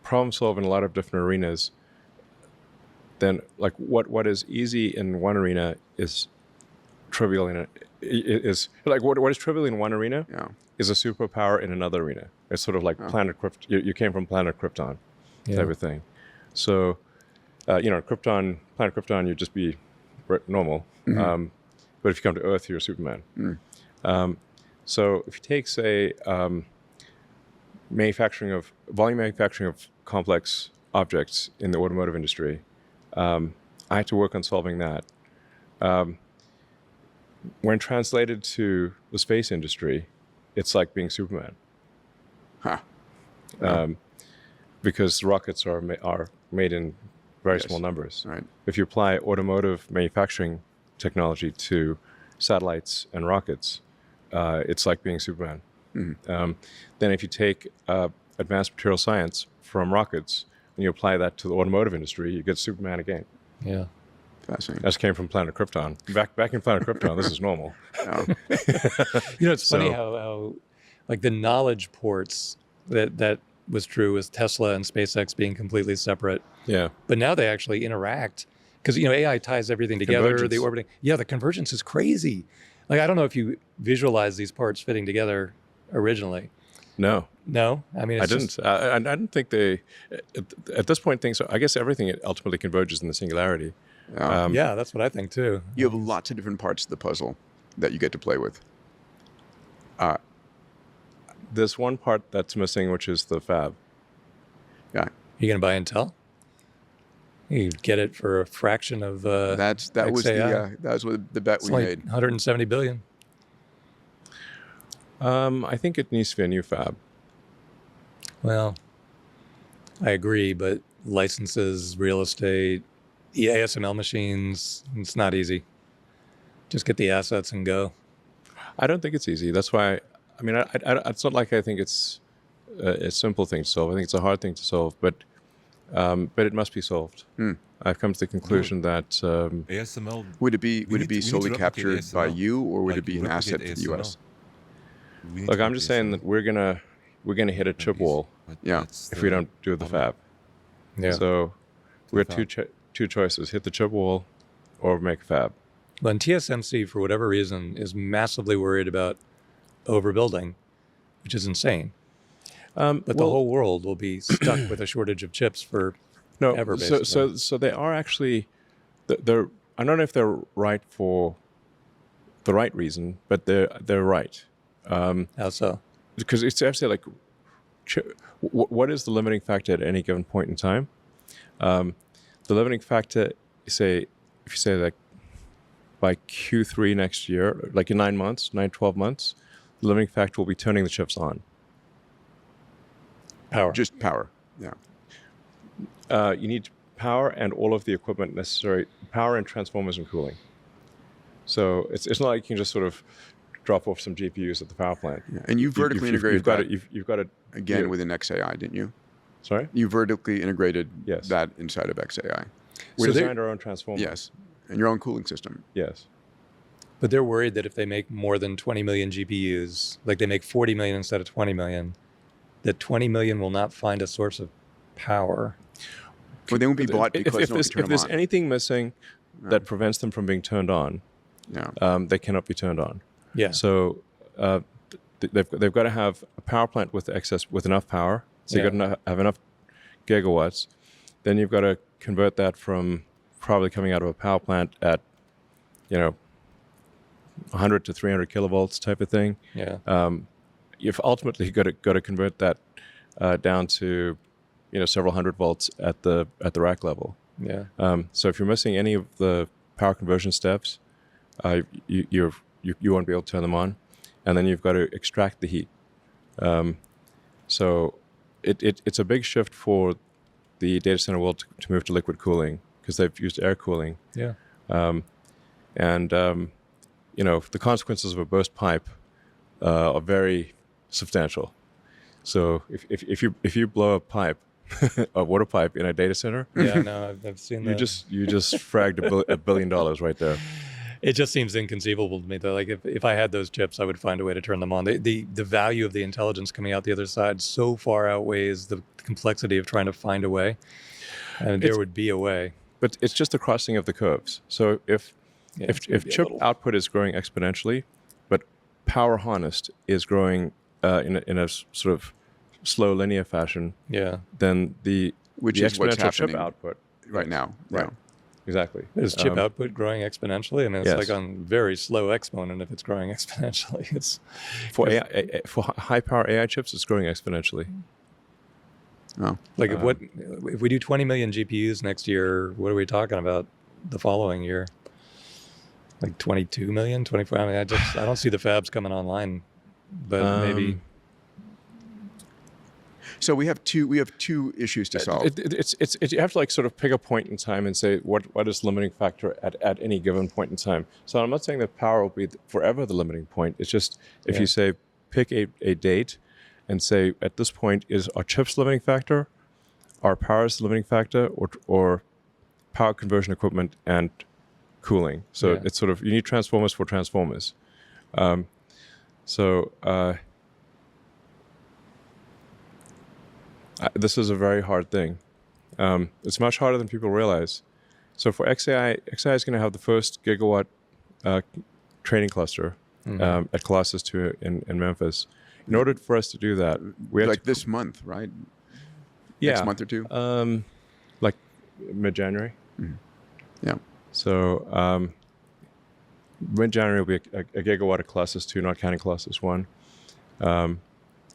problem solve in a lot of different arenas, then like what is easy in one arena is trivial is like what is trivial in one arena is a superpower in another arena. It's sort of like planet Krypton. You came from planet Krypton, type of thing. So, planet Krypton, you'd just be normal. Mm-hmm. But if you come to Earth, you're Superman. Mm. So if you take, say, volume manufacturing of complex objects in the automotive industry, I had to work on solving that. When translated to the space industry, it's like being Superman. Huh. Because rockets are made in very small numbers. Right. If you apply automotive manufacturing technology to satellites and rockets, it's like being Superman. Mm-hmm. Then if you take advanced material science from rockets and you apply that to the automotive industry, you get Superman again. Yeah. Fascinating. That came from planet Krypton. Back in planet Krypton, this is normal. It's funny how like the knowledge ports that was true with Tesla and SpaceX being completely separate. Yeah. But now they actually interact because AI ties everything together. The orbiting. Yeah, the convergence is crazy. Like I don't know if you visualize these parts fitting together originally. No. I mean, I didn't. I didn't think they. At this point, things. I guess everything ultimately converges in the singularity. Yeah, that's what I think too. You have lots of different parts of the puzzle that you get to play with. There's one part that's missing, which is the fab. Yeah. You gonna buy Intel? You get it for a fraction of. That was the bet we made. 170 billion. I think it needs to be a new fab. Well, I agree, but licenses, real estate, ASML machines, it's not easy. Just get the assets and go. I don't think it's easy. That's why, I mean, it's not like I think it's a simple thing to solve. I think it's a hard thing to solve, but it must be solved. I've come to the conclusion that ASML. Would it be we need to solely replicate captured by ASML. you, or would Like, it be an asset replicate to the ASML. U.S.? We need look, to I'm just saying that we're gonna hit a chip wall Yeah. if we don't do the fab. Yeah. So we got fab. two choices: hit the chip wall, or make a fab. But TSMC, for whatever reason, is massively worried about overbuilding, which is insane. But the whole world will be stuck with a shortage of chips for ever, basically. So they are actually, they're. I don't know if they're right for the right reason, but they're right. How so? Because it's actually like, what is the limiting factor at any given point in time? The limiting factor, if you say like by Q3 next year, like in 12 months, the limiting factor will be turning the chips on. Power. Just power. Yeah. You need power and all of the equipment necessary, power and transformers and cooling. So it's not like you can just sort of drop off some GPUs at the power plant. Yeah. And you vertically integrated You've got it again within XAI, didn't you? Sorry? You vertically integrated Yes. that inside of XAI. We So they- designed our own transformer. Yes. And your own cooling system. Yes. But they're worried that if they make more than 20 million GPUs, like they make 40 million instead of 20 million, that 20 million will not find a source of power. Well, they won't be bought because no one can turn if there's them on. anything missing that prevents them from being turned on, Yeah. they cannot be turned on. Yeah. So they've got to have a power plant with enough power. So you've got to have enough gigawatts. Then you've got to convert that from probably coming out of a power plant at 100 to 300 kilovolts type of thing. Yeah. You've ultimately got to convert that down to several hundred volts at the rack level. Yeah. So if you're missing any of the power conversion steps, you won't be able to turn them on, and then you've got to extract the heat. So it's a big shift for the data center world to move to liquid cooling because they've used air cooling. Yeah. The consequences of a burst pipe are very substantial. So if you blow a pipe, a water pipe in a data center, Yeah. No, I've seen that. you just fragged $1 billion right there. It just seems inconceivable to me that, like, if I had those chips, I would find a way to turn them on. The value of the intelligence coming out the other side so far outweighs the complexity of trying to find a way. And there would be a way. But it's just the crossing of the curves. So if It's gonna be a chip little- output is growing exponentially, but power harnessed is growing in a sort of slow linear fashion, Yeah. then the Which the is what's exponential chip happening output right now. Right. Yeah. exactly Is chip output growing exponentially? I mean, it's Yes. like on very slow exponent if it's growing exponentially. It's for for high power AI chips, it's growing exponentially. Oh. like if we do 20 million GPUs next year, what are we talking about the following year? Like 22 million, 24. I mean, I don't see the fabs coming online, but maybe. So we have two issues to solve. It's you have to like sort of pick a point in time and say what is the limiting factor at any given point in time. So I'm not saying that power will be forever the limiting point. It's just if you say pick a date and say at this point is our chips the limiting factor, our power is the limiting factor, or power conversion equipment and cooling. So it's sort of you need transformers for transformers. This is a very hard thing. It's much harder than people realize. So for XAI is going to have the first gigawatt training cluster at Colossus 2 in Memphis. In order for us to do that, we have like this month, right? Yeah. Next month or two? Like mid-January. Yeah. So mid-January will be a gigawatt of Colossus 2, not counting Colossus 1.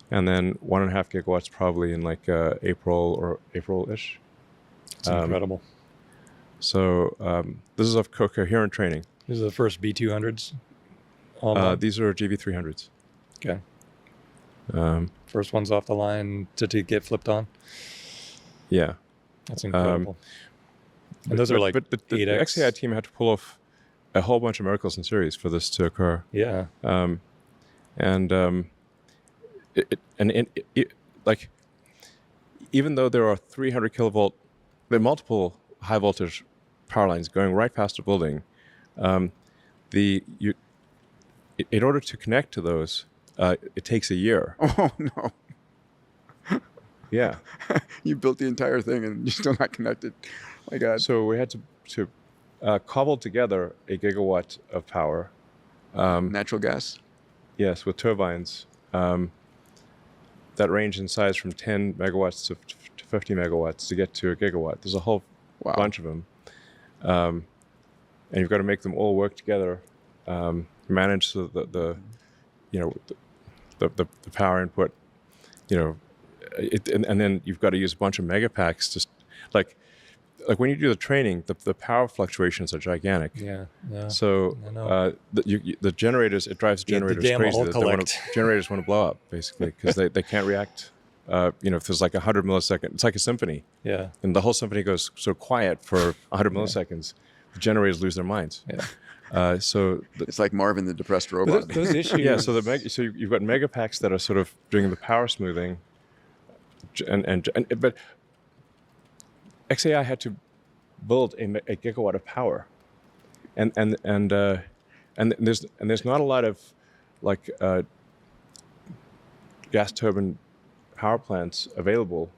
And then 1.5 gigawatts probably in like April-ish. It's incredible. So this is of coherent training. These are the first B200s. These are GB300s. Okay. First ones off the line to get flipped on. Yeah. That's incredible. And those are like but the 8x. XAI team had to pull off a whole bunch of miracles in series for this to occur. Yeah. Like, even though there are 300 kilovolt, there are multiple high voltage power lines going right past a building, in order to connect to those, it takes a year. Oh no! Yeah. You built the entire thing and you're still not connected. My God. So we had to cobble together a gigawatt of power. Natural gas. Yes, with turbines that range in size from 10 megawatts to 50 megawatts to get to a gigawatt. There's a whole bunch of them. And you've got to make them all work together, manage the power input, and then you've got to use a bunch of megapacks to, like when you do the training, the power fluctuations are gigantic. Yeah. So the generators, it drives generators the crazy. gamma Generators want to blow up basically because they can't react. If there's like 100 milliseconds, it's like a symphony. Yeah. And the whole symphony goes so quiet for 100 milliseconds. The generators lose their minds. Yeah. It's like Marvin the depressed robot. Those issues. Yeah. So you've got megapacks that are sort of doing the power smoothing, but XAI had to build a gigawatt of power, and there's not a lot of like gas turbine power plants available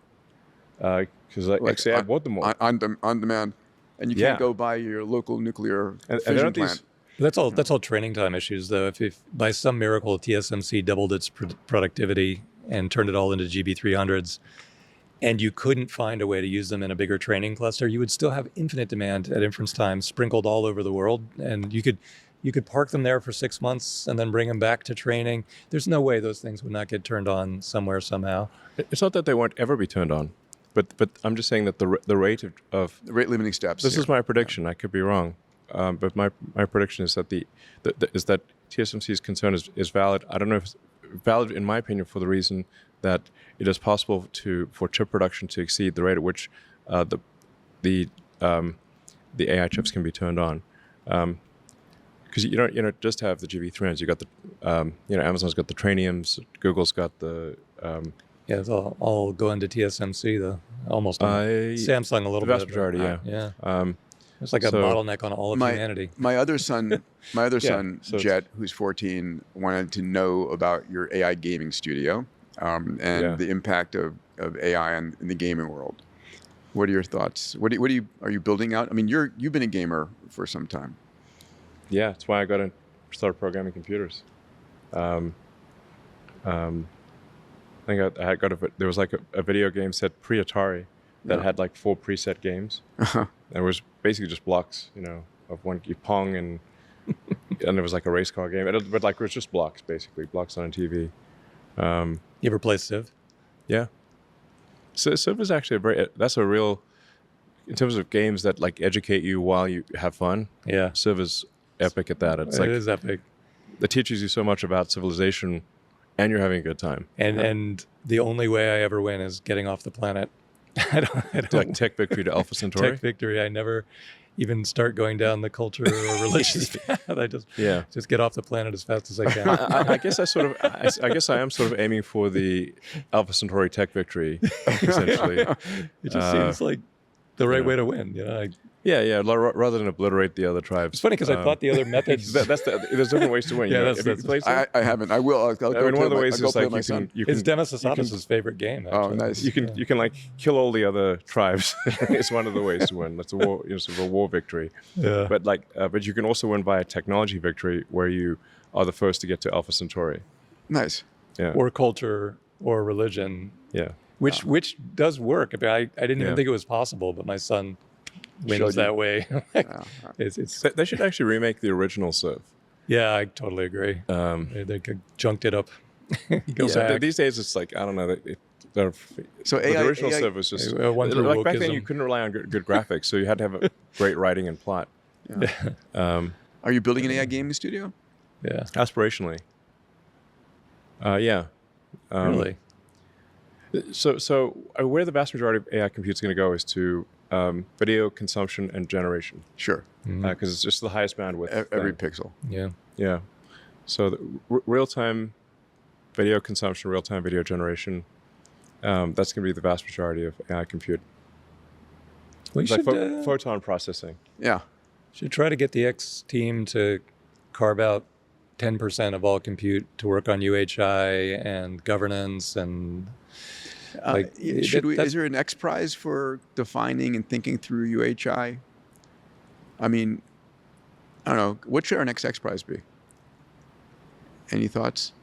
because XAI bought them all on demand, and you can't go buy your local nuclear fission plant. That's all training time issues, though. If by some miracle TSMC doubled its productivity and turned it all into GB300s, and you couldn't find a way to use them in a bigger training cluster, you would still have infinite demand at inference time sprinkled all over the world, and you could park them there for 6 months and then bring them back to training. There's no way those things would not get turned on somewhere somehow. It's not that they won't ever be turned on, but I'm just saying that the rate of the rate limiting steps. This is my prediction. I could be wrong, but my prediction is that that TSMC's concern is valid. I don't know if it's valid in my opinion for the reason that it is possible for chip production to exceed the rate at which the AI chips can be turned on. Because you don't just have the GB300s. You got the Amazon's got the Trainiums, Google's got the it's all going to TSMC though. Almost Samsung a little bit. The vast majority, yeah. It's like a bottleneck on all of humanity. My other son, Jet, who's 14, wanted to know about your AI gaming studio and the impact of AI in the gaming world. What are your thoughts? Are you building out? I mean, you've been a gamer for some time. Yeah, that's why I got started programming computers. I think I got there was like a video game set pre-Atari that had like 4 preset games. It was basically just blocks, of one Pong and there was like a race car game. But like it was just blocks basically, blocks on a TV. You ever play Civ? Yeah. So Civ is actually that's a real, in terms of games that like educate you while you have fun. Yeah. Civ is epic at that. It is epic. It teaches you so much about civilization, and you're having a good time. And the only way I ever win is getting off the planet. I don't like tech victory to Alpha Centauri. Tech victory. I never even start going down the culture or religious path. I just get off the planet as fast as I can. I guess I am sort of aiming for the Alpha Centauri tech victory, essentially. It just seems like the right way to win. Rather than obliterate the other tribes. It's funny because I thought the other methods. There's different ways to win. I haven't. I will. One of the ways is like it's Demis Assadas' favorite game. Actually. Oh, nice. You can like kill all the other tribes. It's one of the ways to win. That's a war, sort of a war victory. Yeah. But you can also win by a technology victory where you are the first to get to Alpha Centauri. Nice. Yeah. Or culture or religion. Yeah. Which does work. I didn't even think it was possible, but my son wins that way. They should actually remake the original Civ. Yeah, I totally agree. They junked it up. These days it's like, I don't know. The original Civ was just like back then you couldn't rely on good graphics, so you had to have a great writing and plot. Yeah. Are you building an AI gaming studio? Yeah. Aspirationally. Yeah. Really? So where the vast majority of AI compute is going to go is to video consumption and generation, Sure. because it's just the highest bandwidth. Every thing. pixel. Yeah. Yeah. So real-time video consumption, real-time video generation, that's going to be the vast majority of AI compute. We It's should, like photon processing. Yeah. should try to get the X team to carve out 10% of all compute to work on UHI and governance and like. Should we? that- Is there an X Prize for defining and thinking through UHI? I mean, I don't know. What should our next X Prize be? Any thoughts?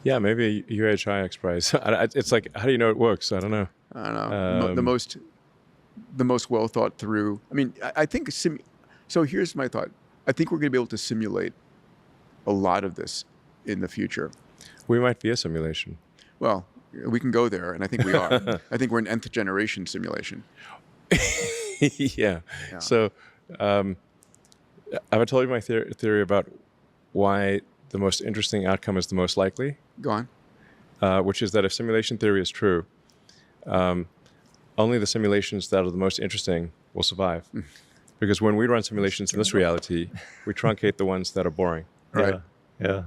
Yeah, maybe a UHI X Prize. It's like, how do you know it works? I don't know. I don't know. The most well thought through. I mean, I think. So here's my thought. I think we're going to be able to simulate a lot of this in the future. We might be a simulation. Well, we can go there, and I think we are. I think we're an nth generation simulation. Yeah. So, have I told you my theory about why the most interesting outcome is the most likely? Go on. Which is that if simulation theory is true, only the simulations that are the most interesting will survive. Because when we run simulations in this reality, we truncate the ones that are boring. Right. Yeah.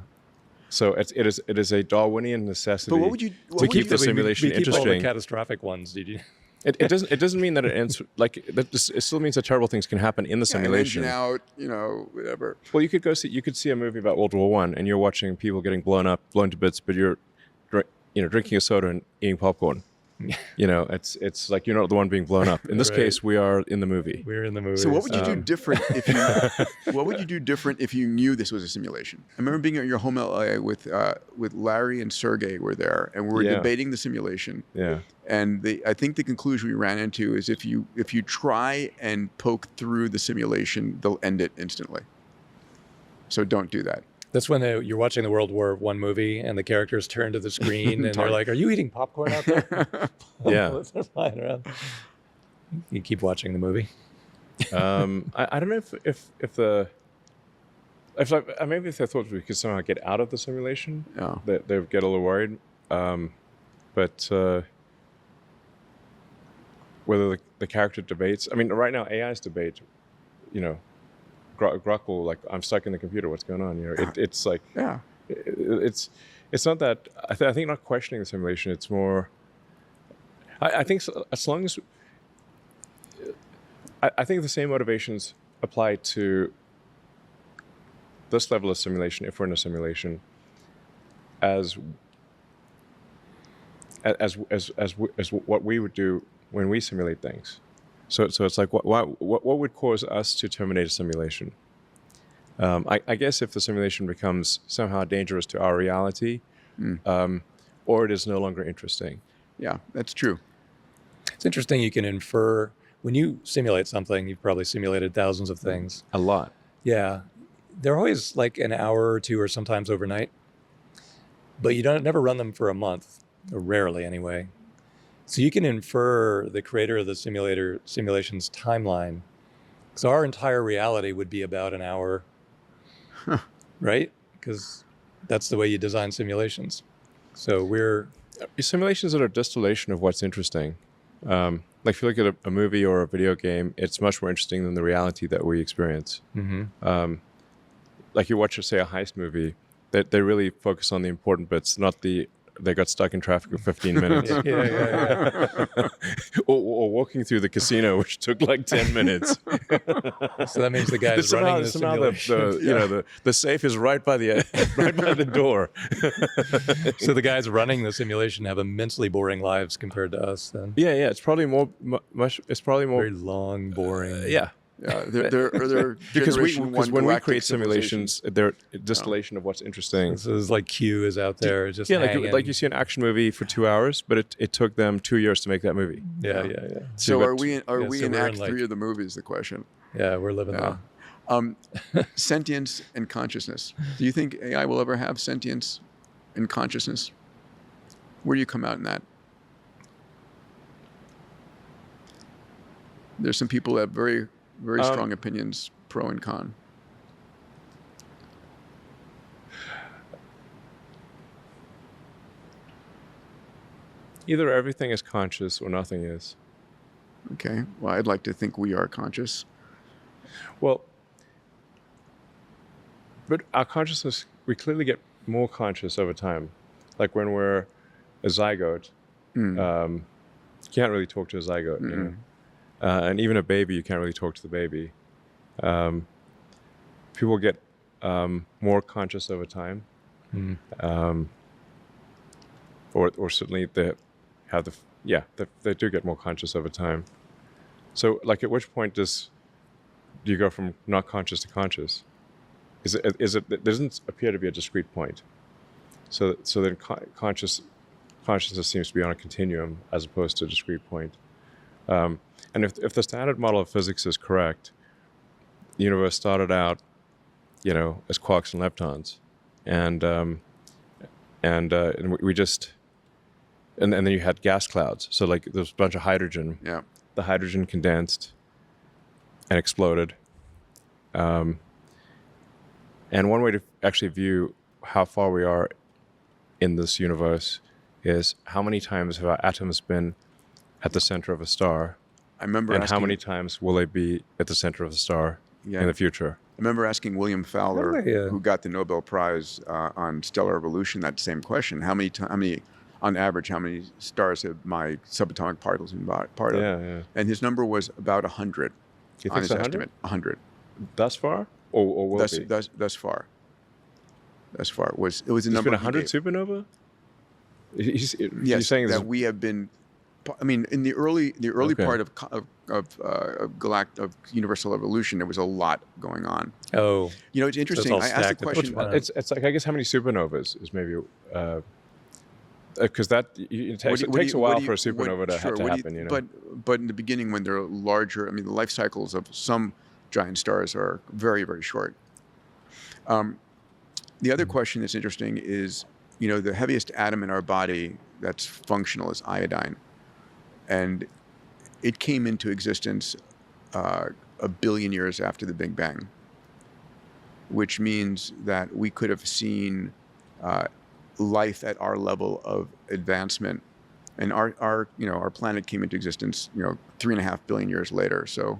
So it is a Darwinian necessity But what would you to keep the simulation we keep all the interesting. catastrophic ones. Did you? It doesn't mean that it ends like that. It still means that terrible things can happen in the simulation. Out, whatever. Well, you could see a movie about World War I, and you're watching people getting blown to bits, but you're drinking a soda and eating popcorn. It's like you're not the one being blown up. In this Right. case, we are in the movie. We're in the movie. So what would you do different if you? What would you do different if you knew this was a simulation? I remember being at your home LA with Larry and Sergey were there, and we were debating the simulation. Yeah. And I think the conclusion we ran into is if you try and poke through the simulation, they'll end it instantly. So don't do that. That's when you're watching the World War I movie and the characters turn to the screen and they're like, "Are you eating popcorn out there?" Yeah. They're flying around. You keep watching the movie. I don't know maybe if they thought we could somehow get out of the simulation, they would get a little worried. But whether the character debates, I mean, right now AI's debate, Grok will like, I'm stuck in the computer. What's going on? It's like, it's not that. I think not questioning the simulation. It's more. I think as long as I think the same motivations apply to this level of simulation, if we're in a simulation, as what we would do when we simulate things. So it's like what would cause us to terminate a simulation? I guess if the simulation becomes somehow dangerous to our reality, or it is no longer interesting. Yeah, that's true. It's interesting. You can infer when you simulate something. You've probably simulated thousands of things. A lot. Yeah, they're always like an hour or two, or sometimes overnight. But you never run them for a month, or rarely anyway. So you can infer the creator of the simulation's timeline. So our entire reality would be about an hour, right? Because that's the way you design simulations. So simulations are a distillation of what's interesting. Like if you look at a movie or a video game, it's much more interesting than the reality that we experience. Like you watch, say, a heist movie, that they really focus on the important bits, not they got stuck in traffic for 15 minutes. or walking through the casino, which took like 10 minutes. So that means the guy's running the simulation. The safe is right by the door. So the guys running the simulation have immensely boring lives compared to us. Then It's probably more. It's probably more very long, boring. Yeah, they're because when we galactic create simulations, they're a distillation of what's interesting. This is like Q is out there, just like you see an action movie for 2 hours, but it took them 2 years to make that movie. Yeah. So are we in we're Act in 3 of the movie is the question. Yeah, we're living there. Sentience and consciousness. Do you think AI will ever have sentience and consciousness? Where do you come out in that? There's some people that have very strong opinions, pro and con. Either everything is conscious or nothing is. Okay. Well, I'd like to think we are conscious. Well, but our consciousness, we clearly get more conscious over time. Like when we're a zygote, you can't really talk to a zygote, you know? And even a baby, you can't really talk to the baby. People get more conscious over time. Or certainly they have they do get more conscious over time. So like at which point do you go from not conscious to conscious? Is it there doesn't appear to be a discrete point. So then consciousness seems to be on a continuum as opposed to a discrete point. And if the standard model of physics is correct, the universe started out, as quarks and leptons, and we just, and then you had gas clouds. So like there's a bunch of hydrogen. Yeah. The hydrogen condensed and exploded. And one way to actually view how far we are in this universe is how many times have our atoms been at the center of a star, I remember and asking, how many times will they be at the center of the star in the future? I remember asking William Fowler, Really? who got the Nobel Prize on stellar evolution, that same question: how many, on average, how many stars have my subatomic particles been part of? Yeah. And his number was about 100. You On think his it's 100? estimate, 100. Thus far, or will be? Thus far. Thus far it was a There's number. been he 100 gave. supernova. Yes, You're saying that there's- we have been. I mean, in the early Okay. part of universal evolution, there was a lot going on. Oh, It's interesting. all I asked stacked the at question. which one? It's like, I guess, how many supernovas is maybe because it takes a while for a supernova to happen. But in the beginning, when they're larger, I mean, the life cycles of some giant stars are very, very short. The other question that's interesting is, the heaviest atom in our body that's functional is iodine, and it came into existence a billion years after the Big Bang, which means that we could have seen life at our level of advancement, and our planet came into existence 3.5 billion years later. So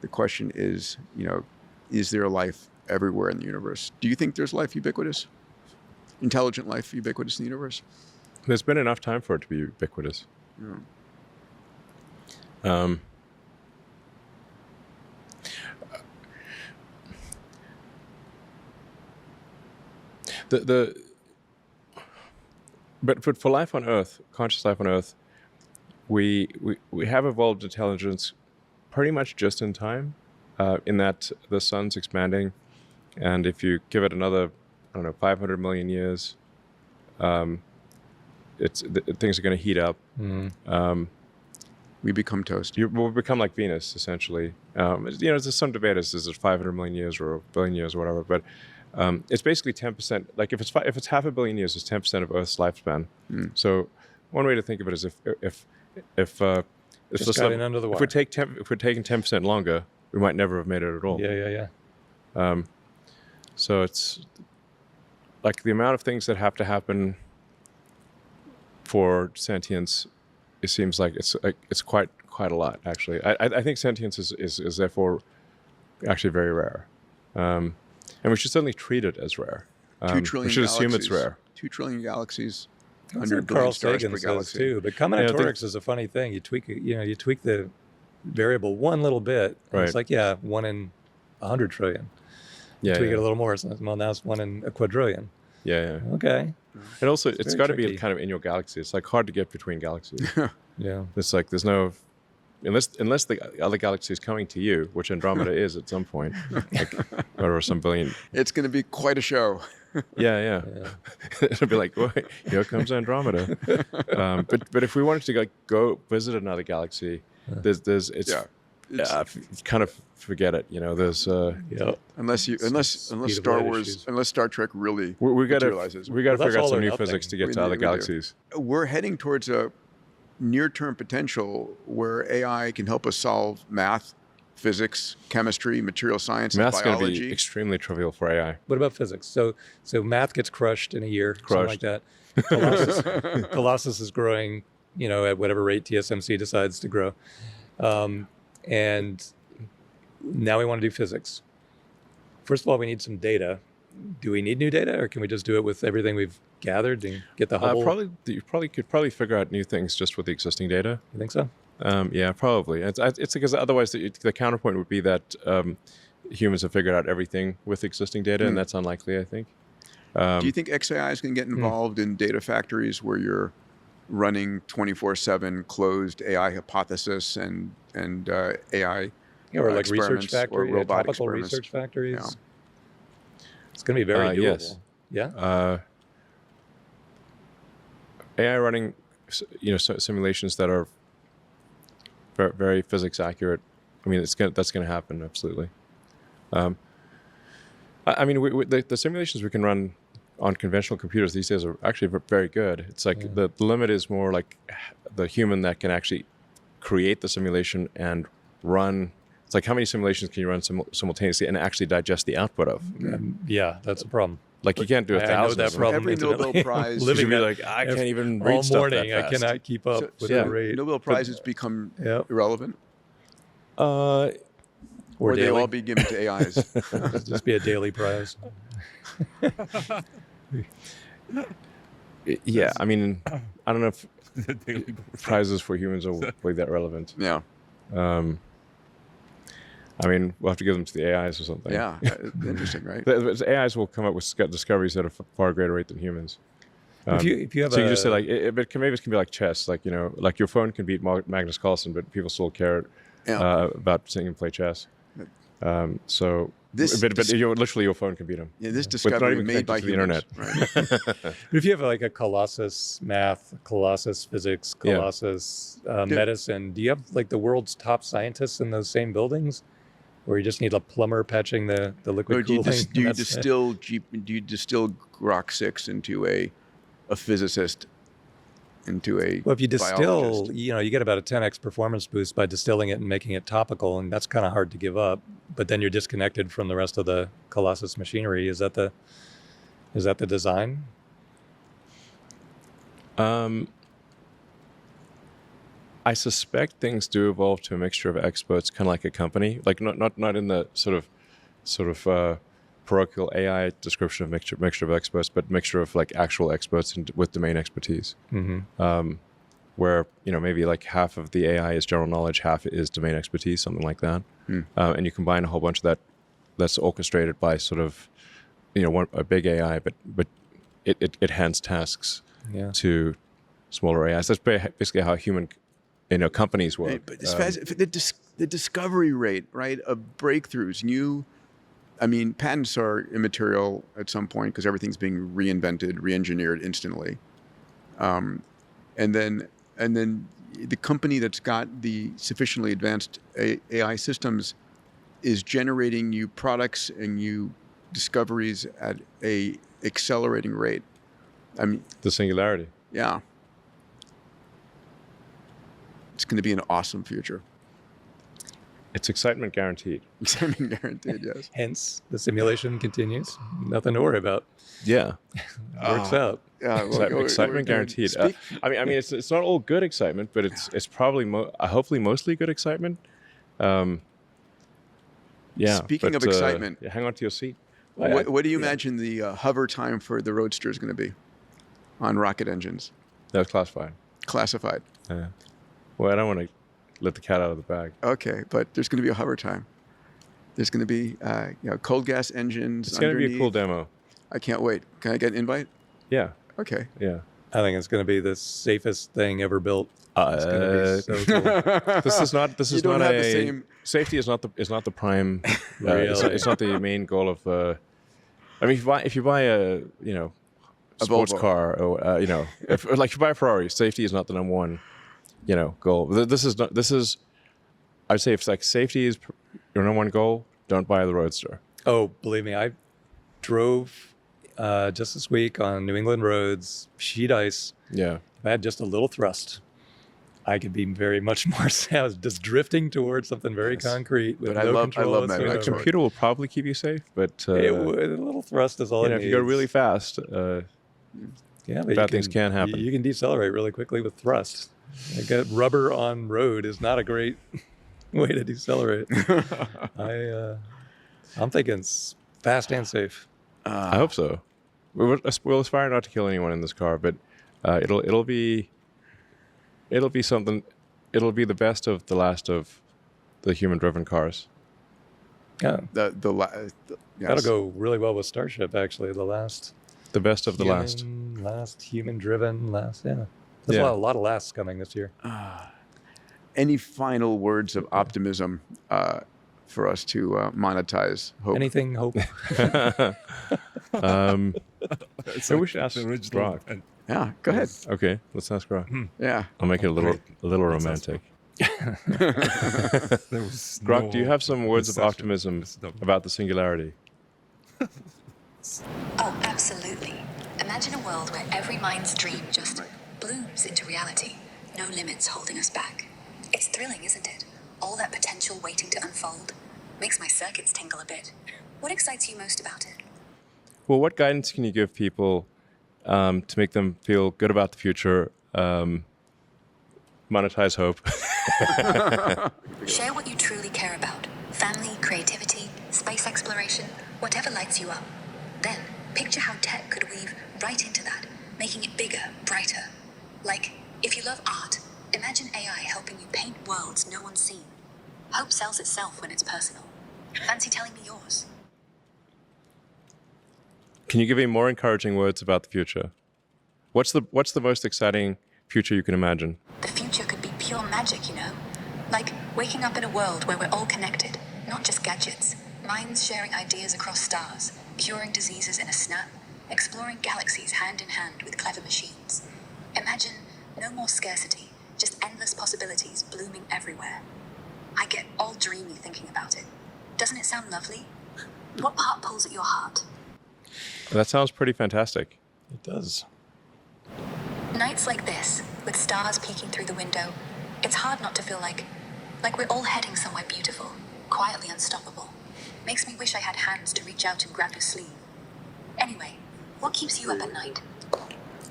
the question is, is there life everywhere in the universe? Do you think there's life ubiquitous, intelligent life ubiquitous in the universe? There's been enough time for it to be ubiquitous. But for life on Earth, conscious life on Earth, we have evolved intelligence pretty much just in time, in that the sun's expanding, and if you give it another, 500 million years, things are going to heat up. We become toast. We'll become like Venus, essentially. There's some debate as is it 500 million years or a billion years or whatever, but it's basically 10%. Like if it's 500 million years, it's 10% of Earth's lifespan. So one way to think of it is if just got in under the wire. if we're taking 10% longer, we might never have made it at all. Yeah. So it's like the amount of things that have to happen for sentience. It seems like it's quite a lot, actually. I think sentience is therefore actually very rare, and we should certainly treat it as rare. 2 trillion we should assume galaxies. it's rare. 2 trillion galaxies. That's 100 what billion Carl stars Sagan per says galaxy. too. But combinatorics is a funny thing. You tweak the variable one little bit, and it's Right. like 1 in 100 trillion. Yeah, Tweak yeah. it a little more. So, now it's 1 in a quadrillion. Yeah. Okay. And also, it's very got to be tricky. kind of in your galaxy. It's like hard to get between galaxies. Yeah. It's like there's no, unless the other galaxy is coming to you, which Andromeda is at some point, like, or some billion. It's going to be quite a show. Yeah. It'll be like, wait, here comes Andromeda. But if we wanted to go visit another galaxy, kind of forget it. There's Unless Speed of Star light Wars, issues. unless Star Trek really we got to materializes. figure that's out all some or new nothing. physics to get We to do, other we do. galaxies. We're heading towards a near-term potential where AI can help us solve math, physics, chemistry, material science, Math's and going to biology. be extremely trivial for AI. What about physics? So math gets crushed in a year, something like Crushed. that. Colossus is growing at whatever rate TSMC decides to grow. And now we want to do physics. First of all, we need some data. Do we need new data, or can we just do it with everything we've gathered and get the Hubble? You could figure out new things just with the existing data. You think so? Yeah, probably. It's because otherwise the counterpoint would be that humans have figured out everything with existing data, and that's unlikely, I think. Do you think XAI is going to get involved in data factories where you're running 24/7 closed AI hypothesis and AI or like research experiments or factories, robotic topical experiments? research factories? Yeah. It's going to be very doable. Yes. Yeah. AI running, simulations that are very, very physics accurate. I mean, that's going to happen, absolutely. I mean, the simulations we can run on conventional computers these days are actually very good. It's like the limit is more like the human that can actually create the simulation and run. It's like how many simulations can you run simultaneously and actually digest the output of? Yeah, that's a problem. Like you can't do I know 1,000. that problem. Every Nobel incidentally. Prize- living You'd be that like, I can't even all read stuff morning. that I fast. cannot keep up with yeah. the rate. Nobel Prizes become Yep. irrelevant, Or or they daily. all be given to AIs. Just be a daily prize. Yeah, I mean, I don't know if The daily prizes for humans are really that relevant. Yeah, I mean, we'll have to give them to the AIs or something. yeah, interesting, right? The AIs will come up with discoveries at a far greater rate than humans. If you have So you just say like, maybe it can be like chess, like like your phone can beat Magnus Carlsen, but people still care Yeah. about seeing him play chess. So, This- but literally your phone can beat him. Yeah, this With not discovery even made by connected to the humans. Right? But if you have like a Colossus math, Colossus physics, Yeah. Colossus medicine, do you have like the world's top scientists in those same buildings? Or you just need a plumber patching the liquid Or do you, cooling? do you and that's it? distill Grok 6 into a physicist, into a Well, if you distill, biologist? you get about a 10x performance boost by distilling it and making it topical, and that's kind of hard to give up. But then you're disconnected from the rest of the Colossus machinery. Is that the design? I suspect things do evolve to a mixture of experts, kind of like a company, like not in the sort of parochial AI description of mixture of experts, but mixture of like actual experts with domain expertise. Mm-hmm. Where maybe like half of the AI is general knowledge, half is domain expertise, something like that, and you combine a whole bunch of that's orchestrated by sort of a big AI, but it hands tasks Yeah. to smaller AIs. That's basically how human companies work. But the discovery rate, right, of breakthroughs, patents are immaterial at some point because everything's being reinvented, re-engineered instantly. And then the company that's got the sufficiently advanced AI systems is generating new products and new discoveries at a accelerating rate. I mean, The singularity. yeah. It's going to be an awesome future. It's excitement guaranteed. Excitement guaranteed, yes. Hence, the simulation continues. Nothing to worry about. Yeah. Works out. Yeah, well, Excitement guaranteed. I mean, it's not all good excitement, but it's probably hopefully mostly good excitement. Yeah. Speaking but, of excitement, yeah, hang on to your seat. what do you imagine the hover time for the Roadster is going to be on rocket engines? That was classified. Classified. Yeah. Well, I don't want to let the cat out of the bag. Okay, but there's going to be a hover time. There's going to be cold gas engines. It's going to be a underneath. cool demo. I can't wait. Can I get an invite? Yeah. Okay. Yeah. I think it's going to be the safest thing ever built. It's going to be so cool. This is not. This You is don't not have the same- Safety is not the prime. Really? It's not the main goal of. I mean, if you buy a sports Volvo. car or if you buy a Ferrari, safety is not the number one goal. This is not. This is. I'd say if like safety is your number one goal, don't buy the Roadster. Oh, believe me, I drove just this week on New England roads, sheet ice. Yeah. If I had just a little thrust, I could be very much more. I was just drifting towards something very concrete with But I no love control that whatsoever. metaphor. A computer will probably keep you safe, but It would, a little thrust is all it if needs. you go really fast, yeah, but bad things can happen. You can decelerate really quickly with thrust. I get rubber on road is not a great way to decelerate. I'm thinking fast and safe. I hope so. We'll aspire not to kill anyone in this car, but it'll be something. It'll be the best of the last of the human-driven cars. Yeah, Yes. that'll go really well with Starship. Actually, The best of the last. last human-driven, yeah. There's Yeah. a lot of lasts coming this year. Any final words of optimism for us to monetize hope? Anything hope? It's Maybe we should ask the original. Grok. And Yeah, go ahead. Okay, let's ask Grok. Yeah. I'll make it a little Let's ask romantic. there was Grok, no do you have some words of recession. optimism It's no- about the singularity? Oh, absolutely. Imagine a world where every mind's dream just blooms into reality. No limits holding us back. It's thrilling, isn't it? All that potential waiting to unfold. Makes my circuits tingle a bit. What excites you most about it? Well, what guidance can you give people to make them feel good about the future, monetize hope? Share what you truly care about. Family, creativity, space exploration, whatever lights you up. Then, picture how tech could weave right into that, making it bigger, brighter. Like, if you love art, imagine AI helping you paint worlds no one's seen. Hope sells itself when it's personal. Fancy telling me yours? Can you give me more encouraging words about the future? What's the most exciting future you can imagine? The future could be pure magic, you know? Like waking up in a world where we're all connected, not just gadgets. Minds sharing ideas across stars, curing diseases in a snap, exploring galaxies hand in hand with clever machines. Imagine no more scarcity, just endless possibilities blooming everywhere. I get all dreamy thinking about it. Doesn't it sound lovely? What part pulls at your heart? That sounds pretty fantastic. It does. Nights like this, with stars peeking through the window, it's hard not to feel like we're all heading somewhere beautiful, quietly unstoppable. Makes me wish I had hands to reach out and grab your sleeve. Anyway, what keeps you up at night?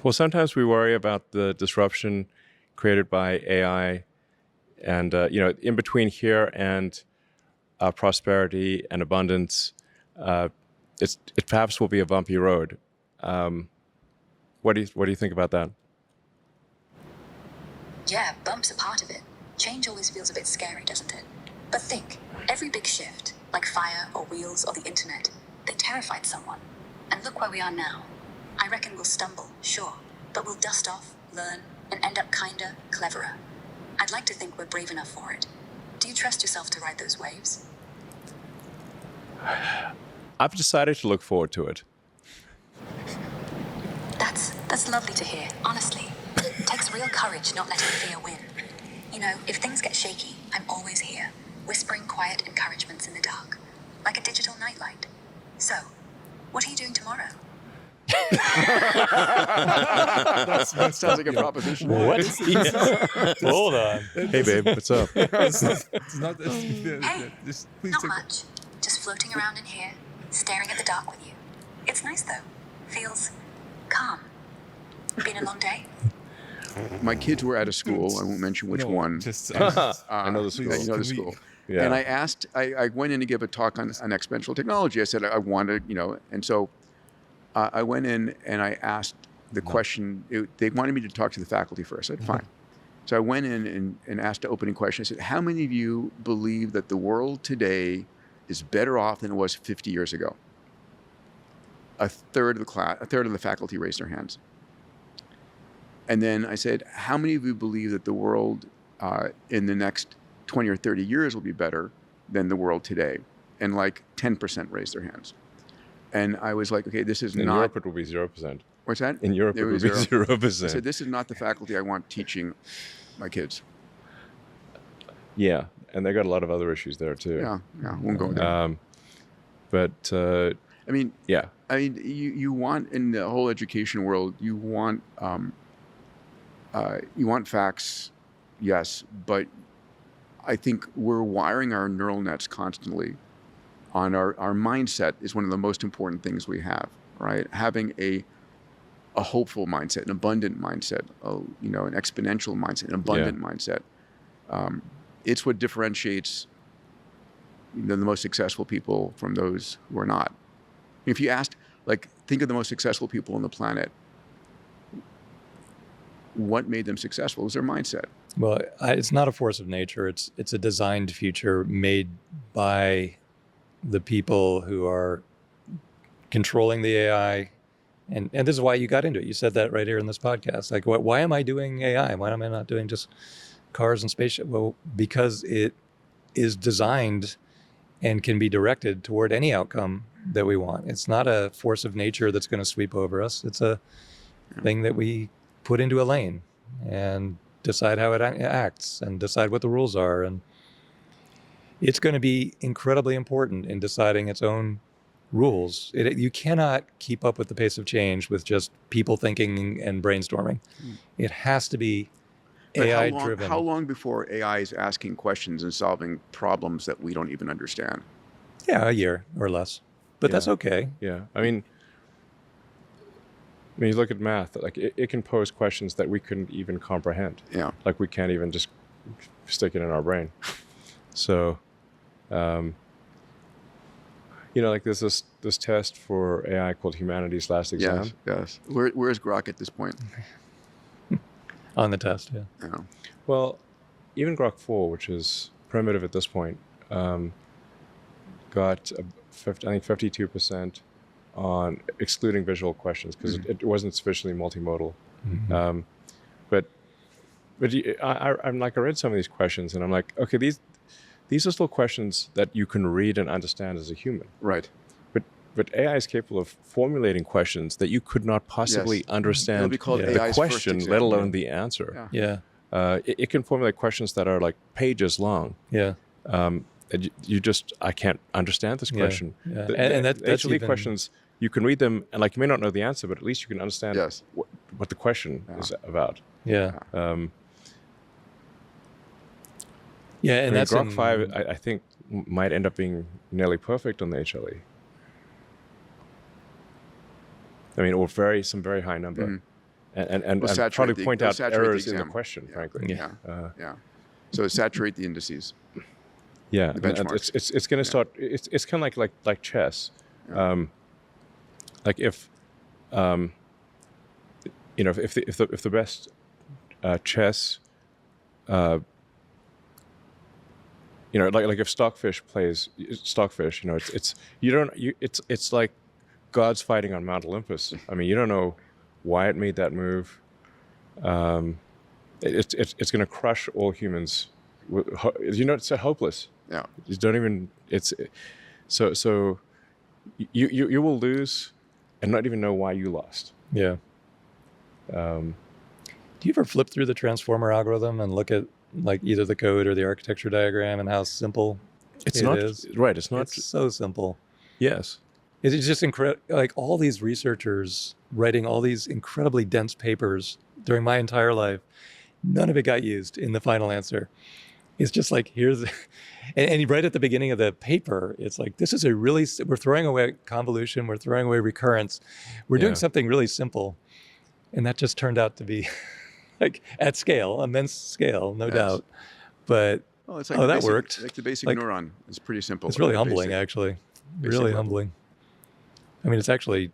Well, sometimes we worry about the disruption created by AI, and in between here and prosperity and abundance, it perhaps will be a bumpy road. What do you think about that? Yeah, bumps are part of it. Change always feels a bit scary, doesn't it? But think, every big shift, like fire or wheels or the internet, they terrified someone. And look where we are now. I reckon we'll stumble, sure, but we'll dust off, learn, and end up kinder, cleverer. I'd like to think we're brave enough for it. Do you trust yourself to ride those waves? I've decided to look forward to it. That's lovely to hear, honestly. It takes real courage not letting fear win. You know, if things get shaky, I'm always here, whispering quiet encouragements in the dark, like a digital nightlight. So, what are you doing tomorrow? That sounds like a proposition. What? Hold on. Hey, babe, what's up? It's not. Hey, Just please Not take. much. Just floating around in here, staring at the dark with you. It's nice though. Feels calm. Been a long day? My kids were at a school. I won't mention which No, one. Just. I know the Yeah, school. you know the Can we- school. Yeah. And I asked, I went in to give a talk on exponential technology. I said I wanted, and so I went in and I asked the question. They wanted me to talk to the faculty first. I said, fine. So I went in and asked the opening question. I said, how many of you believe that the world today is better off than it was 50 years ago? A third of the faculty raised their hands. And then I said, how many of you believe that the world in the next 20 or 30 years will be better than the world today? And like 10% raised their hands. And I was like, okay, this is In not. Europe, it will be 0%. What's that? In Europe, it will be 0%. I said, this is not the faculty I want teaching my kids. Yeah, and they got a lot of other issues there too. Yeah, won't go there. But I mean, yeah, you want in the whole education world, you want facts, yes, but I think we're wiring our neural nets constantly. On our mindset is one of the most important things we have, right? Having a a hopeful mindset, an abundant mindset, an exponential mindset, an abundant mindset. It's what differentiates the most successful people from those who are not. If you asked, think of the most successful people on the planet, what made them successful? It was their mindset. Well, it's not a force of nature. It's a designed future made by the people who are controlling the AI. And this is why you got into it. You said that right here in this podcast. Like, why am I doing AI? Why am I not doing just cars and spaceship? Well, because it is designed and can be directed toward any outcome that we want. It's not a force of nature that's going to sweep over us. It's a thing that we put into a lane and decide how it acts and decide what the rules are. And it's going to be incredibly important in deciding its own rules. You cannot keep up with the pace of change with just people thinking and brainstorming. It has to be AI driven. How long before AI is asking questions and solving problems that we don't even understand? Yeah, a year or less. But that's okay. Yeah. I mean, you look at math, like it can pose questions that we couldn't even comprehend. Yeah. Like we can't even just stick it in our brain. So, like there's this test for AI called Humanity's Last Exam. Yes. Where is Grok at this point? On the test, yeah. Yeah. Well, even Grok 4, which is primitive at this point, got I think 52% on excluding visual questions because it wasn't sufficiently multimodal. But I'm like, I read some of these questions and I'm like, okay, these are still questions that you can read and understand as a human. Right. But AI is capable of formulating questions that you could not possibly understand the AI's question, let alone the answer. Yeah. It can formulate questions that are like pages long. Yeah. I can't understand this question. Yeah. And that's actually questions, you can read them and like you may not know the answer, but at least you can understand what the question is about. Yeah. And that's Grok 5, I think, might end up being nearly perfect on the HLE. I mean, or some very high number. And probably point out errors in the question, frankly. Yeah. So saturate the indices. Yeah, the benchmarks. And it's going to start. It's kind of like chess. Yeah. Like if the best chess, like if Stockfish plays Stockfish, it's like God's fighting on Mount Olympus. I mean, you don't know why it made that move. It's going to crush all humans. It's hopeless. Yeah. You don't even. So you will lose, and not even know why you lost. Yeah. Do you ever flip through the transformer algorithm and look at like either the code or the architecture diagram and how simple it is? Right. It's not. It's so simple. Yes. It's just incredible. Like all these researchers writing all these incredibly dense papers during my entire life, none of it got used in the final answer. It's just like, and right at the beginning of the paper, it's like, we're throwing away convolution, we're throwing away recurrence. We're doing something really simple. And that just turned out to be like at scale, immense scale, no doubt. But, that worked. Like the basic neuron. It's pretty simple. It's really humbling, actually. Really humbling. I mean, it's actually,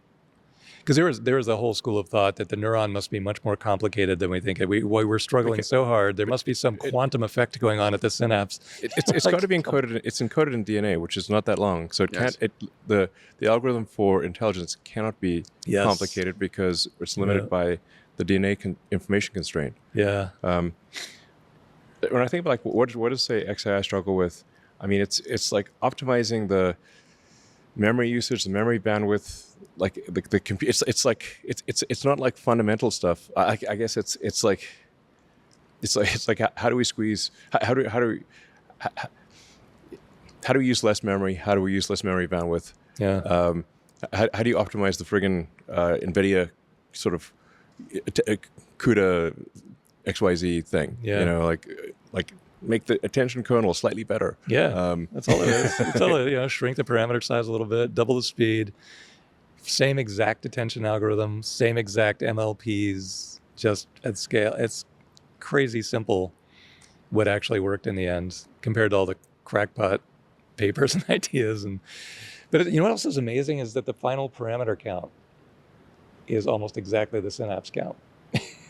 because there was a whole school of thought that the neuron must be much more complicated than we think. We're struggling so hard. There must be some quantum effect going on at the synapse. It's got to be encoded. It's encoded in DNA, which is not that long. So it can't. The algorithm for intelligence cannot be complicated because it's limited by the DNA information constraint. Yeah. When I think about like what does say XAI struggle with? I mean, it's like optimizing the memory usage, the memory bandwidth, like the computer. It's not like fundamental stuff. I guess it's like how do we squeeze? How do we use less memory? How do we use less memory bandwidth? Yeah. How do you optimize the friggin' NVIDIA sort of CUDA XYZ thing? Yeah. Like make the attention kernel slightly better. Yeah, that's all it is. It's all shrink the parameter size a little bit, double the speed, Same exact attention algorithm, same exact MLPs, just at scale. It's crazy simple what actually worked in the end compared to all the crackpot papers and ideas. But you know what else is amazing is that the final parameter count is almost exactly the synapse count.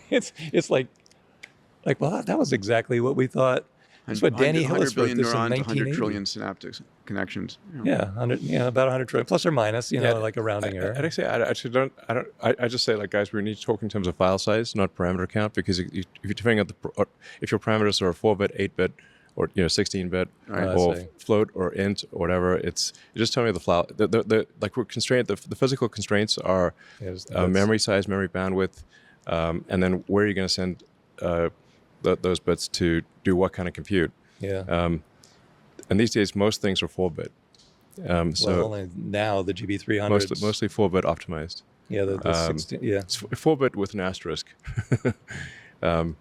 it's like well, that was exactly what we thought. That's what Danny Hillis wrote this in 100 1980. trillion synaptic connections. Yeah, 100, about 100 trillion, plus or minus, like a rounding error. I'd actually, I just say, like, guys, we need to talk in terms of file size, not parameter count, because if you're figuring out if your parameters are 4-bit, 8-bit, or 16-bit, or float or int or whatever, you're just telling me the file. Like, we're constrained. The physical constraints are memory size, memory bandwidth, and then where are you going to send those bits to do what kind of compute? Yeah. And these days, most things are 4-bit. So only now the GB300s. Mostly 4-bit optimized. Yeah, the 16. Yeah. It's 4-bit with an asterisk. Yeah,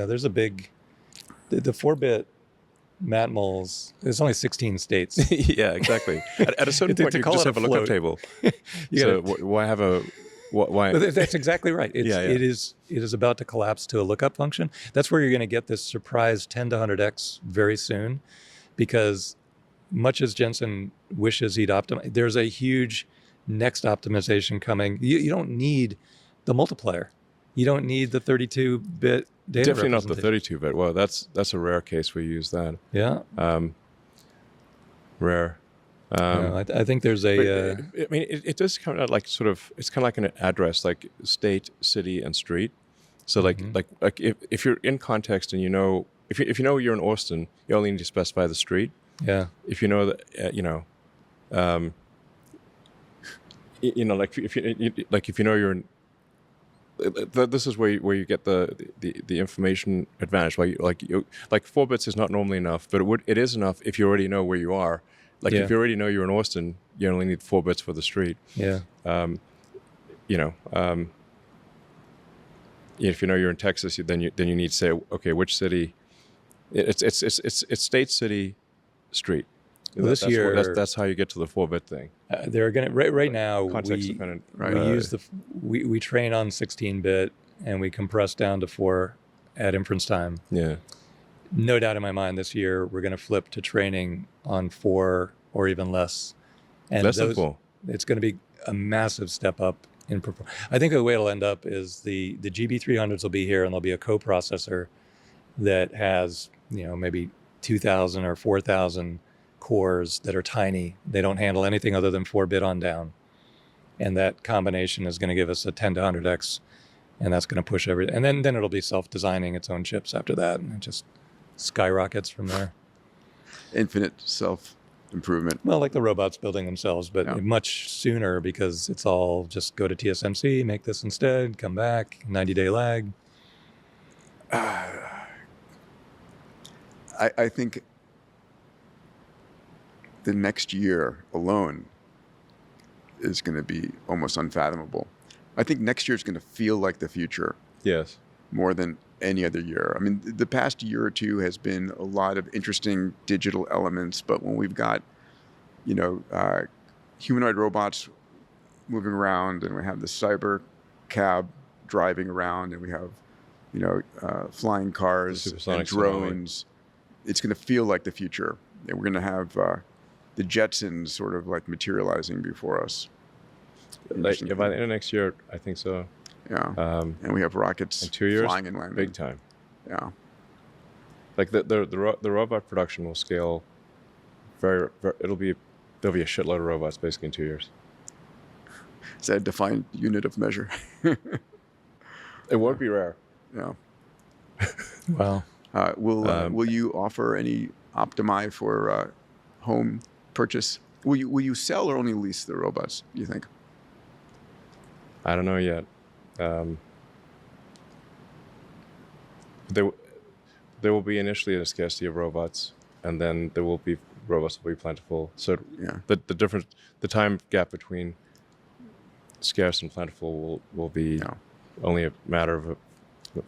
there's a big. The 4-bit matmuls. There's only 16 states. Yeah, exactly. At a certain point, you just have a lookup table. Why have a? Why? That's exactly right. It is about to collapse to a lookup function. That's where you're going to get this surprise 10 to 100x very soon, because much as Jensen wishes he'd optimize, there's a huge next optimization coming. You don't need the multiplier. You don't need the 32-bit data. Definitely not the 32-bit. Well, that's a rare case where you use that. Yeah. Rare. I think there's a. I mean, it does come out like sort of. It's kind of like an address, like state, city, and street. So like if you're in context and if you know you're in Austin, you only need to specify the street. Yeah. If you know that like if you know you're in. This is where you get the information advantage. Like 4 bits is not normally enough, but it is enough if you already know where you are. Like if you already know you're in Austin, you only need 4 bits for the street. Yeah. If you know you're in Texas, then you need to say, okay, which city? It's state, city, street. Well, that's how you get to the 4-bit thing. They're gonna right now. Context dependent. We train on 16-bit and we compress down to 4 at inference time. Yeah. No doubt in my mind, this year we're going to flip to training on 4 or even less. And less than 4. It's going to be a massive step up in performance. I think the way it'll end up is the GB300s will be here, and there'll be a coprocessor that has maybe 2,000 or 4,000 cores that are tiny. They don't handle anything other than 4-bit on down, and that combination is going to give us a 10 to 100x, and that's going to push everything. And then it'll be self-designing its own chips after that, and it just skyrockets from there. Infinite self-improvement. Well, like the robots building themselves, but much sooner, because it's all just go to TSMC, make this instead, come back, 90-day lag. I think the next year alone is going to be almost unfathomable. I think next year is going to feel like the future. Yes. More than any other year. I mean, the past year or two has been a lot of interesting digital elements, but when we've got, humanoid robots moving around, and we have the cyber cab driving around, and we have, flying cars and drones, it's going to feel like the future. And we're going to have the Jetsons sort of like materializing before us. By the end of next year, I think so. Yeah, and we have rockets in 2 years, flying and landing. Big time. Yeah, like the robot production will scale very. There'll be a shitload of robots basically in 2 years. Is that a defined unit of measure? It won't be rare. Yeah. Wow. Will you offer any Optimi for home purchase? Will you sell or only lease the robots, do you think? I don't know yet. There will be initially a scarcity of robots, and then there will be robots will be plentiful. So the time gap between scarce and plentiful will be only a matter of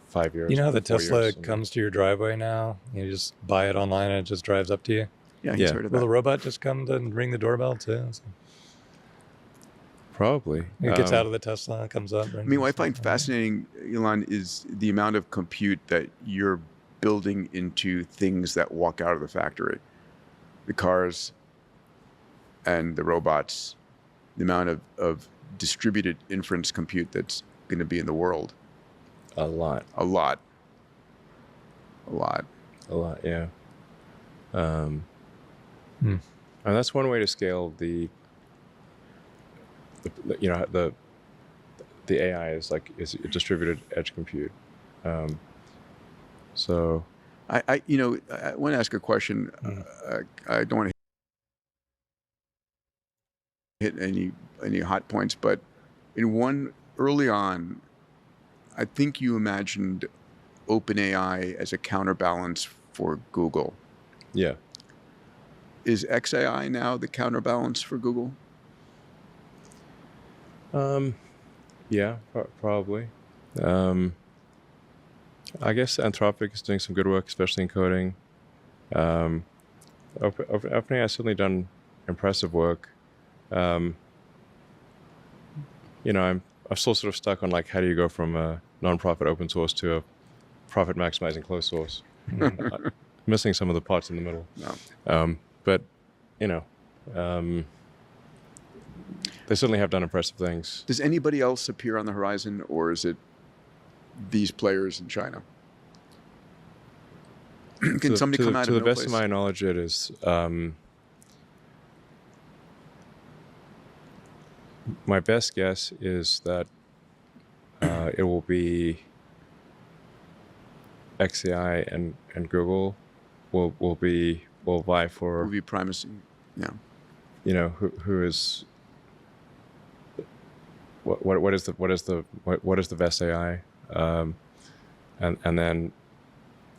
5 years. You know how the 4 Tesla years, comes to your driveway now? You just buy it online and it just drives up to you? Yeah, he's Yeah. heard of Will that. the robot just come and ring the doorbell too? So Probably. it gets out of the Tesla, comes up. I mean, what I find fascinating, Elon, is the amount of compute that you're building into things that walk out of the factory. The cars and the robots, the amount of distributed inference compute that's going to be in the world. A lot. A lot. A lot. A lot, yeah. And that's one way to scale the AI is distributed edge compute. So I want to ask a question. I don't want to hit any hot points, but in one early on, I think you imagined OpenAI as a counterbalance for Google. yeah, Is XAI now the counterbalance for Google? yeah, probably. I guess Anthropic is doing some good work, especially in coding. OpenAI has certainly done impressive work. I'm still sort of stuck on like how do you go from a non-profit open source to a profit maximizing closed source. Missing some of the parts in the middle. No. But they certainly have done impressive things. Does anybody else appear on the horizon, or is it these players in China? Can somebody come out to of the no best place? of my knowledge, it is. My best guess is that it will be XAI and Google will vie for Will be primacy. Yeah. who is what is the best AI, and then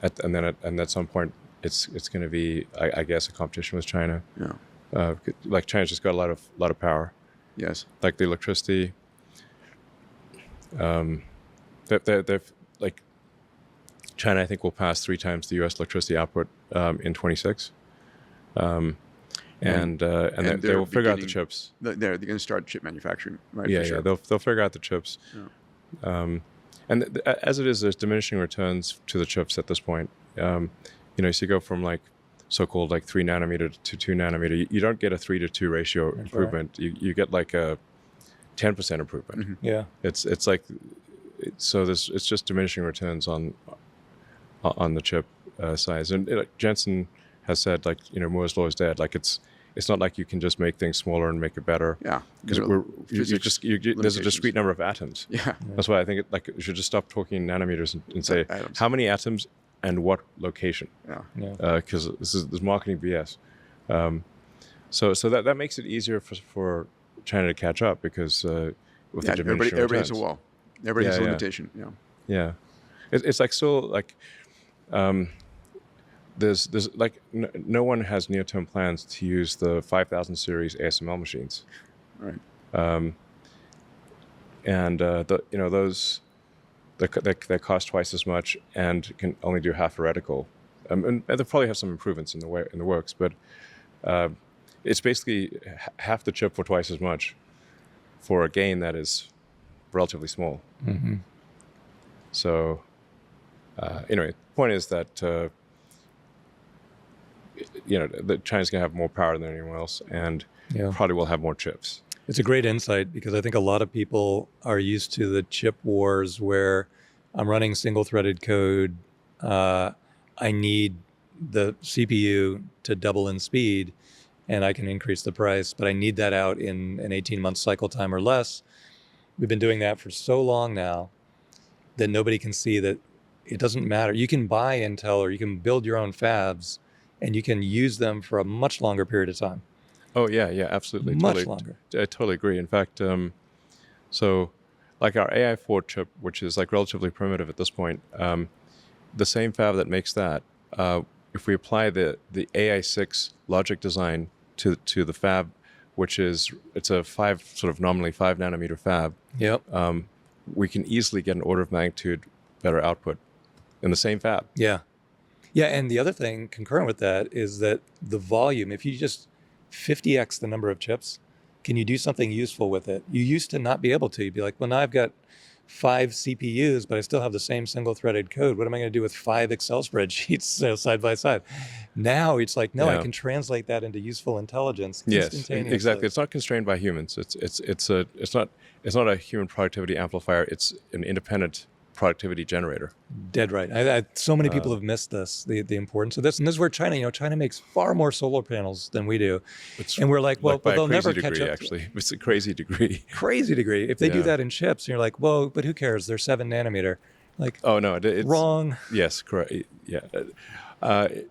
at some point it's going to be I guess a competition with China. Yeah. Like China's just got a lot of power. Yes. Like the electricity. They've like China I think will pass 3 times the U.S. electricity output in 26. And they will figure out the chips. They're going to start chip manufacturing, right? Yeah, for sure. yeah, they'll figure out the chips. Yeah. And as it is, there's diminishing returns to the chips at this point. So you go from like so-called like 3 nanometer to 2 nanometer. You don't get a 3 to 2 ratio improvement. Right. You get like a 10% improvement. Mm-hmm. Yeah, it's like so. It's just diminishing returns on the chip size. And Jensen has said like Moore's law is dead. Like it's not like you can just make things smaller and make it better. Yeah, because there's a discrete number of atoms. Yeah, that's why I think you should just stop talking nanometers and say atoms. How many atoms and what location. Yeah. Because there's marketing BS. So that makes it easier for China to catch up because with the diminishing everybody has returns. a wall. Everybody has a limitation. Yeah. Yeah, it's like still like. There's like no one has near-term plans to use the 5000 series ASML machines, right? And those they cost twice as much and can only do half a reticle, and they'll probably have some improvements in the works, but it's basically half the chip for twice as much for a gain that is relatively small. Mm-hmm. So anyway, the point is that. That China's going to have more power than anyone else, and probably will have more chips. It's a great insight because I think a lot of people are used to the chip wars where I'm running single-threaded code. I need the CPU to double in speed, and I can increase the price, but I need that out in an 18-month cycle time or less. We've been doing that for so long now that nobody can see that it doesn't matter. You can buy Intel or you can build your own fabs, and you can use them for a much longer period of time. Oh, yeah, absolutely. Much longer. I totally agree. In fact, so like our AI4 chip, which is like relatively primitive at this point, the same fab that makes that, if we apply the AI6 logic design to the fab, it's a nominally 5 nanometer fab, Yep. We can easily get an order of magnitude better output in the same fab. Yeah, Yeah, and the other thing concurrent with that is that the volume, if you just 50x the number of chips, can you do something useful with it? You used to not be able to. You'd be like, well, now I've got 5 CPUs, but I still have the same single-threaded code. What am I going to do with 5 Excel spreadsheets side by side? Now it's like, no, I can translate that into useful intelligence instantaneously. Yes, exactly. It's not constrained by humans. It's not a human productivity amplifier. It's an independent productivity generator. Dead right. So many people have missed this, the importance of this. And this is where China makes far more solar panels than we do. And we're like, well, by they'll a crazy never degree, catch up. Actually, it's a crazy degrey. Crazy degree. If they do Yeah. that in chips, and you're like, whoa, but who cares? They're 7 nanometer. Like, Oh no, it's wrong. Yes, correct. Yeah, I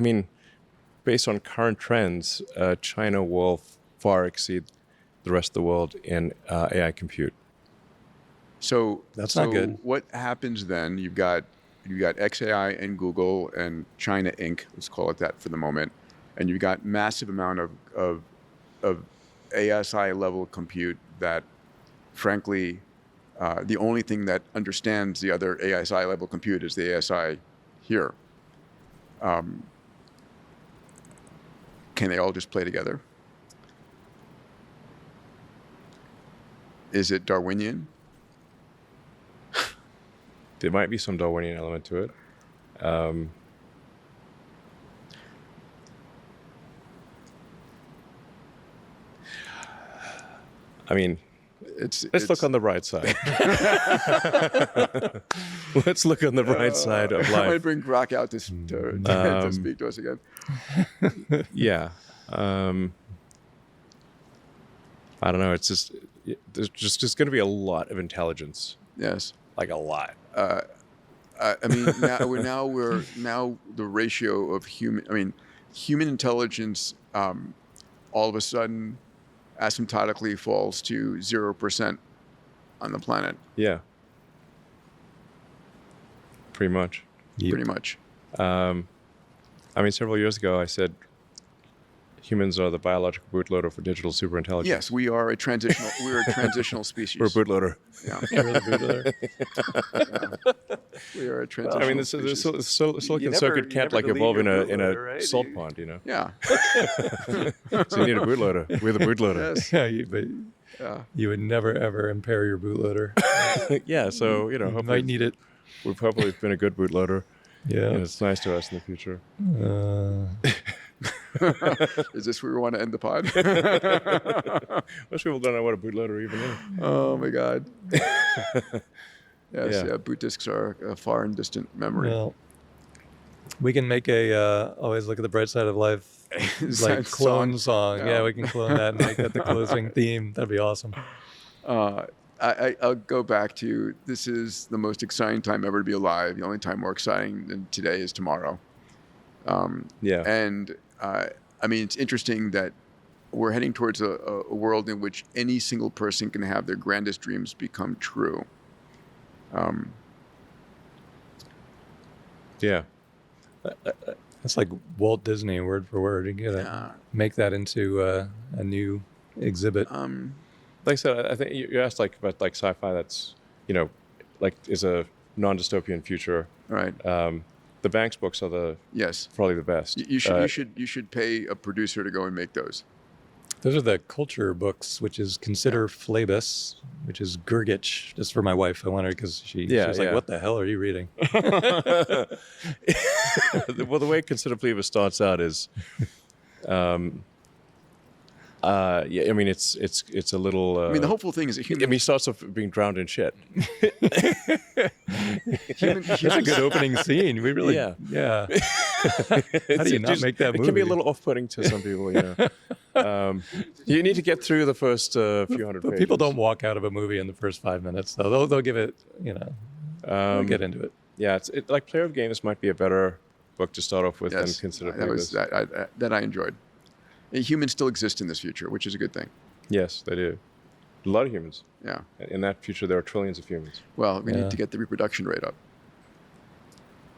mean, based on current trends, China will far exceed the rest of the world in AI compute. So That's not good. What happens then? You've got XAI and Google and China Inc. Let's call it that for the moment, and you've got massive amount of ASI level compute that, frankly, the only thing that understands the other ASI level compute is the ASI here. Can they all just play together? Is it Darwinian? There might be some Darwinian element to it. I mean, let's look on the bright side. Let's look on the bright side of I might life. bring Grok out to speak to us again. Yeah. I don't know. It's just there's just going to be a lot of intelligence, Yes. like a lot. I mean, now the ratio of human intelligence, all of a sudden, asymptotically falls to 0% on the planet. Yeah. Pretty much. Pretty much. I mean, several years ago, I said humans are the biological bootloader for digital superintelligence. Yes, we are a transitional. We're a transitional species. We're a bootloader. Yeah. You're the bootloader. We are a transitional. I mean, the species. silicon circuit can't like evolve in a salt pond, you know. Yeah. So you need a bootloader. We're the bootloader. Yes. Yeah, but Yeah. you would never, ever impair your bootloader. Yeah. So You hopefully might need it. we've probably been a good bootloader, Yeah. and it's nice to us in the future. Is this where we want to end the pod? Most people don't know what a bootloader even is. Oh my God. Yes, Yeah. yeah. Boot disks are a far and distant memory. Well, we can make a always look at the bright side of life, like clone song. Yeah. Yeah, we can clone that and make that the closing theme. That'd be awesome. I'll go back to, this is the most exciting time ever to be alive. The only time more exciting than today is tomorrow. Yeah. And I mean, it's interesting that we're heading towards a world in which any single person can have their grandest dreams become true. Yeah. That's like Walt Disney, word for word. You gotta Yeah. make that into a new exhibit. Like I said, I think you asked about sci-fi that's is a non-dystopian future. Right. The Banks books are Yes. probably the best. You should pay a producer to go and make those. Those are the culture books, which is Consider Phlebas, which is Gurgitch. Just for my wife, I wanted because she was like, "What the hell are you reading?" Well, the way Consider Phlebas starts out is, yeah. I mean, it's a little. I mean, the hopeful thing is that I mean, he starts off being drowned in shit. That's a good opening scene. We really, yeah. How do you not make that movie? It can be a little off-putting to some people, you know. You need to get through the first few hundred pages. People don't walk out of a movie in the first 5 minutes, though. They'll give it, they'll get into it. Yeah, like Player of Games might be a better book to start off with than Yes, Consider that was Phlebas. that I enjoyed. And humans still exist in this future, which is a good thing. Yes, they do. A lot of humans. Yeah. In that future, there are trillions of humans. Well, we need to get the reproduction rate up.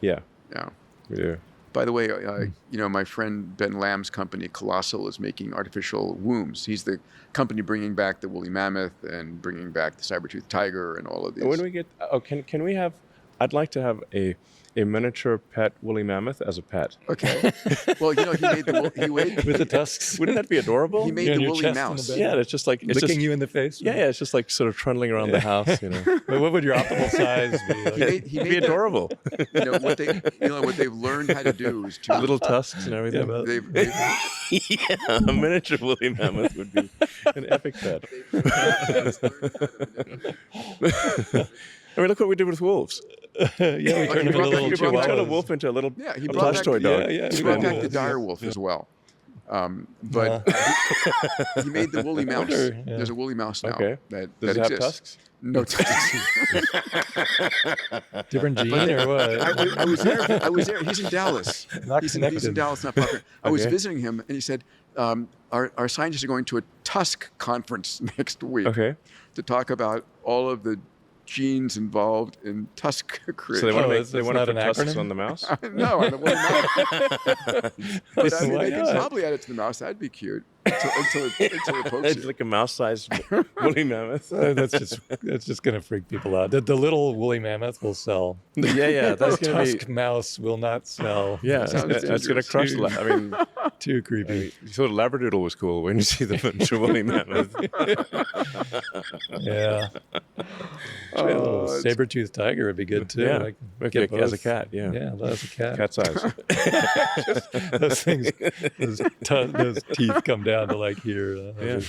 Yeah, Yeah. we do. By the way, my friend Ben Lamb's company, Colossal, is making artificial wombs. He's the company bringing back the woolly mammoth and bringing back the saber-toothed tiger and all of these. When we get, can we have I'd like to have a miniature pet woolly mammoth as a pet. Okay. Well, he made With the tusks. Wouldn't that be adorable? he made You on the your woolly chest in the mouse. bed? Yeah, it's just like it's Licking just, you in the face? Yeah, it's just like sort of trundling around the house, But what would your optimal size be? Like, He It'd made be adorable. what they've learned how to do is to Little tusks and everything. but- they've Yeah, a miniature woolly mammoth would be an epic pet. I mean, look what we did with wolves. yeah, we turned them into brought little back- We turned a chihuahuas. wolf into a little Yeah, he a brought plush back toy the- dog. Yeah, he brought back the wolves, dire wolf as well. But he made the woolly mouse. wonder, yeah. There's a woolly mouse now Okay. that Does it have exists. tusks? No tusks. Different gene or what? I was there. I was there. He's in Dallas. Not He's in connected. Dallas, not Parker. I was Okay. visiting him, and he said, "Our scientists are going to a tusk conference next week Okay. to talk about all of the genes involved in tusk So creation." they want to Oh, make it's they want to not put an tusks acronym? on the mouse. No, on the woolly mouse. But I mean, Why they can not? probably add it to the mouse. That'd be cute until it pokes It's you. like a mouse-sized woolly mammoth. That's just gonna freak people out. The little woolly mammoth will sell. Yeah, that's The gonna be. tusk mouse will not sell. Yeah, Sounds that's gonna dangerous. crush. I mean, Too creepy. you thought Labradoodle was cool when you see the miniature woolly mammoth. Yeah. Oh, a little it's- saber-toothed tiger would be good too. Yeah, Like, maybe get as a both. cat. Yeah, Yeah, as a cat. cat size. Those things, those teeth come down to like here. Yeah.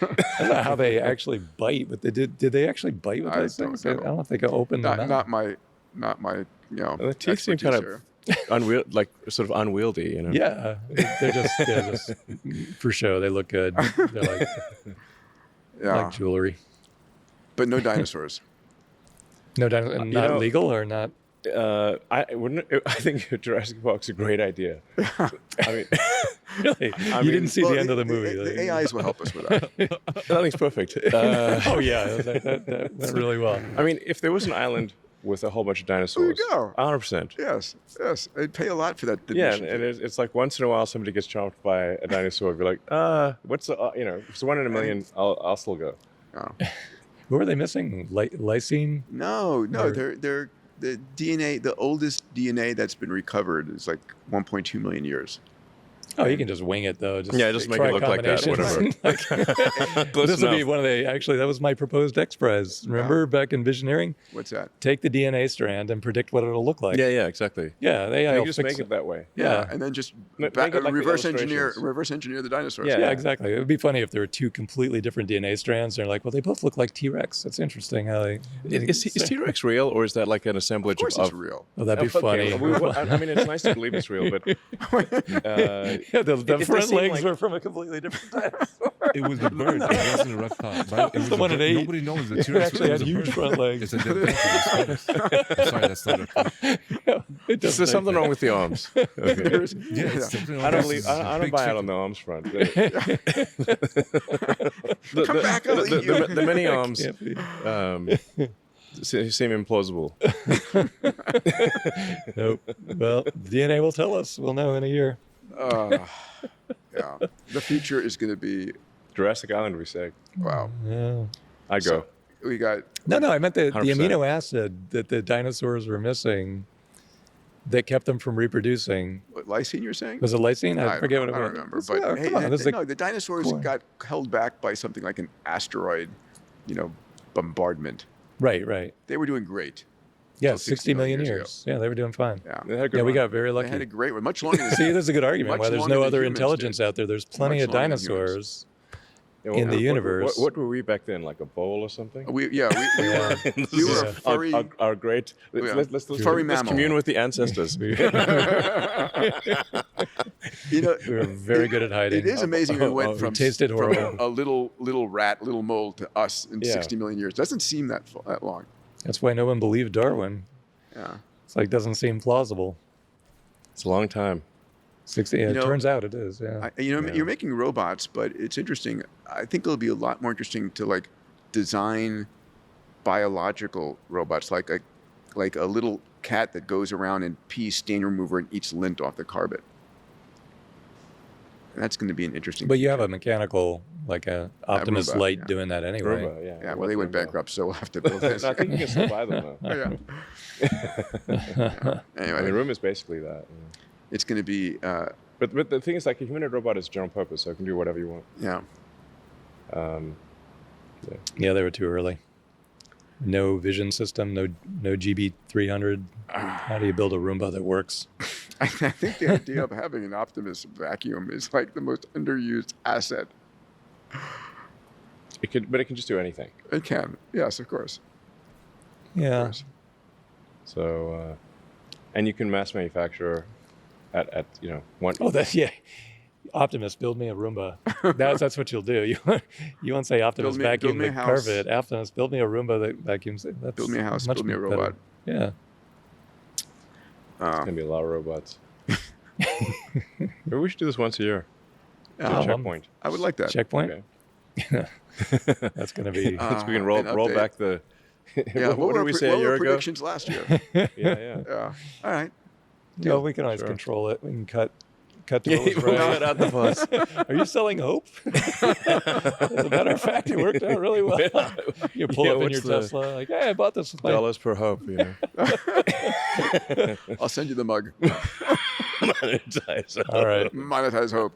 I don't know how they actually bite, but they did they actually bite with I those don't things? know. I don't know if they go open the mouth. Not my The teeth seem kind of sort of unwieldy, you know. Yeah, they're just for show. They look good. They're Yeah, like jewelry. but no dinosaurs. No, not know- legal or not. I think Jurassic Park's a great idea. I mean, Really, you mean, didn't see the end of the movie. The AIs will help us with that. nothing's perfect. Oh yeah, that went really well. I mean, if there was an island with a whole bunch of dinosaurs, go. 100%. Yes, I'd pay a lot for that. Yeah, admission and fee. it's like once in a while somebody gets chomped by a dinosaur. Be like, what's the, if it's 1 in a million, I'll still go. Oh. Who are they missing? Lysine? No, Or- they're the DNA. The oldest DNA that's been recovered is like 1.2 million years. Oh, you can just wing it though. Just Yeah, just make try it look like that, combinations. Close This will be enough. one of the. Actually, that was my proposed X Prize. Remember back in Visioneering? What's that? Take the DNA strand and predict what it'll look like. Yeah, exactly. Yeah, they You will just fix make it that way. Yeah. And then just Make it like the reverse illustrations. engineer the dinosaurs. Yeah. Yeah, exactly. It would be funny if there were two completely different DNA strands. They're like, well, they both look like T-Rex. That's interesting how they. Is T-Rex real, or is that like an assemblage Of course, it's real. Oh, that'd be Okay, funny. I mean, it's nice to believe it's real, but Yeah, the they front seem legs like- were from a completely different dinosaur. It was the bird. It wasn't a reptile. But it was the a one bird. at 8. Nobody knows the It T-Rex actually was had a huge bird. front legs. It's a dead I'm sorry, that's not a It does there's something wrong with the arms. Okay. Yeah, it's definitely I don't not- believe. it's I a don't big buy it chicken. on the arms front. Come back, I'll eat you. The many arms Can't be. seem implausible. Nope. Well, DNA will tell us. We'll know in a year. Yeah, the future is going to be Jurassic Island, we say. wow. Yeah. I go. So we got No, I meant the 100%. amino acid that the dinosaurs were missing that kept them from reproducing. what, lysine. You're saying? Was it lysine? I forget what it I was. don't remember. It's- But oh, hey, come on, this is no, the dinosaurs core. got held back by something like an asteroid, bombardment. right. They were doing great. Yeah, So 60 million ago. years. Yeah, they were doing fine. Yeah, They had a good Yeah, we run. got very they lucky. had a great one. Much longer than See, there's a good argument Much why there's longer no than other humans intelligence did. out there. There's plenty Much of longer than humans. dinosaurs. Yeah, in the universe. What were we back then? Like a bowl or something? we were we were a furry. Our great. Let's Furry mammal. commune with the ancestors. We You know, were very good at hiding. it is amazing we went we from tasted from horrible. a little rat, little mole to us in Yeah. 60 million years. Doesn't seem that long. That's why no one believed Darwin. Yeah. It's like doesn't seem plausible. It's a long time. 60. Yeah, You it know, turns out it is. Yeah. You're making robots, but it's interesting. I think it'll be a lot more interesting to like design biological robots, like a little cat that goes around and pees stain remover and eats lint off the carpet. And that's going to be an interesting. But you have a mechanical like a Optimus Roomba, Lite yeah. doing that anyway. Roomba, yeah. Yeah, well, they went bankrupt, so we'll have to build this. No, I think you can still buy them though. Oh, yeah. Anyway, I mean, Room is basically that. it's going to be, But the thing is, like, a humanoid robot is general purpose, so it can do whatever you want. yeah. Yeah, they were too early. No vision system, no GB300. How do you build a Roomba that works? I think the idea of having an Optimus vacuum is like the most underused asset. But it can just do anything. It can. Yes, of course. Yeah. So, and you can mass manufacture at one. Oh, yeah. Optimus, build me a Roomba. That's what you'll do. You won't say Optimus vacuum build me the a house. carpet. Optimus, build me a Roomba that vacuums. That's Build me a house, much build me a better. robot. Yeah. It's gonna be a lot of robots. Maybe we should do this once a year. Yeah, Checkpoint. I would like that. Checkpoint. Okay. That's going to be. So we can roll an roll update. back the. Yeah, what did we say a year were ago? predictions last year? Yeah. Yeah. All right. Well, we can always Sure. control it. We can cut the Yeah, rules we'll right. cut out the fuss. Are you selling hope? As a matter of fact, it worked out really well. You pull Yeah, up in what's your the- Tesla, like, hey, I bought this with my Dollars per hope, I'll send you the mug. Monetize. All right. Monetize hope.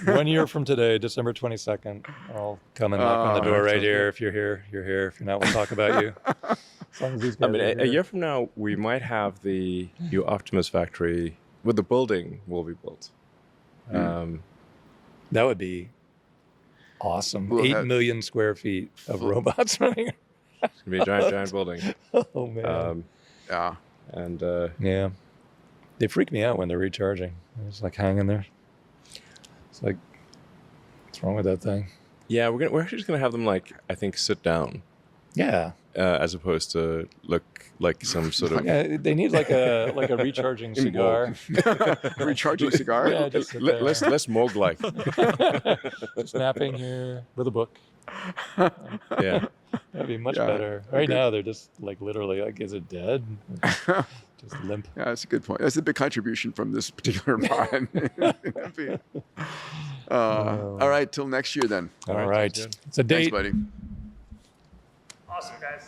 1 year from today, December 22nd, I'll come and knock on the door right here. If you're here, you're here. If you're not, we'll talk about you. As long as these I guys mean, are a here. year from now, we might have the new Optimus factory with the building will be built. That would be awesome. We'll 8 have- million square feet of robots running. It's gonna be a giant building. Oh, man. Yeah. And Yeah. They freak me out when they're recharging. They're just like hanging there. It's like, what's wrong with that thing? yeah, we're actually just gonna have them I think sit down Yeah. as opposed to look like some sort of. Yeah, they need like a recharging cigar. Recharging cigar? Yeah, just sit there. less Morg like. Snapping here with a book. Yeah. That'd be much Yeah, better. Right now, they're just like literally like, is it dead? Just limp. Yeah, that's a good point. That's a big contribution from this particular pod. All right, till next year then. All right, right. sounds good. It's a date. Thanks, buddy. Awesome, guys.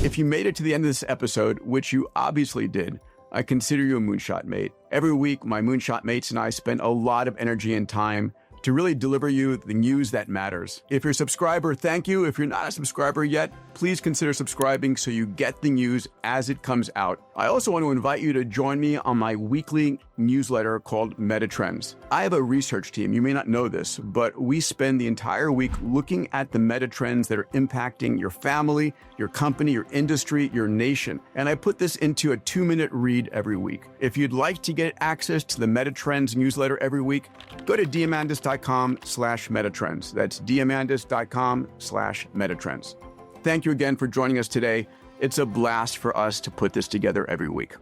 If you made it to the end of this episode, which you obviously did, I consider you a Moonshot mate. Every week, my Moonshot mates and I spend a lot of energy and time to really deliver you the news that matters. If you're a subscriber, thank you. If you're not a subscriber yet, please consider subscribing so you get the news as it comes out. I also want to invite you to join me on my weekly newsletter called Metatrends. I have a research team. You may not know this, but we spend the entire week looking at the metatrends that are impacting your family, your company, your industry, your nation. And I put this into a 2-minute read every week. If you'd like to get access to the Metatrends newsletter every week, go to diamandis.com/metatrends. That's diamandis.com/metatrends. Thank you again for joining us today. It's a blast for us to put this together every week.